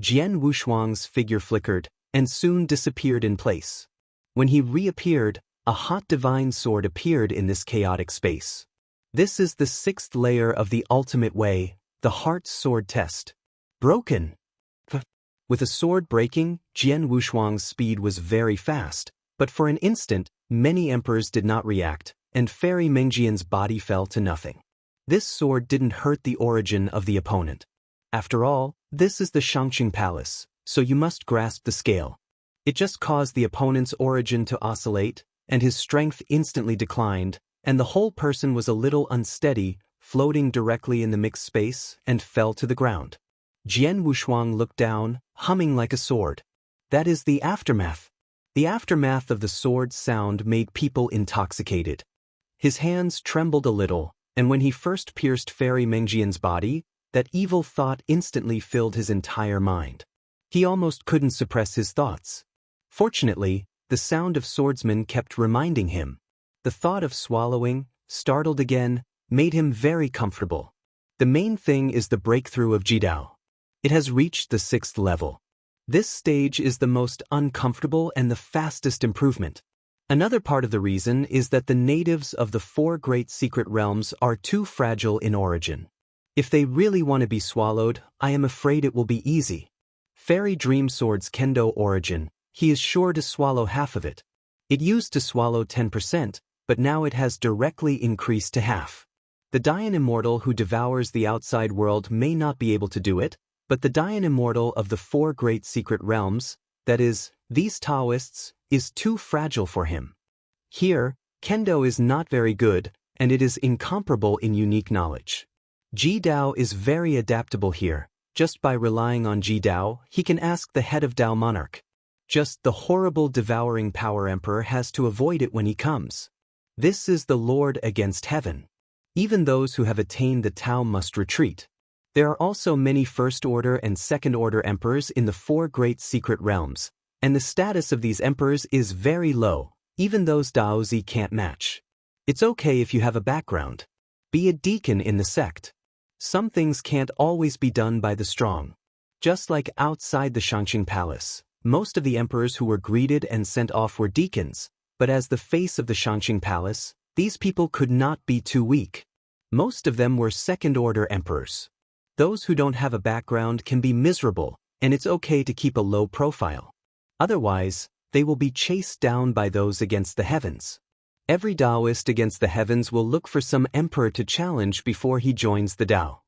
Jian Wushuang's figure flickered, and soon disappeared in place. When he reappeared, a hot divine sword appeared in this chaotic space. This is the 6th layer of the ultimate way, the heart sword test. Broken. With a sword breaking, Jian Wushuang's speed was very fast, but for an instant, many emperors did not react, and Fairy Mengjian's body fell to nothing. This sword didn't hurt the origin of the opponent. After all, this is the Shangqing Palace, so you must grasp the scale. It just caused the opponent's origin to oscillate, and his strength instantly declined, and the whole person was a little unsteady, floating directly in the mixed space, and fell to the ground. Jian Wushuang looked down, humming like a sword. That is the aftermath. The aftermath of the sword's sound made people intoxicated. His hands trembled a little, and when he first pierced Fairy Mengjian's body, that evil thought instantly filled his entire mind. He almost couldn't suppress his thoughts. Fortunately, the sound of Swordsman kept reminding him. The thought of swallowing, startled again, made him very comfortable. The main thing is the breakthrough of Jidao. It has reached the 6th level. This stage is the most uncomfortable and the fastest improvement. Another part of the reason is that the natives of the 4 great secret realms are too fragile in origin. If they really want to be swallowed, I am afraid it will be easy. Fairy Dream Sword's Kendo origin, he is sure to swallow half of it. It used to swallow 10%, but now it has directly increased to half. The Dayan Immortal who devours the outside world may not be able to do it, but the Dayan Immortal of the 4 great secret realms, that is, these Taoists, is too fragile for him. Here, Kendo is not very good, and it is incomparable in unique knowledge. Jidao is very adaptable here. Just by relying on Jidao, he can ask the head of Dao Monarch. Just the horrible devouring power emperor has to avoid it when he comes. This is the Lord against heaven. Even those who have attained the Tao must retreat. There are also many first-order and second-order emperors in the 4 great secret realms, and the status of these emperors is very low, even those Daozi can't match. It's okay if you have a background. Be a deacon in the sect. Some things can't always be done by the strong. Just like outside the Shangqing Palace, most of the emperors who were greeted and sent off were deacons, but as the face of the Shangqing Palace, these people could not be too weak. Most of them were second-order emperors. Those who don't have a background can be miserable, and it's okay to keep a low profile. Otherwise, they will be chased down by those against the heavens. Every Taoist against the heavens will look for some emperor to challenge before he joins the Tao.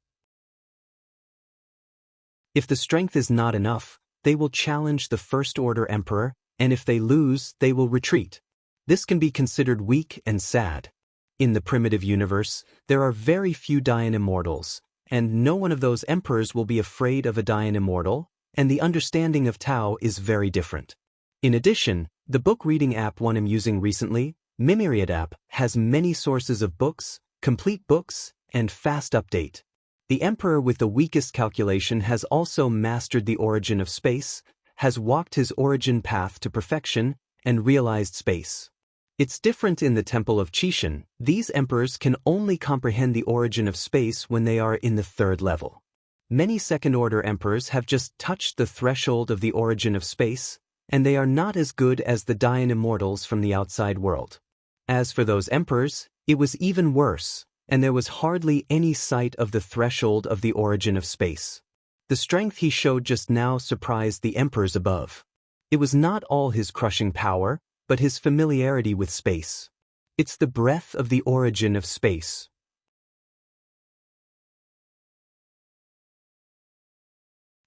If the strength is not enough, they will challenge the first-order emperor, and if they lose, they will retreat. This can be considered weak and sad. In the primitive universe, there are very few Dayan Immortals, and no one of those emperors will be afraid of a Dayan Immortal, and the understanding of Tao is very different. In addition, the book reading app one I'm using recently, Mimiriad app, has many sources of books, complete books, and fast update. The emperor with the weakest calculation has also mastered the origin of space, has walked his origin path to perfection, and realized space. It's different in the Temple of Qishan. These emperors can only comprehend the origin of space when they are in the 3rd level. Many second-order emperors have just touched the threshold of the origin of space, and they are not as good as the Dian immortals from the outside world. As for those emperors, it was even worse, and there was hardly any sight of the threshold of the origin of space. The strength he showed just now surprised the emperors above. It was not all his crushing power, but his familiarity with space. It's the breath of the origin of space.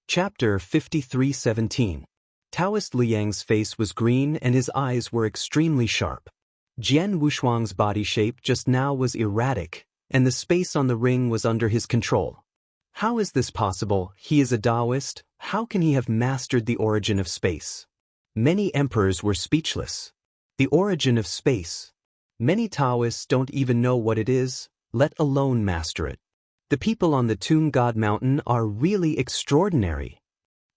Chapter 53:17. Taoist Liang's face was green and his eyes were extremely sharp. Jian Wushuang's body shape just now was erratic, and the space on the ring was under his control. How is this possible? He is a Taoist. How can he have mastered the origin of space? Many emperors were speechless. The origin of space. Many Taoists don't even know what it is, let alone master it. The people on the Tomb God Mountain are really extraordinary.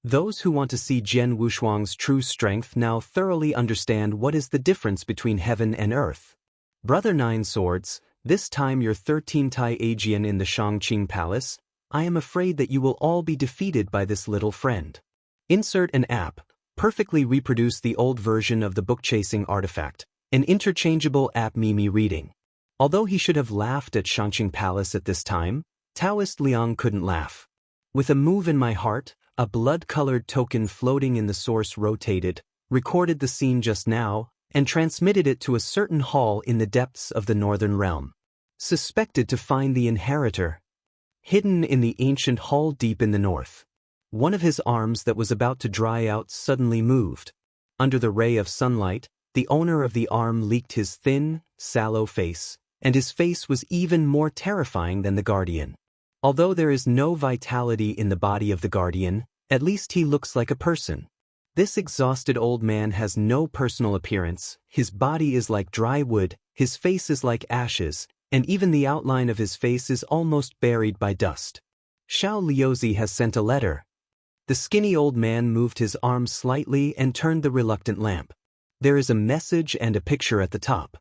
Those who want to see Jian Wushuang's true strength now thoroughly understand what is the difference between heaven and earth. Brother Nine Swords, this time your 13 Tai Aegean in the Shangqing Palace, I am afraid that you will all be defeated by this little friend. Insert an app, perfectly reproduce the old version of the book-chasing artifact, an interchangeable app Mimi reading. Although he should have laughed at Shangqing Palace at this time, Taoist Liang couldn't laugh. With a move in my heart, a blood-colored token floating in the source rotated, recorded the scene just now, and transmitted it to a certain hall in the depths of the northern realm. Suspected to find the inheritor. Hidden in the ancient hall deep in the north. One of his arms that was about to dry out suddenly moved. Under the ray of sunlight, the owner of the arm leaked his thin, sallow face, and his face was even more terrifying than the guardian. Although there is no vitality in the body of the guardian, at least he looks like a person. This exhausted old man has no personal appearance, his body is like dry wood, his face is like ashes, and even the outline of his face is almost buried by dust. Xiao Liuzi has sent a letter. The skinny old man moved his arm slightly and turned the reluctant lamp. There is a message and a picture at the top.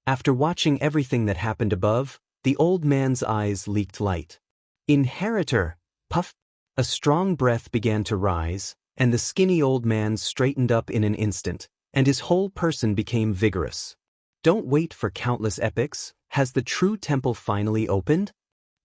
After watching everything that happened above, the old man's eyes leaked light. Inheritor, puff. A strong breath began to rise, and the skinny old man straightened up in an instant, and his whole person became vigorous. Don't wait for countless epochs. Has the true temple finally opened?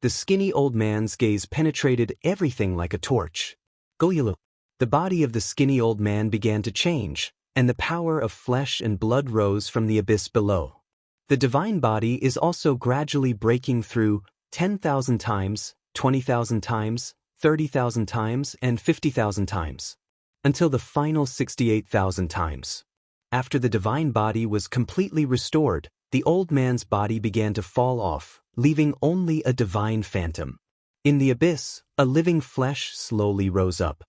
The skinny old man's gaze penetrated everything like a torch. Goyulu. The body of the skinny old man began to change, and the power of flesh and blood rose from the abyss below. The divine body is also gradually breaking through 10,000 times, 20,000 times, 30,000 times, and 50,000 times, until the final 68,000 times. After the divine body was completely restored, the old man's body began to fall off, leaving only a divine phantom. In the abyss, a living flesh slowly rose up.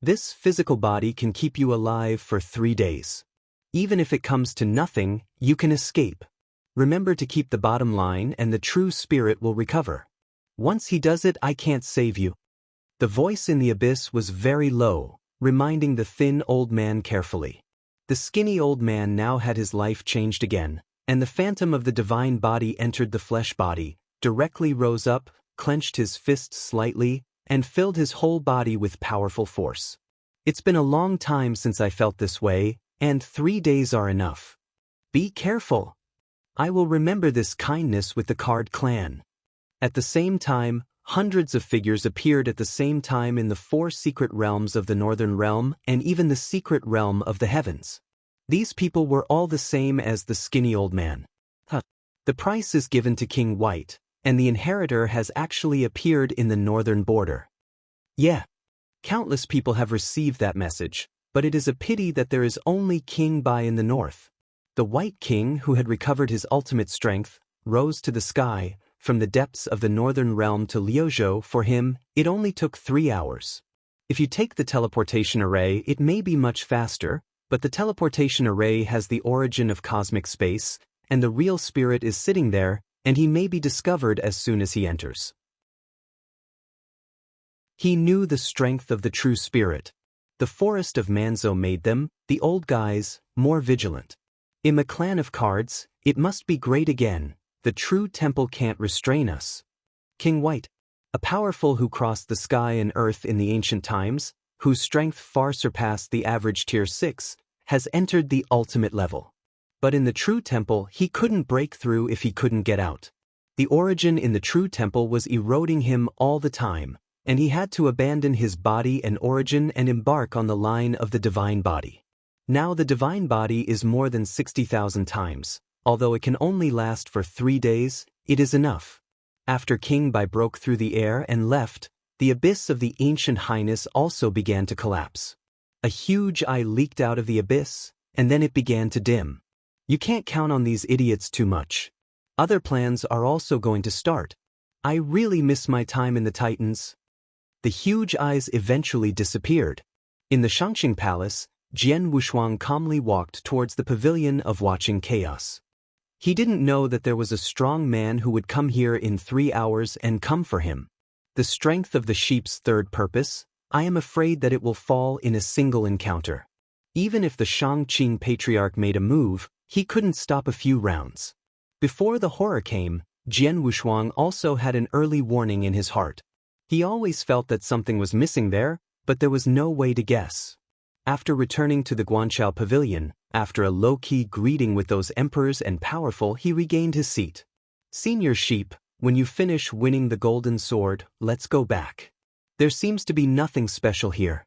This physical body can keep you alive for 3 days. Even if it comes to nothing, you can escape. Remember to keep the bottom line and the true spirit will recover. Once he does it, I can't save you. The voice in the abyss was very low, reminding the thin old man carefully. The skinny old man now had his life changed again, and the phantom of the divine body entered the flesh body, directly rose up, clenched his fists slightly, and filled his whole body with powerful force. It's been a long time since I felt this way, and 3 days are enough. Be careful. I will remember this kindness with the Card clan. At the same time, hundreds of figures appeared at the same time in the 4 secret realms of the northern realm and even the secret realm of the heavens. These people were all the same as the skinny old man. The price is given to King White, and the inheritor has actually appeared in the northern border. Yeah, countless people have received that message, but it is a pity that there is only King Bai in the north. The White King, who had recovered his ultimate strength, rose to the sky. From the depths of the northern realm to Liuzhou, for him, it only took 3 hours. If you take the teleportation array, it may be much faster, but the teleportation array has the origin of cosmic space, and the real spirit is sitting there, and he may be discovered as soon as he enters. He knew the strength of the true spirit. The forest of Manzhou made them, the old guys, more vigilant. In the clan of cards, it must be great again. The true temple can't restrain us. King White, a powerful who crossed the sky and earth in the ancient times, whose strength far surpassed the average tier 6, has entered the ultimate level. But in the true temple, he couldn't break through if he couldn't get out. The origin in the true temple was eroding him all the time, and he had to abandon his body and origin and embark on the line of the divine body. Now the divine body is more than 60,000 times. Although it can only last for 3 days, it is enough. After King Bai broke through the air and left, the abyss of the ancient highness also began to collapse. A huge eye leaked out of the abyss, and then it began to dim. You can't count on these idiots too much. Other plans are also going to start. I really miss my time in the Titans. The huge eyes eventually disappeared. In the Shangqing Palace, Jian Wushuang calmly walked towards the pavilion of watching chaos. He didn't know that there was a strong man who would come here in 3 hours and come for him. The strength of the sheep's third purpose, I am afraid that it will fall in a single encounter. Even if the Shangqing patriarch made a move, he couldn't stop a few rounds. Before the horror came, Jian Wushuang also had an early warning in his heart. He always felt that something was missing there, but there was no way to guess. After returning to the Guanqiao pavilion, after a low-key greeting with those emperors and powerful, he regained his seat. Senior Sheep, when you finish winning the golden sword, let's go back. There seems to be nothing special here.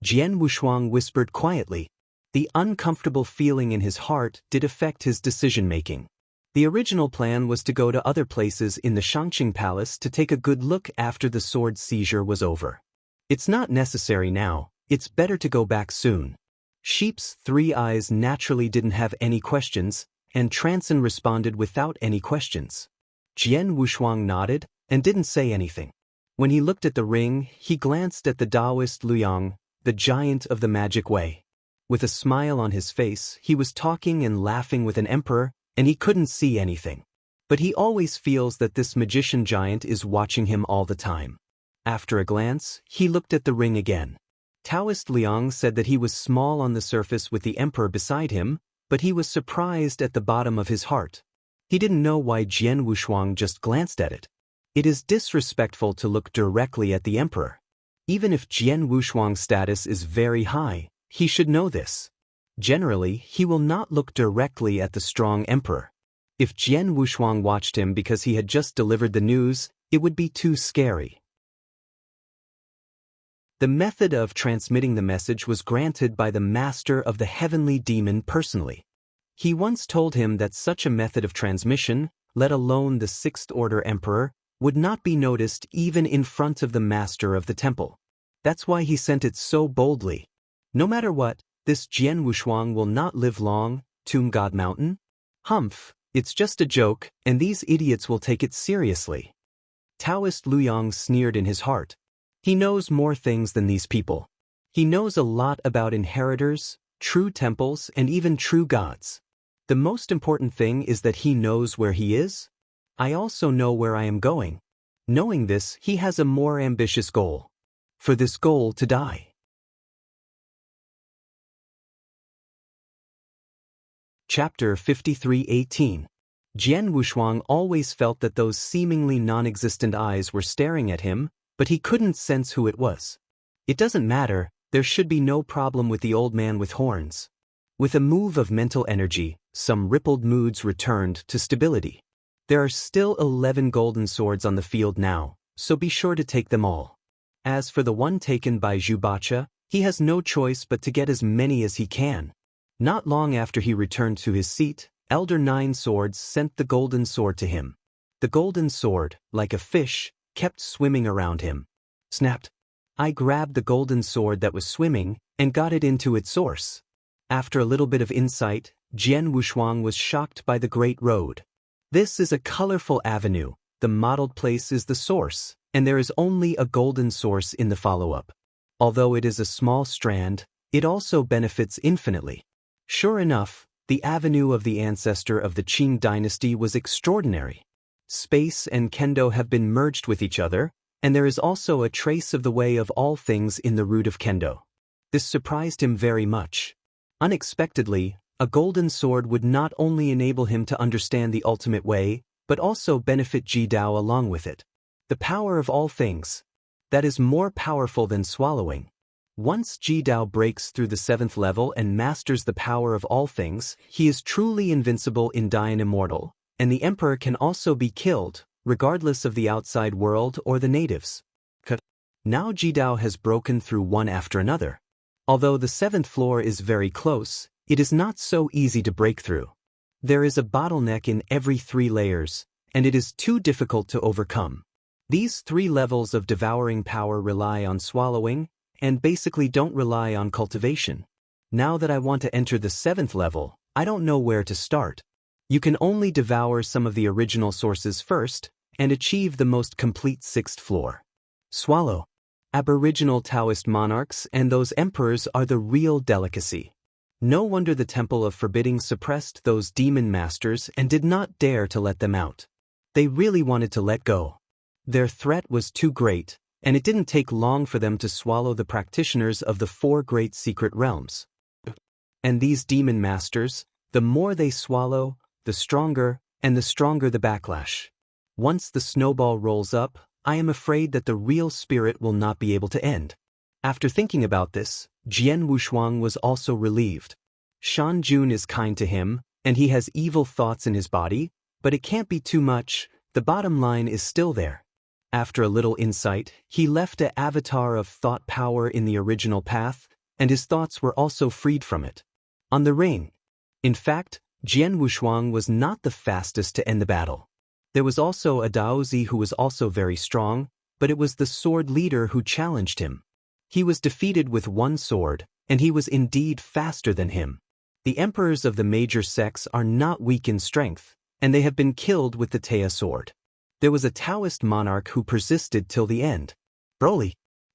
Jian Wushuang whispered quietly. The uncomfortable feeling in his heart did affect his decision-making. The original plan was to go to other places in the Shangqing Palace to take a good look after the sword seizure was over. It's not necessary now, it's better to go back soon. Sheep's 3 eyes naturally didn't have any questions, and Transon responded without any questions. Jian Wushuang nodded and didn't say anything. When he looked at the ring, he glanced at the Taoist Luyang, the giant of the magic way. With a smile on his face, he was talking and laughing with an emperor, and he couldn't see anything. But he always feels that this magician giant is watching him all the time. After a glance, he looked at the ring again. Taoist Liang said that he was small on the surface with the emperor beside him, but he was surprised at the bottom of his heart. He didn't know why Jian Wushuang just glanced at it. It is disrespectful to look directly at the emperor. Even if Jian Wushuang's status is very high, he should know this. Generally, he will not look directly at the strong emperor. If Jian Wushuang watched him because he had just delivered the news, it would be too scary. The method of transmitting the message was granted by the master of the heavenly demon personally. He once told him that such a method of transmission, let alone the sixth order emperor, would not be noticed even in front of the master of the temple. That's why he sent it so boldly. No matter what, this Jian Wushuang will not live long, Tomb God Mountain. Humph, it's just a joke, and these idiots will take it seriously. Taoist Luyang sneered in his heart. He knows more things than these people. He knows a lot about inheritors, true temples, and even true gods. The most important thing is that he knows where he is. I also know where I am going. Knowing this, he has a more ambitious goal. For this goal to die. Chapter 53:18. Jian Wushuang always felt that those seemingly non-existent eyes were staring at him, but he couldn't sense who it was. It doesn't matter, there should be no problem with the old man with horns. With a move of mental energy, some rippled moods returned to stability. There are still 11 golden swords on the field now, so be sure to take them all. As for the one taken by Zhu Bacha, he has no choice but to get as many as he can. Not long after he returned to his seat, Elder Nine Swords sent the golden sword to him. The golden sword, like a fish, kept swimming around him. Snapped. I grabbed the golden sword that was swimming and got it into its source. After a little bit of insight, Jian Wushuang was shocked by the Great Road. This is a colorful avenue, the modeled place is the source, and there is only a golden source in the follow-up. Although it is a small strand, it also benefits infinitely. Sure enough, the avenue of the ancestor of the Qing dynasty was extraordinary. Space and kendo have been merged with each other, and there is also a trace of the way of all things in the root of kendo. This surprised him very much. Unexpectedly, a golden sword would not only enable him to understand the ultimate way, but also benefit Ji Dao along with it. The power of all things. That is more powerful than swallowing. Once Jidao breaks through the 7th level and masters the power of all things, he is truly invincible in Die and immortal, and the Emperor can also be killed, regardless of the outside world or the natives. Now Jidao has broken through one after another. Although the 7th floor is very close, it is not so easy to break through. There is a bottleneck in every 3 layers, and it is too difficult to overcome. These 3 levels of devouring power rely on swallowing, and basically don't rely on cultivation. Now that I want to enter the 7th level, I don't know where to start. You can only devour some of the original sources first, and achieve the most complete 6th floor. Swallow. Aboriginal Taoist monarchs and those emperors are the real delicacy. No wonder the Temple of Forbidding suppressed those demon masters and did not dare to let them out. They really wanted to let go. Their threat was too great, and it didn't take long for them to swallow the practitioners of the 4 great secret realms. And these demon masters, the more they swallow, the stronger the backlash. Once the snowball rolls up, I am afraid that the real spirit will not be able to end. After thinking about this, Jian Wushuang was also relieved. Shan Jun is kind to him, and he has evil thoughts in his body, but it can't be too much. The bottom line is still there. After a little insight, he left an avatar of thought power in the original path, and his thoughts were also freed from it. On the ring. In fact, Jian Wushuang was not the fastest to end the battle. There was also a Daozi who was also very strong, but it was the sword leader who challenged him. He was defeated with 1 sword, and he was indeed faster than him. The emperors of the major sects are not weak in strength, and they have been killed with the Teia sword. There was a Taoist monarch who persisted till the end. Broly.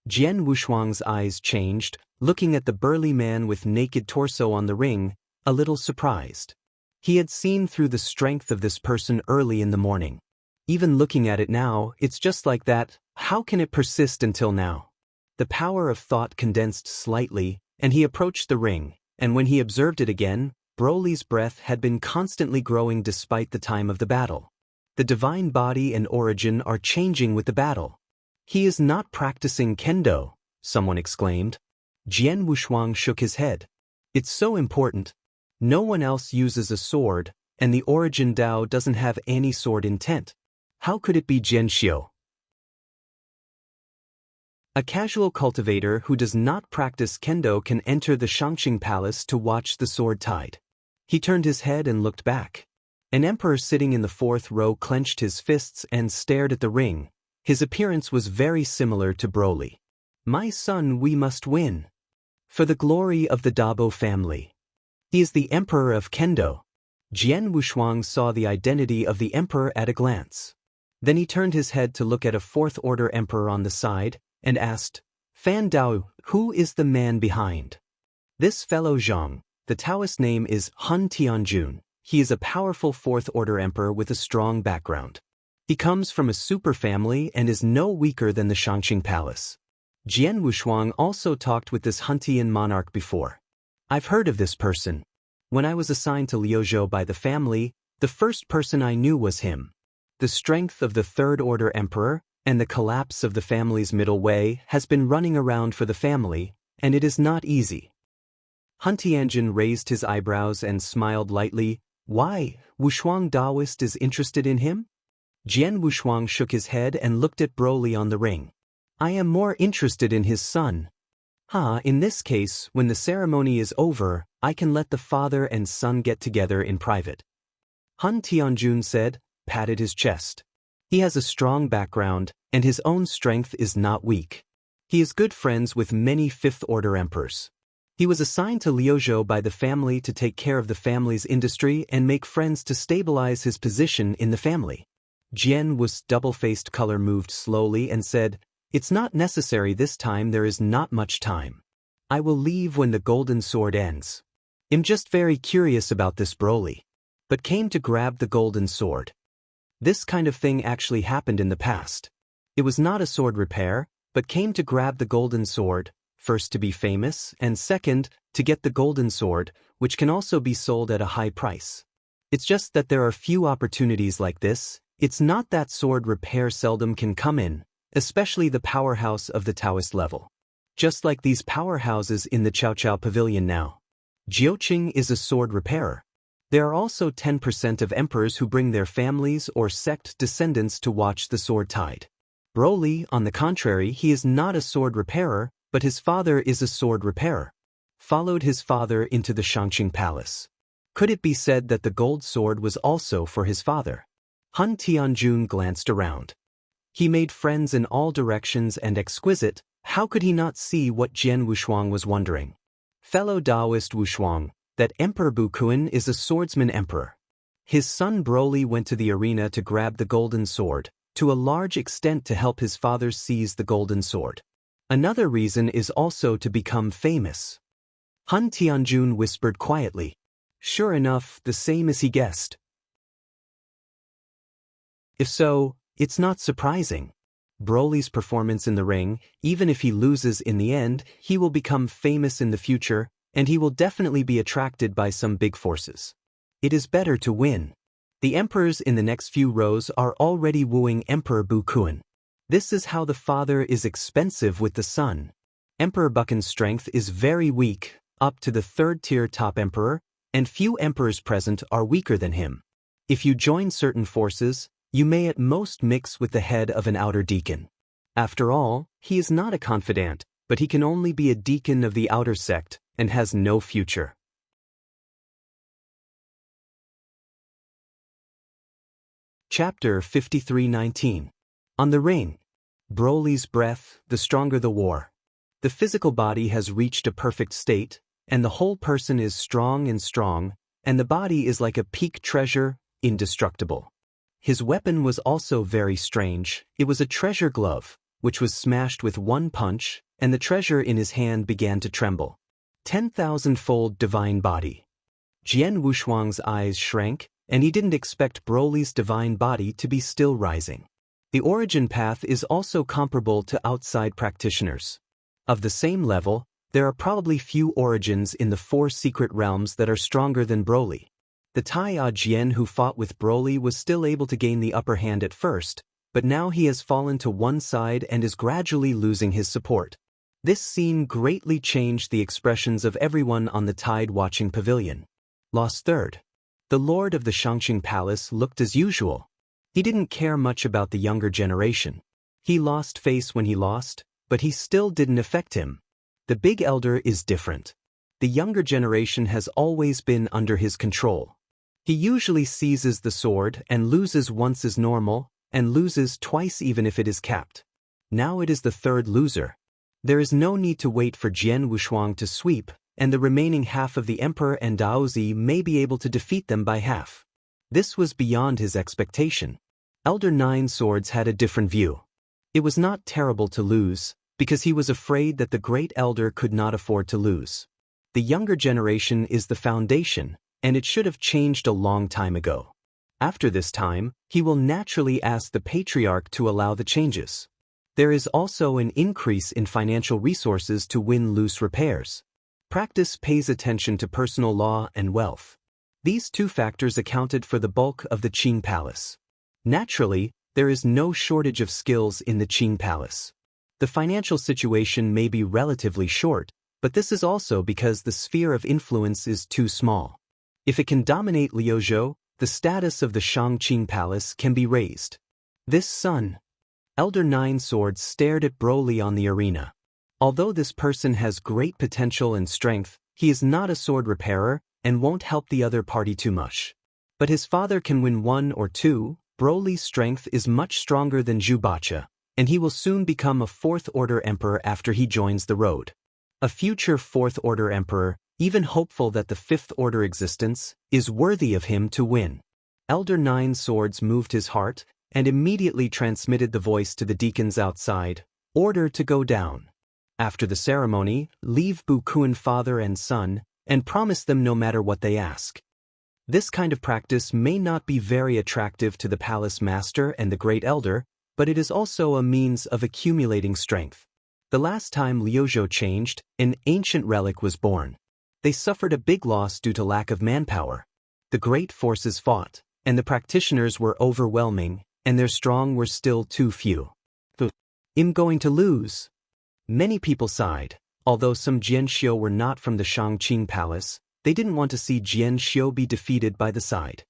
Jian Wushuang's eyes changed, looking at the burly man with naked torso on the ring, a little surprised. He had seen through the strength of this person early in the morning. Even looking at it now, it's just like that. How can it persist until now? The power of thought condensed slightly, and he approached the ring, and when he observed it again, Broly's breath had been constantly growing despite the time of the battle. The divine body and origin are changing with the battle. He is not practicing kendo, someone exclaimed. Jian Wushuang shook his head. It's so important. No one else uses a sword, and the origin Dao doesn't have any sword intent. How could it be Jianxiu? A casual cultivator who does not practice kendo can enter the Shangqing Palace to watch the sword tide. He turned his head and looked back. An emperor sitting in the 4th row clenched his fists and stared at the ring. His appearance was very similar to Broly. My son, we must win. For the glory of the Dabo family. He is the emperor of kendo. Jian Wushuang saw the identity of the emperor at a glance. Then he turned his head to look at a 4th order emperor on the side, and asked, Fan Dao, who is the man behind? This fellow Zhang, the Taoist name is Han Tianjun. He is a powerful 4th order emperor with a strong background. He comes from a super family and is no weaker than the Shangqing Palace. Jian Wushuang also talked with this Huntian monarch before. I've heard of this person. When I was assigned to Liuzhou by the family, the first person I knew was him. The strength of the 3rd order emperor and the collapse of the family's middle way has been running around for the family, and it is not easy. Han Tianjin raised his eyebrows and smiled lightly. Why, Wushuang Daoist is interested in him? Jian Wushuang shook his head and looked at Broly on the ring. I am more interested in his son. In this case, when the ceremony is over, I can let the father and son get together in private. Han Tianjun said, patted his chest. He has a strong background, and his own strength is not weak. He is good friends with many 5th order emperors. He was assigned to Liuzhou by the family to take care of the family's industry and make friends to stabilize his position in the family. Jian Wu's double-faced color moved slowly and said, It's not necessary this time, there is not much time. I will leave when the golden sword ends. I'm just very curious about this Broly. But came to grab the golden sword. This kind of thing actually happened in the past. It was not a sword repair, but came to grab the golden sword, first to be famous, and second, to get the golden sword, which can also be sold at a high price. It's just that there are few opportunities like this. It's not that sword repair seldom can come in, especially the powerhouse of the Taoist level. just like these powerhouses in the Cao Cao Pavilion now. Jiuqing is a sword repairer. There are also 10% of emperors who bring their families or sect descendants to watch the sword tide. Broly, on the contrary, he is not a sword repairer, but his father is a sword repairer. Followed his father into the Shangqing Palace. Could it be said that the gold sword was also for his father? Han Tianjun glanced around. He made friends in all directions and exquisite, how could he not see what Jian Wushuang was wondering? Fellow Taoist Wushuang, that Emperor Bukuin is a swordsman emperor. His son Broly went to the arena to grab the golden sword, to a large extent to help his father seize the golden sword. Another reason is also to become famous. Han Tianjun whispered quietly. Sure enough, the same as he guessed. If so, it's not surprising. Broly's performance in the ring, even if he loses in the end, he will become famous in the future, and he will definitely be attracted by some big forces. It is better to win. The emperors in the next few rows are already wooing Emperor Bukuin. This is how the father is expensive with the son. Emperor Bukuin's strength is very weak, up to the third-tier top emperor, and few emperors present are weaker than him. If you join certain forces, you may at most mix with the head of an outer deacon. After all, he is not a confidant, but he can only be a deacon of the outer sect, and has no future. Chapter 53:19. On the ring. Broly's breath, the stronger the war. The physical body has reached a perfect state, and the whole person is strong, and the body is like a peak treasure, indestructible. His weapon was also very strange. It was a treasure glove, which was smashed with one punch, and the treasure in his hand began to tremble. 10,000-fold divine body. Jian Wushuang's eyes shrank, and he didn't expect Broly's divine body to be still rising. The origin path is also comparable to outside practitioners. Of the same level, there are probably few origins in the 4 secret realms that are stronger than Broly. The Taiya Jian who fought with Broly was still able to gain the upper hand at first, but now he has fallen to one side and is gradually losing his support. This scene greatly changed the expressions of everyone on the tide-watching pavilion. Lost third. The lord of the Shangqing Palace looked as usual. He didn't care much about the younger generation. He lost face when he lost, but he still didn't affect him. The big elder is different. The younger generation has always been under his control. He usually seizes the sword and loses once is normal, and loses twice even if it is capped. Now it is the third loser. There is no need to wait for Jian Wushuang to sweep, and the remaining half of the emperor and Daozi may be able to defeat them by half. This was beyond his expectation. Elder Nine Swords had a different view. It was not terrible to lose, because he was afraid that the great elder could not afford to lose. The younger generation is the foundation, and it should have changed a long time ago. After this time, he will naturally ask the patriarch to allow the changes. There is also an increase in financial resources to win loose repairs. Practice pays attention to personal law and wealth. These 2 factors accounted for the bulk of the Qing Palace. Naturally, there is no shortage of skills in the Qing Palace. The financial situation may be relatively short, but this is also because the sphere of influence is too small. If it can dominate Liuzhou, the status of the Shangqing Palace can be raised. This son. Elder Nine Swords stared at Broly on the arena. Although this person has great potential and strength, he is not a sword repairer and won't help the other party too much. But his father can win 1 or 2. Broly's strength is much stronger than Zhu Bacha, and he will soon become a 4th-order emperor after he joins the road. A future 4th-order emperor, even hopeful that the 5th-order existence, is worthy of him to win. Elder Nine Swords moved his heart, and immediately transmitted the voice to the deacons outside, order to go down. After the ceremony, leave Bukuin father and son, and promise them no matter what they ask. This kind of practice may not be very attractive to the palace master and the great elder, but it is also a means of accumulating strength. The last time Liuzhou changed, an ancient relic was born. They suffered a big loss due to lack of manpower. The great forces fought, and the practitioners were overwhelming, and their strong were still too few. I'm going to lose. Many people sighed. Although some Jianxiu were not from the Shangqing Palace, they didn't want to see Jianxiu be defeated by the side.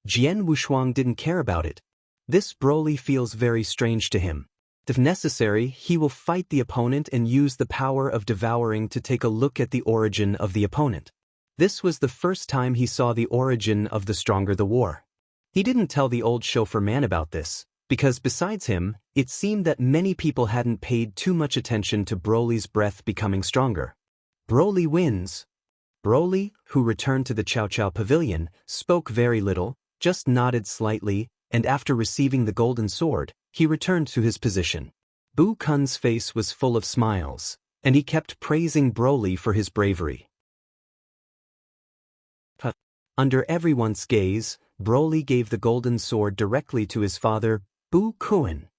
Jian Wushuang didn't care about it. This Broly feels very strange to him. If necessary, he will fight the opponent and use the power of devouring to take a look at the origin of the opponent. This was the first time he saw the origin of the stronger the war. He didn't tell the old chauffeur man about this, because besides him, it seemed that many people hadn't paid too much attention to Broly's breath becoming stronger. Broly wins. Broly, who returned to the Cao Cao Pavilion, spoke very little, just nodded slightly, and after receiving the golden sword, he returned to his position. Bu Kun's face was full of smiles, and he kept praising Broly for his bravery. Under everyone's gaze, Broly gave the golden sword directly to his father, Bu Kun.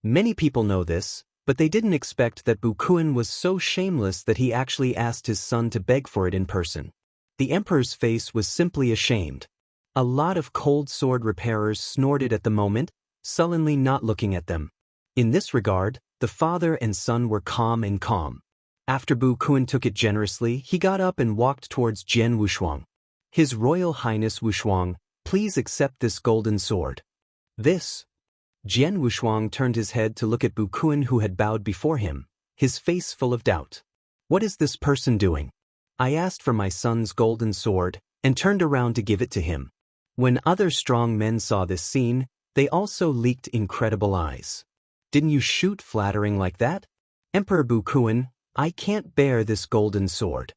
Many people know this, but they didn't expect that Bu Kun was so shameless that he actually asked his son to beg for it in person. The emperor's face was simply ashamed. A lot of cold sword repairers snorted at the moment, sullenly not looking at them. In this regard, the father and son were calm. After Bu Kun took it generously, he got up and walked towards Jian Wushuang. His Royal Highness Wushuang, please accept this golden sword. This. Jian Wushuang turned his head to look at Bu Kun, who had bowed before him, his face full of doubt. What is this person doing? I asked for my son's golden sword, and turned around to give it to him. When other strong men saw this scene, they also leaked incredible eyes. Didn't you shoot flattering like that? Emperor Bu Kun, I can't bear this golden sword.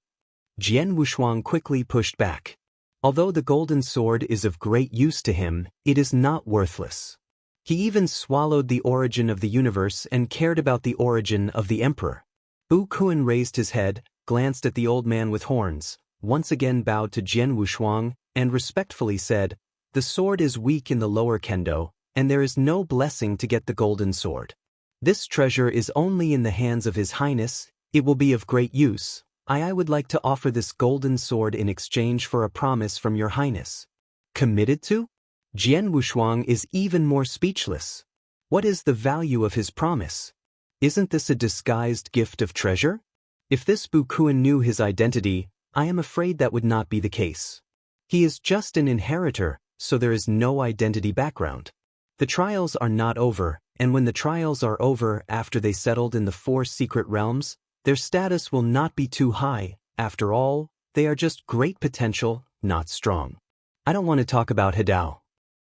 Jian Wushuang quickly pushed back. Although the golden sword is of great use to him, it is not worthless. He even swallowed the origin of the universe and cared about the origin of the emperor. Bu Kun raised his head, glanced at the old man with horns, once again bowed to Jian Wushuang, and respectfully said, the sword is weak in the lower kendo, and there is no blessing to get the golden sword. This treasure is only in the hands of His Highness. It will be of great use. I would like to offer this golden sword in exchange for a promise from Your Highness. Committed to? Jian Wushuang is even more speechless. What is the value of his promise? Isn't this a disguised gift of treasure? If this Bu Kun knew his identity, I am afraid that would not be the case. He is just an inheritor, so there is no identity background. The trials are not over, and when the trials are over after they settled in the 4 secret realms, their status will not be too high. After all, they are just great potential, not strong. I don't want to talk about Hadao.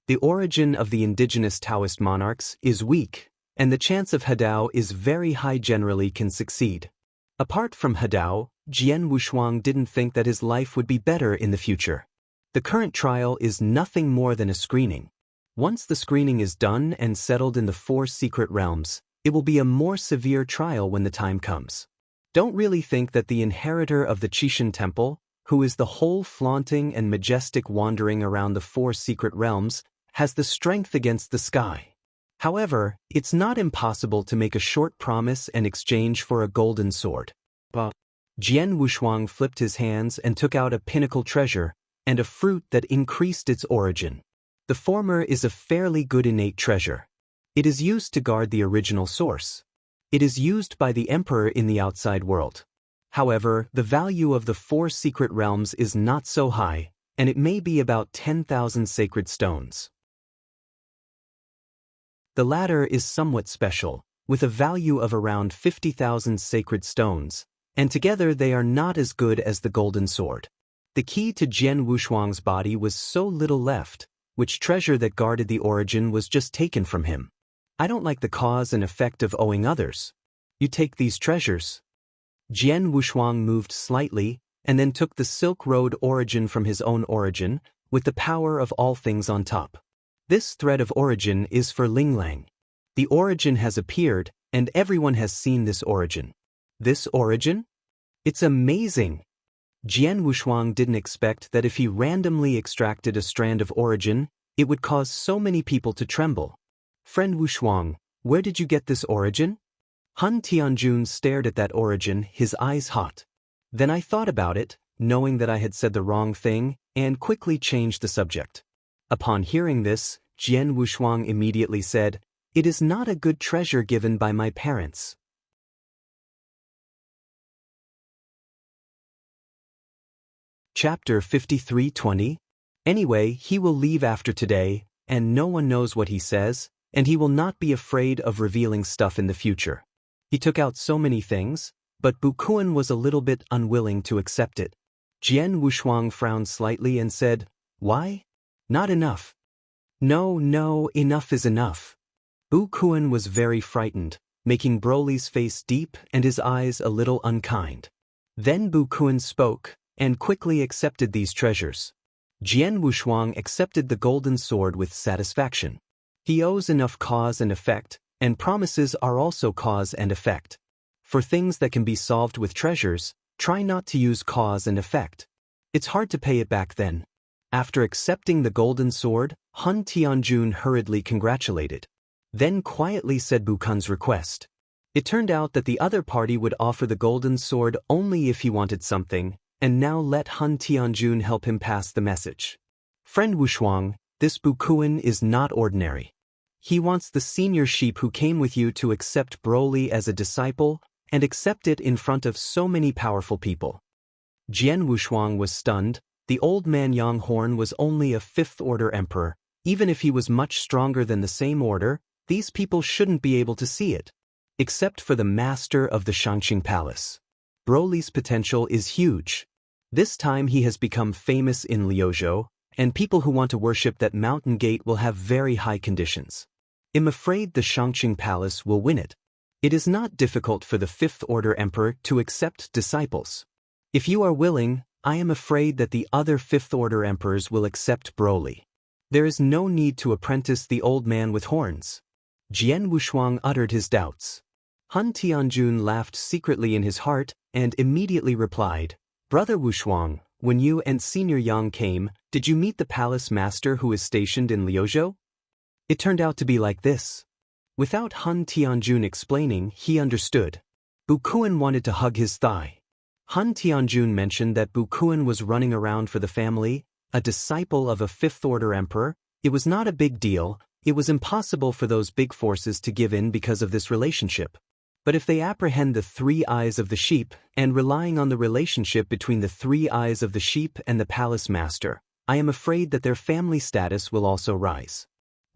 The origin of the indigenous Taoist monarchs is weak, and the chance of Hadao is very high, generally can succeed. Apart from Hadao, Jian Wushuang didn't think that his life would be better in the future. The current trial is nothing more than a screening. Once the screening is done and settled in the 4 secret realms, it will be a more severe trial when the time comes. Don't really think that the inheritor of the Qishan Temple, who is the whole flaunting and majestic wandering around the 4 secret realms, has the strength against the sky. However, it's not impossible to make a short promise and exchange for a golden sword. Jian Wushuang flipped his hands and took out a pinnacle treasure, and a fruit that increased its origin. The former is a fairly good innate treasure. It is used to guard the original source. It is used by the emperor in the outside world. However, the value of the 4 secret realms is not so high, and it may be about 10,000 sacred stones. The latter is somewhat special, with a value of around 50,000 sacred stones, and together they are not as good as the golden sword. The key to Jian Wushuang's body was so little left, which treasure that guarded the origin was just taken from him. I don't like the cause and effect of owing others. You take these treasures. Jian Wushuang moved slightly, and then took the Silk Road origin from his own origin, with the power of all things on top. This thread of origin is for Ling Lang. The origin has appeared, and everyone has seen this origin. This origin? It's amazing! Jian Wushuang didn't expect that if he randomly extracted a strand of origin, it would cause so many people to tremble. Friend Wushuang, where did you get this origin? Han Tianjun stared at that origin, his eyes hot. Then I thought about it, knowing that I had said the wrong thing, and quickly changed the subject. Upon hearing this, Jian Wushuang immediately said, "It is not a good treasure given by my parents." Chapter 53:20. Anyway, he will leave after today, and no one knows what he says, and he will not be afraid of revealing stuff in the future. He took out so many things, but Bukuan was a little bit unwilling to accept it. Jian Wushuang frowned slightly and said, "Why? Not enough." No, enough is enough." Bukuan was very frightened, making Broly's face deep and his eyes a little unkind. Then Bukuan spoke, and quickly accepted these treasures. Jian Wushuang accepted the golden sword with satisfaction. He owes enough cause and effect, and promises are also cause and effect. For things that can be solved with treasures, try not to use cause and effect. It's hard to pay it back then. After accepting the golden sword, Han Tianjun hurriedly congratulated. Then quietly said Bukuan's request. It turned out that the other party would offer the golden sword only if he wanted something, and now let Han Tianjun help him pass the message. "Friend Wushuang, this Bukuan is not ordinary. He wants the senior sheep who came with you to accept Broly as a disciple, and accept it in front of so many powerful people." Jian Wushuang was stunned. The old man Yang Horn was only a fifth-order emperor. Even if he was much stronger than the same order, these people shouldn't be able to see it. Except for the master of the Shangqing Palace. Broly's potential is huge. This time he has become famous in Liuzhou, and people who want to worship that mountain gate will have very high conditions. I'm afraid the Shangqing Palace will win it. It is not difficult for the fifth-order emperor to accept disciples. If you are willing, I am afraid that the other fifth-order emperors will accept Broly. There is no need to apprentice the old man with horns. Jian Wushuang uttered his doubts. Han Tianjun laughed secretly in his heart, and immediately replied, "Brother Wushuang, when you and Senior Yang came, did you meet the palace master who is stationed in Liuzhou?" It turned out to be like this. Without Han Tianjun explaining, he understood. Bukuan wanted to hug his thigh. Han Tianjun mentioned that Bukuan was running around for the family, a disciple of a fifth-order emperor. It was not a big deal. It was impossible for those big forces to give in because of this relationship. But if they apprehend the three eyes of the sheep, and relying on the relationship between the three eyes of the sheep and the palace master, I am afraid that their family status will also rise.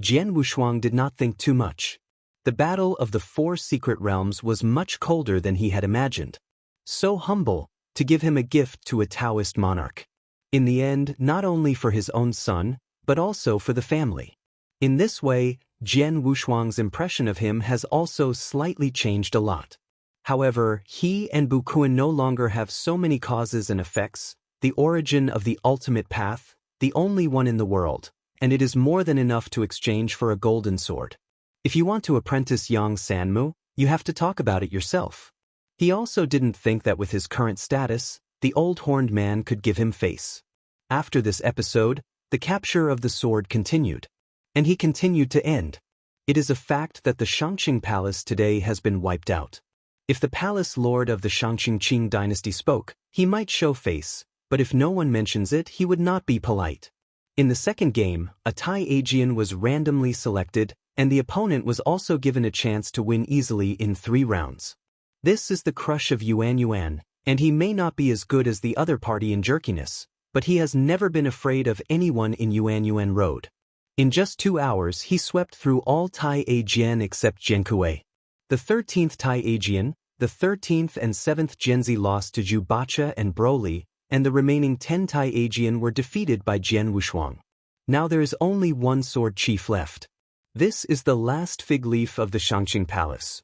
Jian Wushuang did not think too much. The battle of the four secret realms was much colder than he had imagined. So humble, to give him a gift to a Taoist monarch. In the end, not only for his own son, but also for the family. In this way, Jian Wushuang's impression of him has also slightly changed a lot. However, he and Bukuan no longer have so many causes and effects, the origin of the ultimate path, the only one in the world, and it is more than enough to exchange for a golden sword. If you want to apprentice Yang Sanmu, you have to talk about it yourself. He also didn't think that with his current status, the old horned man could give him face. After this episode, the capture of the sword continued. And he continued to end. It is a fact that the Shangqing Palace today has been wiped out. If the palace lord of the Shangqing Qing dynasty spoke, he might show face, but if no one mentions it, he would not be polite. In the second game, a Tai Aegean was randomly selected, and the opponent was also given a chance to win easily in 3 rounds. This is the crush of Yuan Yuan, and he may not be as good as the other party in jerkiness, but he has never been afraid of anyone in Yuan Yuan Road. In just 2 hours he swept through all Tai Aegean except Jiankui. The 13th Tai Aegean, the 13th and 7th Genzi lost to Zhu Bacha and Broly, and the remaining 10 Tai Aegean were defeated by Jian Wushuang. Now there is only one sword chief left. This is the last fig leaf of the Shangqing Palace.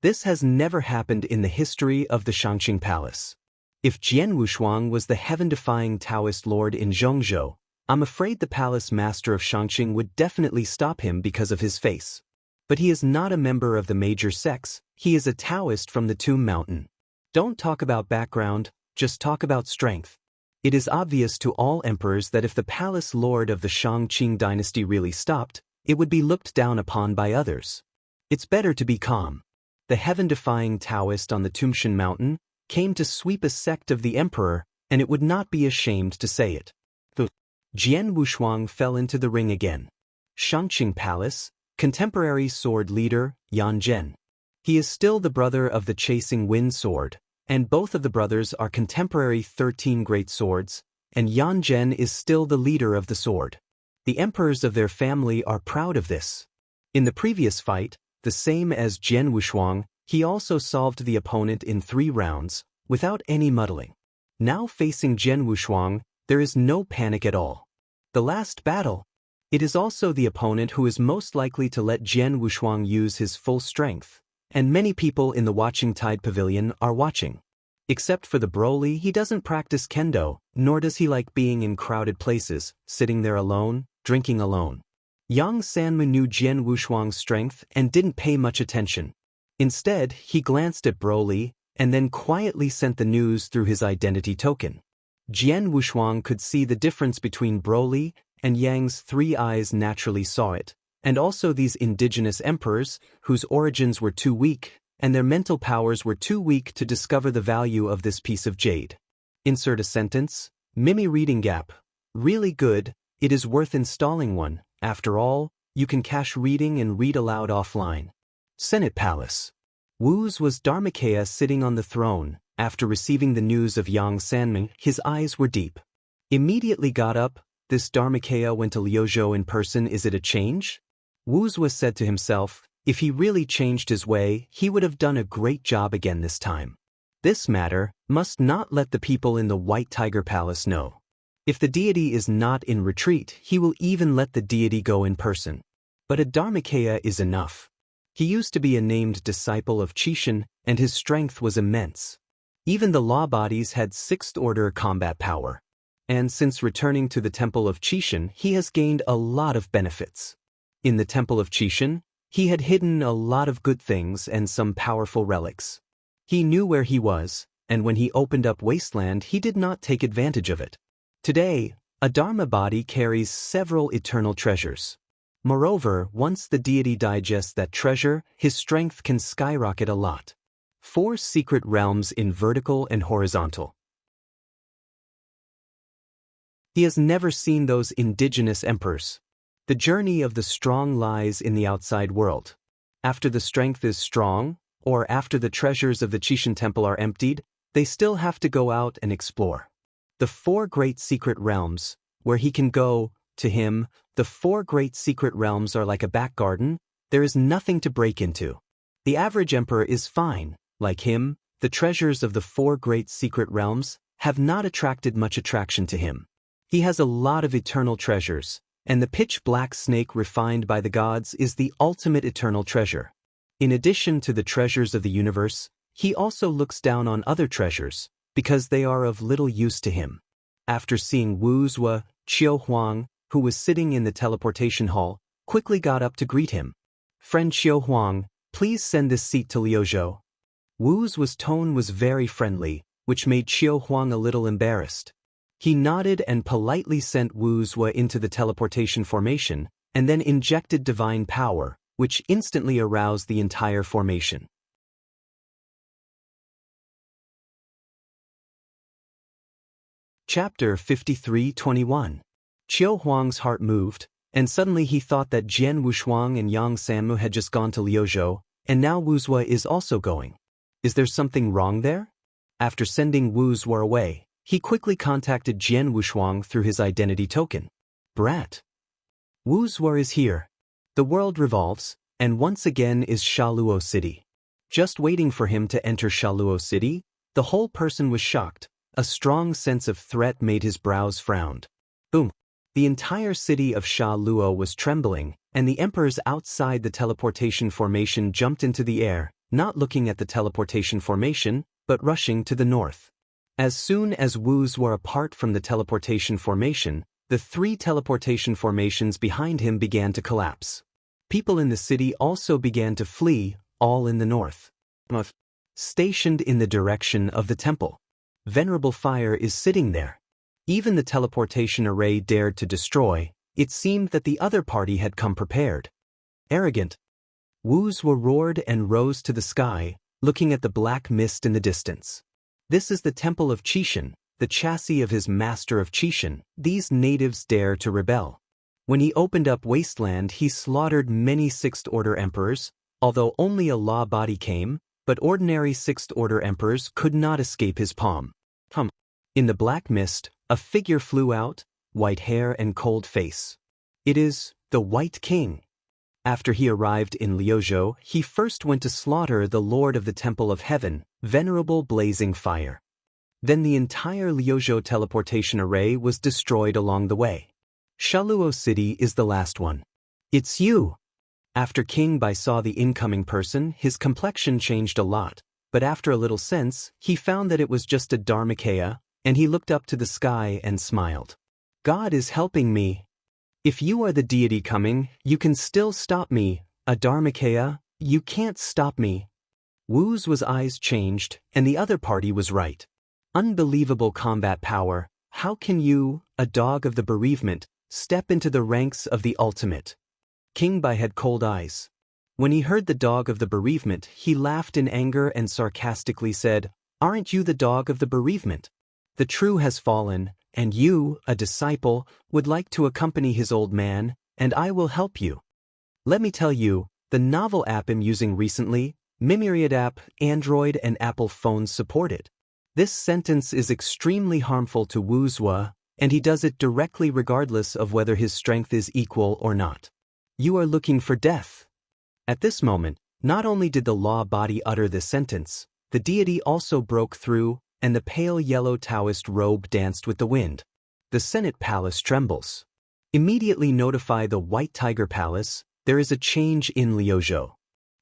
This has never happened in the history of the Shangqing Palace. If Jian Wushuang was the heaven-defying Taoist lord in Zhongzhou, I'm afraid the palace master of Shangqing would definitely stop him because of his face. But he is not a member of the major sects, he is a Taoist from the Tomb Mountain. Don't talk about background, just talk about strength. It is obvious to all emperors that if the palace lord of the Shangqing dynasty really stopped, it would be looked down upon by others. It's better to be calm. The heaven-defying Taoist on the Tumshan Mountain came to sweep a sect of the emperor, and it would not be ashamed to say it. Jian Wushuang fell into the ring again. Shangqing Palace, contemporary sword leader, Yan Zhen. He is still the brother of the chasing wind sword, and both of the brothers are contemporary 13 great swords, and Yan Zhen is still the leader of the sword. The emperors of their family are proud of this. In the previous fight, the same as Jian Wushuang, he also solved the opponent in 3 rounds, without any muddling. Now facing Jian Wushuang, there is no panic at all. The last battle. It is also the opponent who is most likely to let Jian Wushuang use his full strength, and many people in the Watching Tide Pavilion are watching. Except for the Broly, he doesn't practice kendo, nor does he like being in crowded places, sitting there alone, drinking alone. Yang Sanmu knew Jian Wushuang's strength and didn't pay much attention. Instead, he glanced at Broly, and then quietly sent the news through his identity token. Jian Wushuang could see the difference between Broly and Yang's 3 eyes naturally saw it, and also these indigenous emperors, whose origins were too weak, and their mental powers were too weak to discover the value of this piece of jade. Insert a sentence. Mimi reading gap. Really good, it is worth installing one. After all, you can cache reading and read aloud offline. Senate Palace. Wu's was Dharmakaya sitting on the throne. After receiving the news of Yang Sanming, his eyes were deep. Immediately got up. This Dharmakaya went to Liuzhou in person. Is it a change? Wu's was said to himself, if he really changed his way, he would have done a great job again this time. This matter must not let the people in the White Tiger Palace know. If the deity is not in retreat, he will even let the deity go in person. But a Dharmakaya is enough. He used to be a named disciple of Qishan, and his strength was immense. Even the law bodies had 6th order combat power. And since returning to the Temple of Qishan, he has gained a lot of benefits. In the Temple of Qishan, he had hidden a lot of good things and some powerful relics. He knew where he was, and when he opened up Wasteland, he did not take advantage of it. Today, a Dharma body carries several eternal treasures. Moreover, once the deity digests that treasure, his strength can skyrocket a lot. 4 secret realms in vertical and horizontal. He has never seen those indigenous emperors. The journey of the strong lies in the outside world. After the strength is strong, or after the treasures of the Qishan temple are emptied, they still have to go out and explore. The 4 great secret realms, where he can go, to him, the 4 great secret realms are like a back garden. There is nothing to break into. The average emperor is fine. Like him, the treasures of the 4 great secret realms have not attracted much attraction to him. He has a lot of eternal treasures, and the pitch-black snake refined by the gods is the ultimate eternal treasure. In addition to the treasures of the universe, he also looks down on other treasures, because they are of little use to him. After seeing Wu Zue, Qiu Huang, who was sitting in the teleportation hall, quickly got up to greet him. Friend Qiu Huang, please send this seat to Liuzhou. Wu's tone was very friendly, which made Qiu Huang a little embarrassed. He nodded and politely sent Wu Zue into the teleportation formation, and then injected divine power, which instantly aroused the entire formation. Chapter 53:21. Qiu Huang's heart moved, and suddenly he thought that Jian Wushuang and Yang Sanmu had just gone to Liuzhou, and now Wu Zue is also going. Is there something wrong there? After sending Wu Zue away, he quickly contacted Jian Wushuang through his identity token. Brat. Wu Zue is here. The world revolves, and once again is Shaluo City. Just waiting for him to enter Shaluo City, the whole person was shocked. A strong sense of threat made his brows frown. Boom. The entire city of Shaluo was trembling, and the emperors outside the teleportation formation jumped into the air, not looking at the teleportation formation, but rushing to the north. As soon as Wu's were apart from the teleportation formation, the 3 teleportation formations behind him began to collapse. People in the city also began to flee, all in the north. Stationed in the direction of the temple. Venerable Fire is sitting there. Even the teleportation array dared to destroy. It seemed that the other party had come prepared. Arrogant. Wu Zue roared and rose to the sky, looking at the black mist in the distance. This is the temple of Qishan, the chassis of his master of Qishan. These natives dare to rebel. When he opened up Wasteland, he slaughtered many 6th order emperors. Although only a law body came, but ordinary sixth-order emperors could not escape his palm. In the black mist, a figure flew out, white hair and cold face. It is the White King. After he arrived in Liuzhou, he first went to slaughter the Lord of the Temple of Heaven, Venerable Blazing Fire. Then the entire Liuzhou teleportation array was destroyed along the way. Shaluo City is the last one. It's you! After King Bai saw the incoming person, his complexion changed a lot, but after a little sense, he found that it was just a Dharmakaya, and he looked up to the sky and smiled. God is helping me. If you are the deity coming, you can still stop me, a Dharmakaya, you can't stop me. Wu's eyes changed, and the other party was right. Unbelievable combat power. How can you, a dog of the bereavement, step into the ranks of the ultimate? King Bai had cold eyes. When he heard the dog of the bereavement, he laughed in anger and sarcastically said, "Aren't you the dog of the bereavement? The true has fallen, and you, a disciple, would like to accompany his old man, and I will help you. Let me tell you, the novel app I'm using recently, Mimyriad app, Android and Apple phones support it. This sentence is extremely harmful to Wuzhua, and he does it directly regardless of whether his strength is equal or not. You are looking for death." At this moment, not only did the law body utter this sentence, the deity also broke through, and the pale yellow Taoist robe danced with the wind. The Senate Palace trembles. Immediately notify the White Tiger Palace, there is a change in Liuzhou.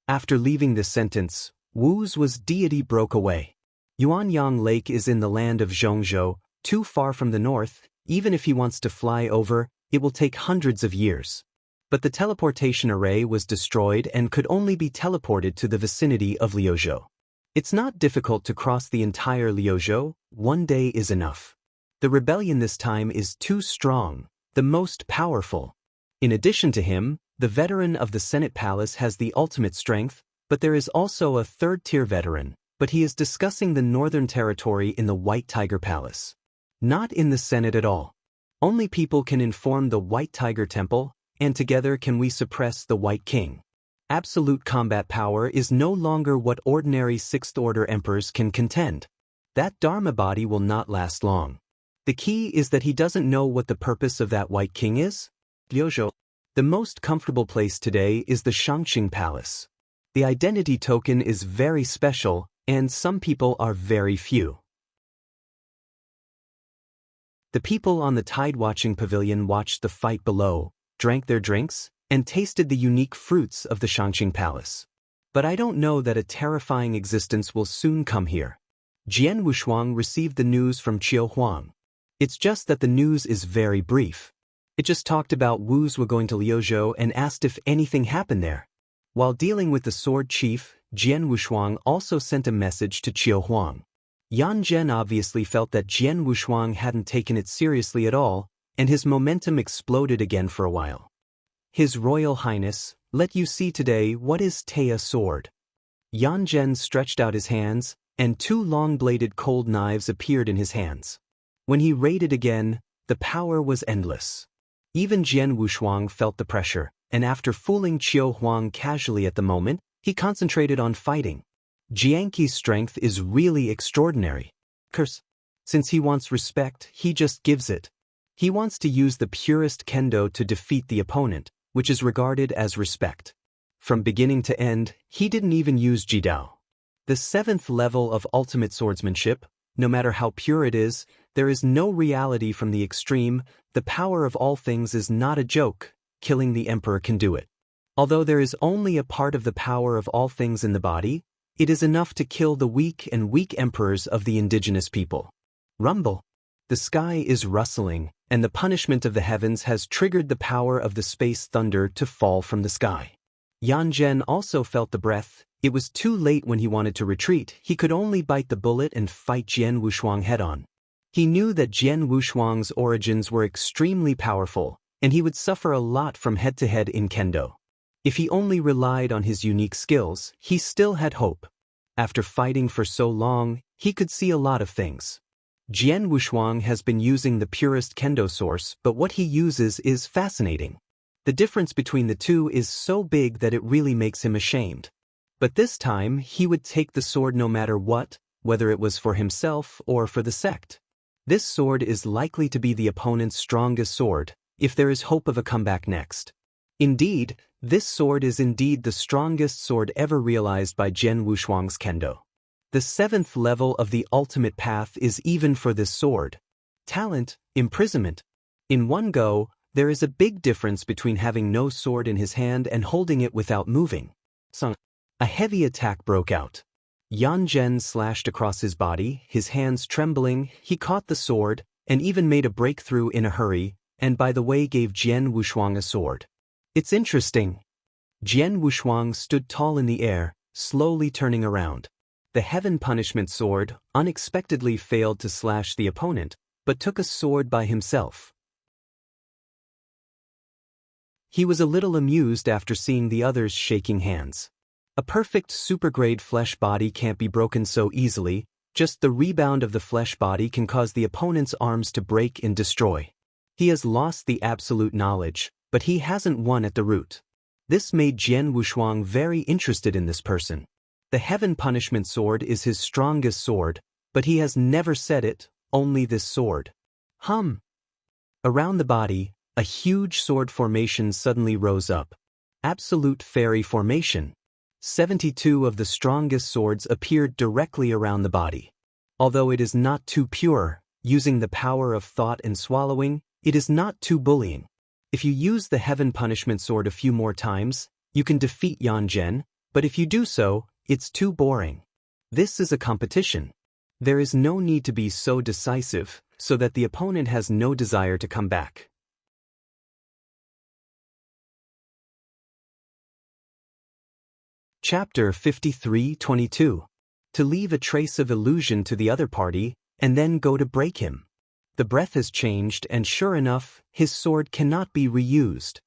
After leaving this sentence, Wu's deity broke away. Yuanyang Lake is in the land of Zhongzhou, too far from the north. Even if he wants to fly over, it will take hundreds of years. But the teleportation array was destroyed and could only be teleported to the vicinity of Liuzhou. It's not difficult to cross the entire Liuzhou, one day is enough. The rebellion this time is too strong, the most powerful. In addition to him, the veteran of the Senate Palace has the ultimate strength, but there is also a third-tier veteran, but he is discussing the northern territory in the White Tiger Palace. Not in the Senate at all. Only people can inform the White Tiger Temple, and together can we suppress the White King. Absolute combat power is no longer what ordinary sixth-order emperors can contend. That Dharma body will not last long. The key is that he doesn't know what the purpose of that White King is. Liuzhou. The most comfortable place today is the Shangqing Palace. The identity token is very special, and some people are very few. The people on the tide-watching pavilion watched the fight below, drank their drinks, and tasted the unique fruits of the Shangqing Palace. But I don't know that a terrifying existence will soon come here. Jian Wushuang received the news from Qiu Huang. It's just that the news is very brief. It just talked about Wuzhua going to Liuzhou and asked if anything happened there. While dealing with the sword chief, Jian Wushuang also sent a message to Qiu Huang. Yan Zhen obviously felt that Jian Wushuang hadn't taken it seriously at all, and his momentum exploded again for a while. His Royal Highness, let you see today what is Taya sword. Yan Zhen stretched out his hands, and two long-bladed cold knives appeared in his hands. When he raided again, the power was endless. Even Jian Wushuang felt the pressure, and after fooling Qiu Huang casually at the moment, he concentrated on fighting. Jianqi's strength is really extraordinary. Curse. Since he wants respect, he just gives it. He wants to use the purest kendo to defeat the opponent, which is regarded as respect. From beginning to end, he didn't even use Jidao. The 7th level of ultimate swordsmanship, no matter how pure it is, there is no reality from the extreme. The power of all things is not a joke. Killing the emperor can do it. Although there is only a part of the power of all things in the body, it is enough to kill the weak emperors of the indigenous people. Rumble. The sky is rustling, and the punishment of the heavens has triggered the power of the space thunder to fall from the sky. Yan Zhen also felt the breath. It was too late when he wanted to retreat. He could only bite the bullet and fight Jian Wushuang head-on. He knew that Jian Wushuang's origins were extremely powerful, and he would suffer a lot from head-to-head in kendo. If he only relied on his unique skills, he still had hope. After fighting for so long, he could see a lot of things. Jian Wushuang has been using the purest kendo source, but what he uses is fascinating. The difference between the two is so big that it really makes him ashamed. But this time he would take the sword no matter what, whether it was for himself or for the sect. This sword is likely to be the opponent's strongest sword, if there is hope of a comeback next. Indeed, this sword is indeed the strongest sword ever realized by Jian Wushuang's kendo. The 7th level of the ultimate path is even for this sword. Talent, imprisonment. In one go, there is a big difference between having no sword in his hand and holding it without moving. A heavy attack broke out. Yan Zhen slashed across his body, his hands trembling. He caught the sword, and even made a breakthrough in a hurry, and by the way gave Jian Wushuang a sword. It's interesting. Jian Wushuang stood tall in the air, slowly turning around. The Heaven Punishment Sword unexpectedly failed to slash the opponent, but took a sword by himself. He was a little amused after seeing the others shaking hands. A perfect super-grade flesh body can't be broken so easily, just the rebound of the flesh body can cause the opponent's arms to break and destroy. He has lost the absolute knowledge, but he hasn't won at the root. This made Jian Wushuang very interested in this person. The Heaven Punishment Sword is his strongest sword, but he has never said it, only this sword. Around the body, a huge sword formation suddenly rose up. Absolute fairy formation. 72 of the strongest swords appeared directly around the body. Although it is not too pure, using the power of thought and swallowing, it is not too bullying. If you use the Heaven Punishment Sword a few more times, you can defeat Yan Zhen, but if you do so, it's too boring. This is a competition. There is no need to be so decisive, so that the opponent has no desire to come back. Chapter 53:22. To leave a trace of illusion to the other party, and then go to break him. The breath has changed and sure enough, his sword cannot be reused.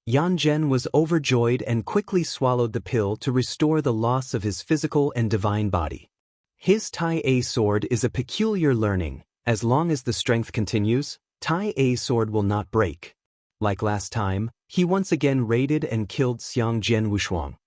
Yan Zhen was overjoyed and quickly swallowed the pill to restore the loss of his physical and divine body. His Tai A sword is a peculiar learning. As long as the strength continues, Tai A sword will not break. Like last time, he once again raided and killed Xiang Jian Wushuang.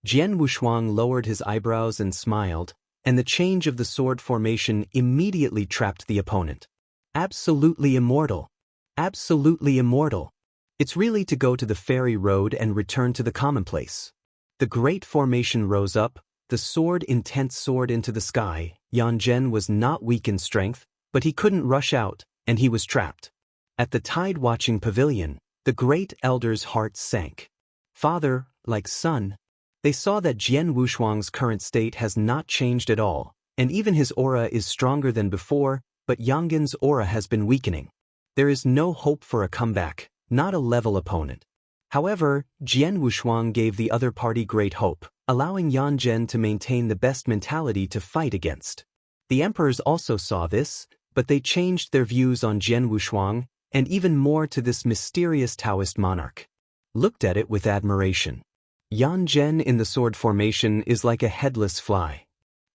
Jian Wushuang lowered his eyebrows and smiled, and the change of the sword formation immediately trapped the opponent. Absolutely immortal. Absolutely immortal. It's really to go to the fairy road and return to the commonplace. The great formation rose up, the sword intense soared into the sky. Yan Zhen was not weak in strength, but he couldn't rush out, and he was trapped. At the tide-watching pavilion, the great elder's heart sank. Father, like son. They saw that Jian Wushuang's current state has not changed at all, and even his aura is stronger than before, but Yanggen's aura has been weakening. There is no hope for a comeback, not a level opponent. However, Jian Wushuang gave the other party great hope, allowing Yan Zhen to maintain the best mentality to fight against. The emperors also saw this, but they changed their views on Jian Wushuang, and even more to this mysterious Taoist monarch. Looked at it with admiration. Yan Zhen in the sword formation is like a headless fly.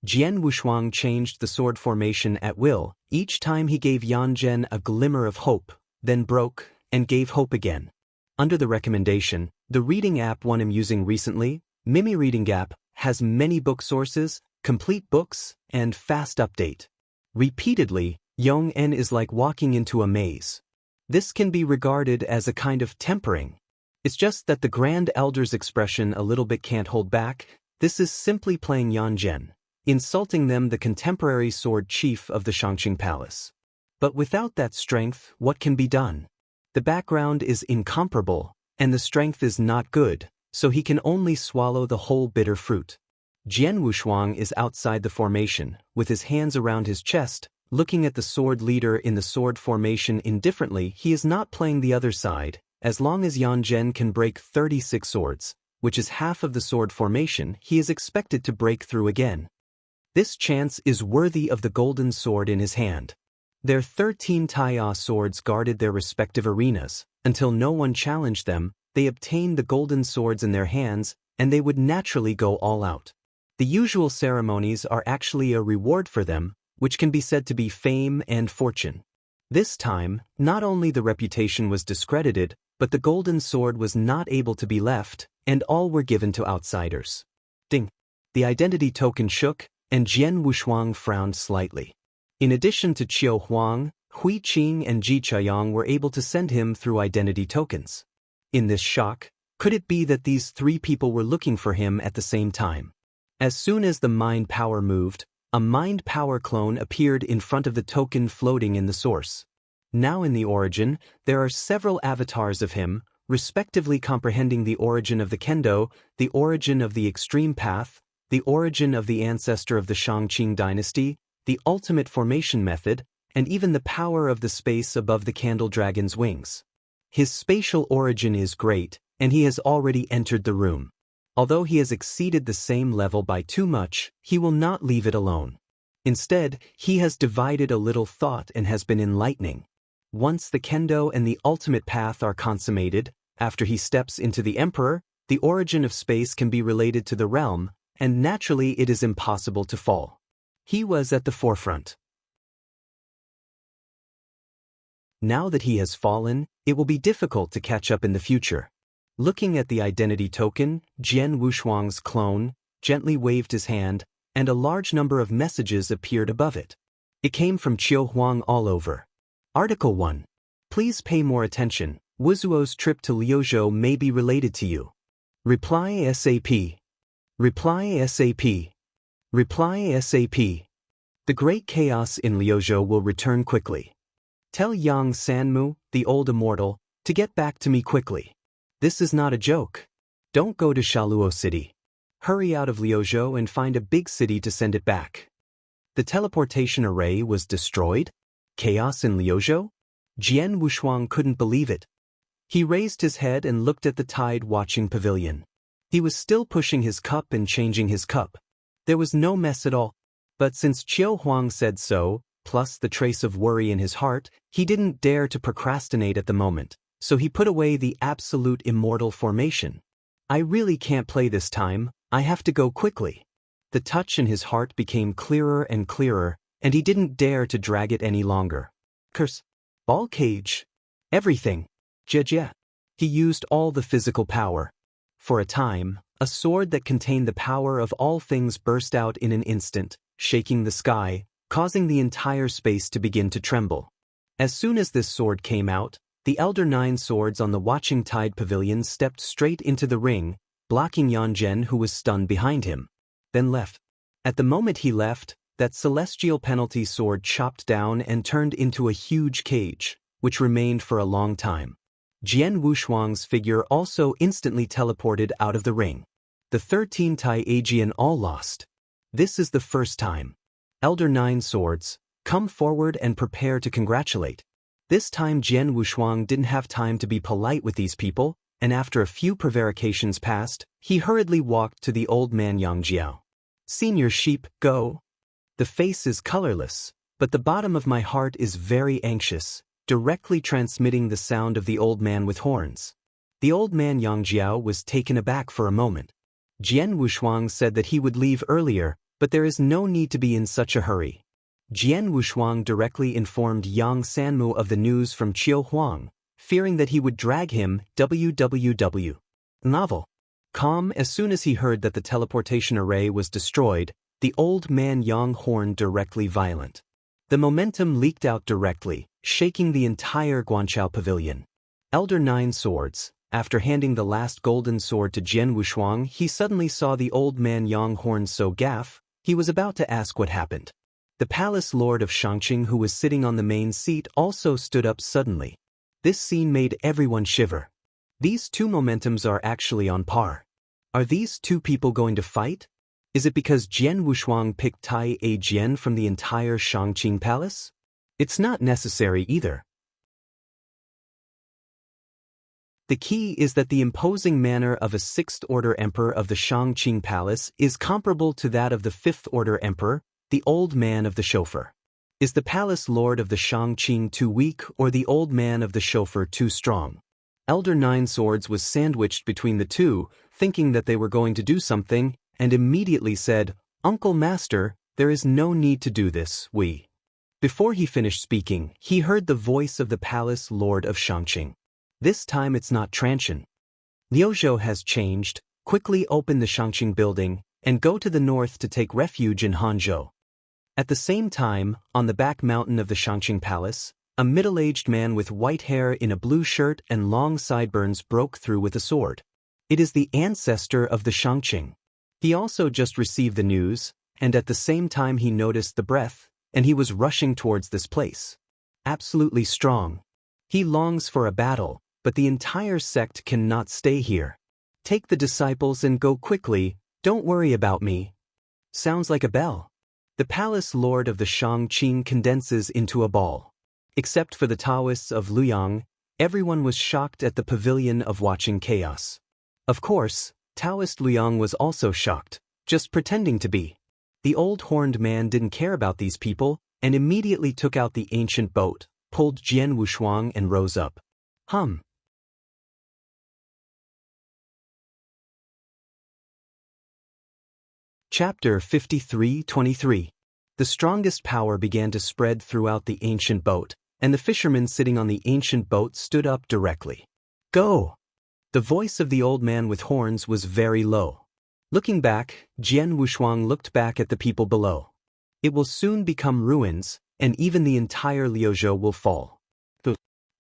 Jian Wushuang changed the sword formation at will, each time he gave Yan Zhen a glimmer of hope, then broke, and gave hope again. Under the recommendation, the reading app one I'm using recently, Mimi Reading App, has many book sources, complete books, and fast update. Repeatedly, Yong En is like walking into a maze. This can be regarded as a kind of tempering. It's just that the Grand Elder's expression a little bit can't hold back. This is simply playing Yan Zhen, insulting them, the contemporary sword chief of the Shangqing Palace. But without that strength, what can be done? The background is incomparable, and the strength is not good, so he can only swallow the whole bitter fruit. Jian Wushuang is outside the formation, with his hands around his chest, looking at the sword leader in the sword formation indifferently. He is not playing the other side. As long as Yan Zhen can break 36 swords, which is half of the sword formation, he is expected to break through again. This chance is worthy of the golden sword in his hand. Their 13 Taiya swords guarded their respective arenas. Until no one challenged them, they obtained the golden swords in their hands, and they would naturally go all out. The usual ceremonies are actually a reward for them, which can be said to be fame and fortune. This time, not only the reputation was discredited, but the golden sword was not able to be left, and all were given to outsiders. Ding. The identity token shook, and Jian Wushuang frowned slightly. In addition to Qiu Huang, Hui Qing and Ji Chaiyang were able to send him through identity tokens. In this shock, could it be that these three people were looking for him at the same time? As soon as the mind power moved, a mind power clone appeared in front of the token floating in the source. Now in the origin, there are several avatars of him, respectively comprehending the origin of the Kendo, the origin of the extreme path, the origin of the ancestor of the Shangqing dynasty, the ultimate formation method, and even the power of the space above the candle dragon's wings. His spatial origin is great, and he has already entered the room. Although he has exceeded the same level by too much, he will not leave it alone. Instead, he has divided a little thought and has been enlightening. Once the Kendo and the ultimate path are consummated, after he steps into the Emperor, the origin of space can be related to the realm, and naturally it is impossible to fall. He was at the forefront. Now that he has fallen, it will be difficult to catch up in the future. Looking at the identity token, Jian Wushuang's clone gently waved his hand, and a large number of messages appeared above it. It came from Qiu Huang all over. Article 1. Please pay more attention. Wuzuo's trip to Liuzhou may be related to you. Reply SAP. Reply SAP. Reply SAP. The great chaos in Liuzhou will return quickly. Tell Yang Sanmu, the old immortal, to get back to me quickly. This is not a joke. Don't go to Shaluo City. Hurry out of Liuzhou and find a big city to send it back. The teleportation array was destroyed? Chaos in Liuzhou? Jian Wushuang couldn't believe it. He raised his head and looked at the tide-watching pavilion. He was still pushing his cup and changing his cup. There was no mess at all. But since Qiu Huang said so, plus the trace of worry in his heart, he didn't dare to procrastinate at the moment. So he put away the absolute immortal formation. I really can't play this time, I have to go quickly. The touch in his heart became clearer and clearer, and he didn't dare to drag it any longer. Curse. Ball cage. Everything. Jia. He used all the physical power. For a time, a sword that contained the power of all things burst out in an instant, shaking the sky, causing the entire space to begin to tremble. As soon as this sword came out, the Elder Nine Swords on the Watching Tide Pavilion stepped straight into the ring, blocking Yan Zhen, who was stunned behind him. Then left. At the moment he left, that celestial penalty sword chopped down and turned into a huge cage, which remained for a long time. Jian Wushuang's figure also instantly teleported out of the ring. The 13 Tai Aegean all lost. This is the first time. Elder Nine Swords, come forward and prepare to congratulate. This time Jian Wushuang didn't have time to be polite with these people, and after a few prevarications passed, he hurriedly walked to the old man Yang Jiao. Senior sheep, go. The face is colorless, but the bottom of my heart is very anxious, directly transmitting the sound of the old man with horns. The old man Yang Jiao was taken aback for a moment. Jian Wushuang said that he would leave earlier, but there is no need to be in such a hurry. Jian Wushuang directly informed Yang Sanmu of the news from Qiu Huang, fearing that he would drag him www. Novel. Calm. As soon as he heard that the teleportation array was destroyed, the old man Yang horned directly violent. The momentum leaked out directly, shaking the entire Guanqiao pavilion. Elder Nine Swords. After handing the last golden sword to Jian Wushuang, he suddenly saw the old man Yang horned so gaff, he was about to ask what happened. The palace lord of Shangqing, who was sitting on the main seat, also stood up suddenly. This scene made everyone shiver. These two momentums are actually on par. Are these two people going to fight? Is it because Jian Wushuang picked Tai Aegean from the entire Shangqing palace? It's not necessary either. The key is that the imposing manner of a sixth-order emperor of the Shangqing palace is comparable to that of the fifth-order emperor, the old man of the chauffeur. Is the palace lord of the Shangqing too weak or the old man of the chauffeur too strong? Elder Nine Swords was sandwiched between the two, thinking that they were going to do something, and immediately said, "Uncle Master, there is no need to do this, we." Before he finished speaking, he heard the voice of the palace lord of Shangqing. This time it's not Transhan. Liuzhou has changed. Quickly open the Shangqing building, and go to the north to take refuge in Hanzhou. At the same time, on the back mountain of the Shangqing Palace, a middle-aged man with white hair in a blue shirt and long sideburns broke through with a sword. It is the ancestor of the Shangqing. He also just received the news, and at the same time he noticed the breath, and he was rushing towards this place. Absolutely strong. He longs for a battle, but the entire sect cannot stay here. Take the disciples and go quickly, don't worry about me. Sounds like a bell. The palace lord of the Shangqing condenses into a ball. Except for the Taoists of Luoyang, everyone was shocked at the pavilion of watching chaos. Of course, Taoist Luoyang was also shocked, just pretending to be. The old horned man didn't care about these people, and immediately took out the ancient boat, pulled Jian Wushuang and rose up. Chapter 53:23. The strongest power began to spread throughout the ancient boat, and the fisherman sitting on the ancient boat stood up directly. Go! The voice of the old man with horns was very low. Looking back, Jian Wushuang looked back at the people below. It will soon become ruins, and even the entire Liuzhou will fall.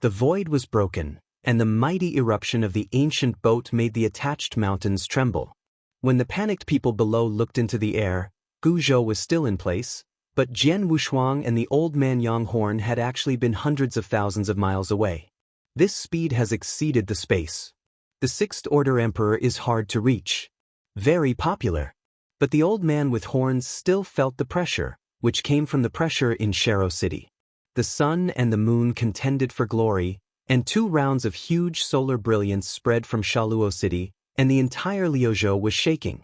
The void was broken, and the mighty eruption of the ancient boat made the attached mountains tremble. When the panicked people below looked into the air, Guzhou was still in place, but Jian Wushuang and the old man Yang Horn had actually been hundreds of thousands of miles away. This speed has exceeded the space. The Sixth Order Emperor is hard to reach. Very popular. But the old man with horns still felt the pressure, which came from the pressure in Sharo City. The sun and the moon contended for glory, and 2 rounds of huge solar brilliance spread from Shaluo City, and the entire Liuzhou was shaking.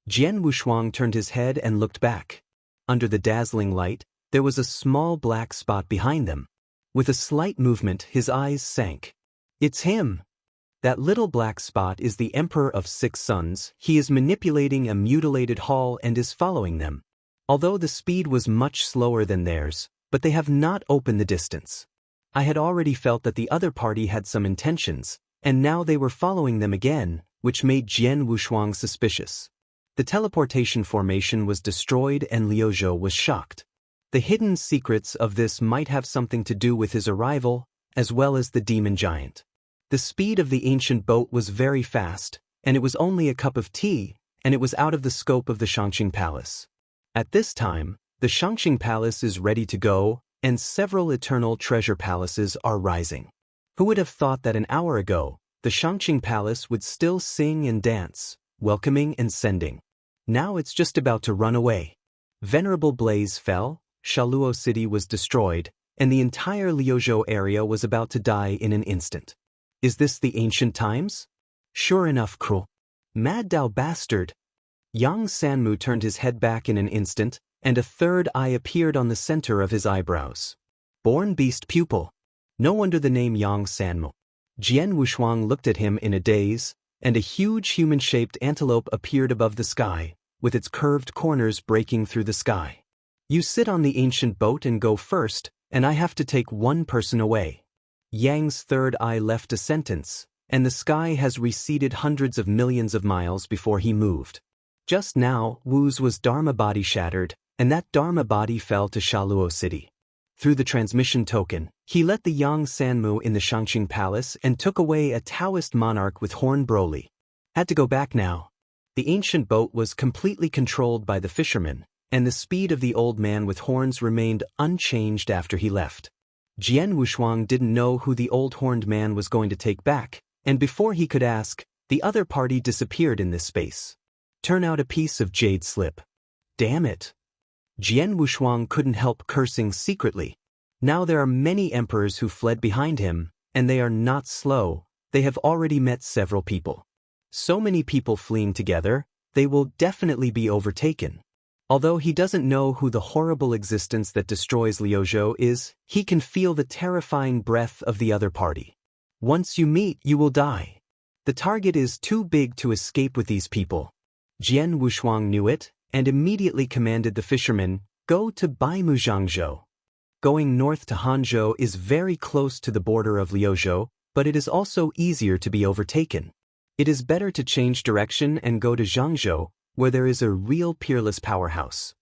Jian Wushuang turned his head and looked back. Under the dazzling light, there was a small black spot behind them. With a slight movement, his eyes sank. It's him! That little black spot is the Emperor of 6 Suns. He is manipulating a mutilated hall and is following them. Although the speed was much slower than theirs, but they have not opened the distance. I had already felt that the other party had some intentions, and now they were following them again, which made Jian Wushuang suspicious. The teleportation formation was destroyed and Liuzhou was shocked. The hidden secrets of this might have something to do with his arrival, as well as the demon giant. The speed of the ancient boat was very fast, and it was only a cup of tea, and it was out of the scope of the Shangqing Palace. At this time, the Shangqing Palace is ready to go, and several eternal treasure palaces are rising. Who would have thought that an hour ago, the Shangqing Palace would still sing and dance, welcoming and sending. Now it's just about to run away. Venerable Blaze fell, Shaluo City was destroyed, and the entire Liuzhou area was about to die in an instant. Is this the ancient times? Sure enough, cruel. Mad Dao bastard! Yang Sanmu turned his head back in an instant, and a third eye appeared on the center of his eyebrows. Born beast pupil. No wonder the name Yang Sanmu. Jian Wushuang looked at him in a daze, and a huge human-shaped antelope appeared above the sky, with its curved corners breaking through the sky. You sit on the ancient boat and go first, and I have to take 1 person away. Yang's third eye left a sentence, and the sky has receded hundreds of millions of miles before he moved. Just now, Wu's was Dharma body shattered, and that Dharma body fell to Shaluo City. Through the transmission token, he let the Yang Sanmu in the Shangqing Palace and took away a Taoist monarch with Horn Broly. Had to go back now. The ancient boat was completely controlled by the fishermen, and the speed of the old man with horns remained unchanged after he left. Jian Wushuang didn't know who the old horned man was going to take back, and before he could ask, the other party disappeared in this space. Turn out a piece of jade slip. Damn it. Jian Wushuang couldn't help cursing secretly. Now there are many emperors who fled behind him, and they are not slow, they have already met several people. So many people fleeing together, they will definitely be overtaken. Although he doesn't know who the horrible existence that destroys Liuzhou is, he can feel the terrifying breath of the other party. Once you meet, you will die. The target is too big to escape with these people. Jian Wushuang knew it, and immediately commanded the fishermen, go to Baimuzhangzhou. Going north to Hanzhou is very close to the border of Liuzhou, but it is also easier to be overtaken. It is better to change direction and go to Zhangzhou, where there is a real peerless powerhouse.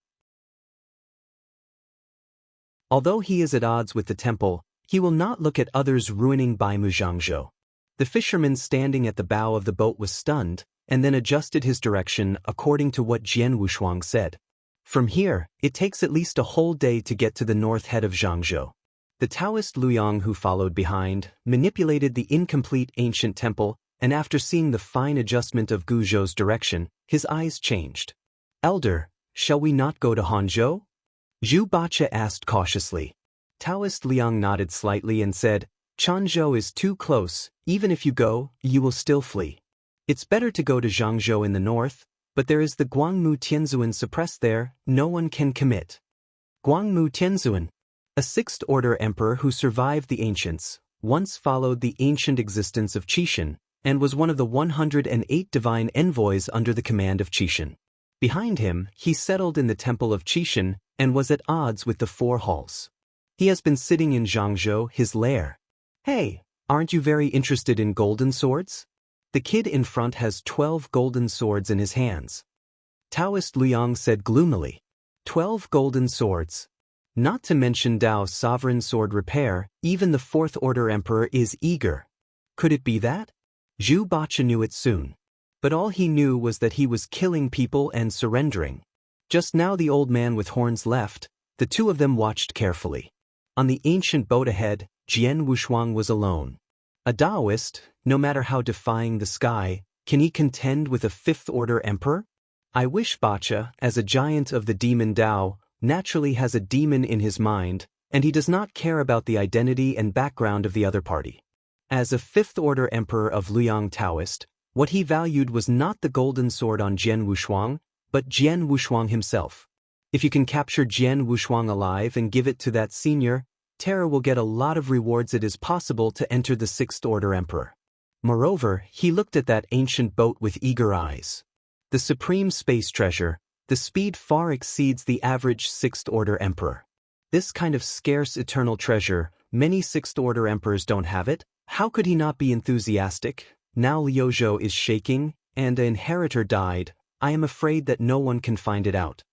Although he is at odds with the temple, he will not look at others ruining Bai Muzhangzhou. The fisherman standing at the bow of the boat was stunned, and then adjusted his direction according to what Jian Wushuang said. From here, it takes at least a whole day to get to the north head of Zhangzhou. The Taoist Luyang, who followed behind, manipulated the incomplete ancient temple, and after seeing the fine adjustment of Guzhou's direction, his eyes changed. "Elder, shall we not go to Hangzhou?" Zhu Bacha asked cautiously. Taoist Liang nodded slightly and said, "Changzhou is too close, even if you go, you will still flee. It's better to go to Zhangzhou in the north, but there is the Guangmu Tianzuan suppressed there, no one can commit." Guangmu Tianzuan, a sixth-order emperor who survived the ancients, once followed the ancient existence of Qishan, and was one of the 108 divine envoys under the command of Qishan. Behind him, he settled in the temple of Qishan, and was at odds with the four halls. He has been sitting in Zhangzhou, his lair. "Hey, aren't you very interested in golden swords?" The kid in front has 12 golden swords in his hands. Taoist Luyang said gloomily. 12 golden swords. Not to mention Dao's sovereign sword repair, even the fourth-order emperor is eager. Could it be that? Zhu Bacha knew it soon. But all he knew was that he was killing people and surrendering. Just now the old man with horns left, the two of them watched carefully. On the ancient boat ahead, Jian Wushuang was alone. A Taoist, no matter how defying the sky, can he contend with a fifth-order emperor? I wish Bacha, as a giant of the demon Dao, naturally has a demon in his mind, and he does not care about the identity and background of the other party. As a fifth-order emperor of Luyang Taoist, what he valued was not the golden sword on Jian Wushuang, but Jian Wushuang himself. If you can capture Jian Wushuang alive and give it to that senior, Terra will get a lot of rewards. It is possible to enter the sixth-order emperor. Moreover, he looked at that ancient boat with eager eyes. The supreme space treasure, the speed far exceeds the average sixth-order emperor. This kind of scarce eternal treasure, many sixth-order emperors don't have it. How could he not be enthusiastic? Now Liuzhou is shaking, and an inheritor died. I am afraid that no one can find it out.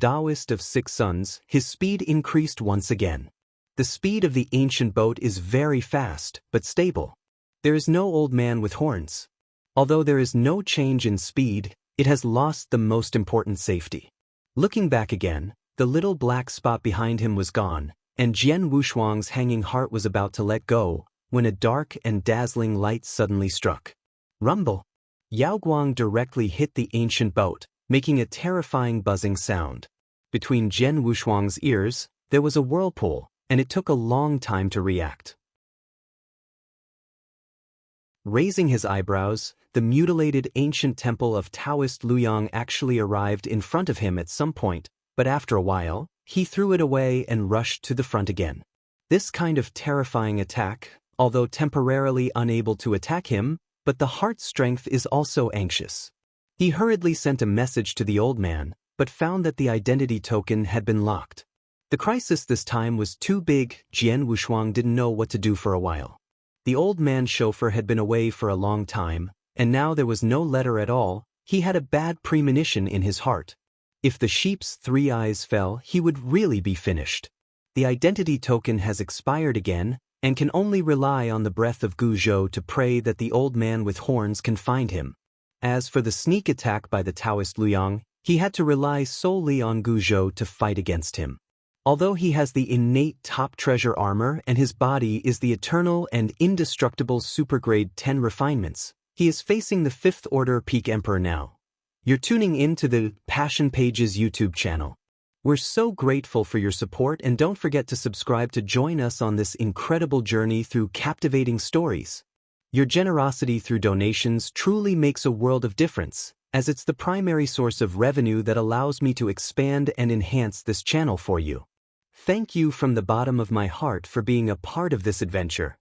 Taoist of 6 sons, his speed increased once again. The speed of the ancient boat is very fast, but stable. There is no old man with horns. Although there is no change in speed, it has lost the most important safety. Looking back again, the little black spot behind him was gone, and Jian Wushuang's hanging heart was about to let go, when a dark and dazzling light suddenly struck. Rumble! Yao Guang directly hit the ancient boat, making a terrifying buzzing sound. Between Jian Wushuang's ears, there was a whirlpool, and it took a long time to react. Raising his eyebrows, the mutilated ancient temple of Taoist Luyang actually arrived in front of him at some point, but after a while, he threw it away and rushed to the front again. This kind of terrifying attack, although temporarily unable to attack him, but the heart's strength is also anxious. He hurriedly sent a message to the old man, but found that the identity token had been locked. The crisis this time was too big. Jian Wushuang didn't know what to do for a while. The old man's chauffeur had been away for a long time, and now there was no letter at all. He had a bad premonition in his heart. If the sheep's 3 eyes fell, he would really be finished. The identity token has expired again, and can only rely on the breath of Guzhou to pray that the old man with horns can find him. As for the sneak attack by the Taoist Luyang, he had to rely solely on Guzhou to fight against him. Although he has the innate top treasure armor and his body is the eternal and indestructible supergrade 10 refinements, he is facing the 5th order peak emperor now. You're tuning in to the Passion Pages YouTube channel. We're so grateful for your support, and don't forget to subscribe to join us on this incredible journey through captivating stories. Your generosity through donations truly makes a world of difference, as it's the primary source of revenue that allows me to expand and enhance this channel for you. Thank you from the bottom of my heart for being a part of this adventure.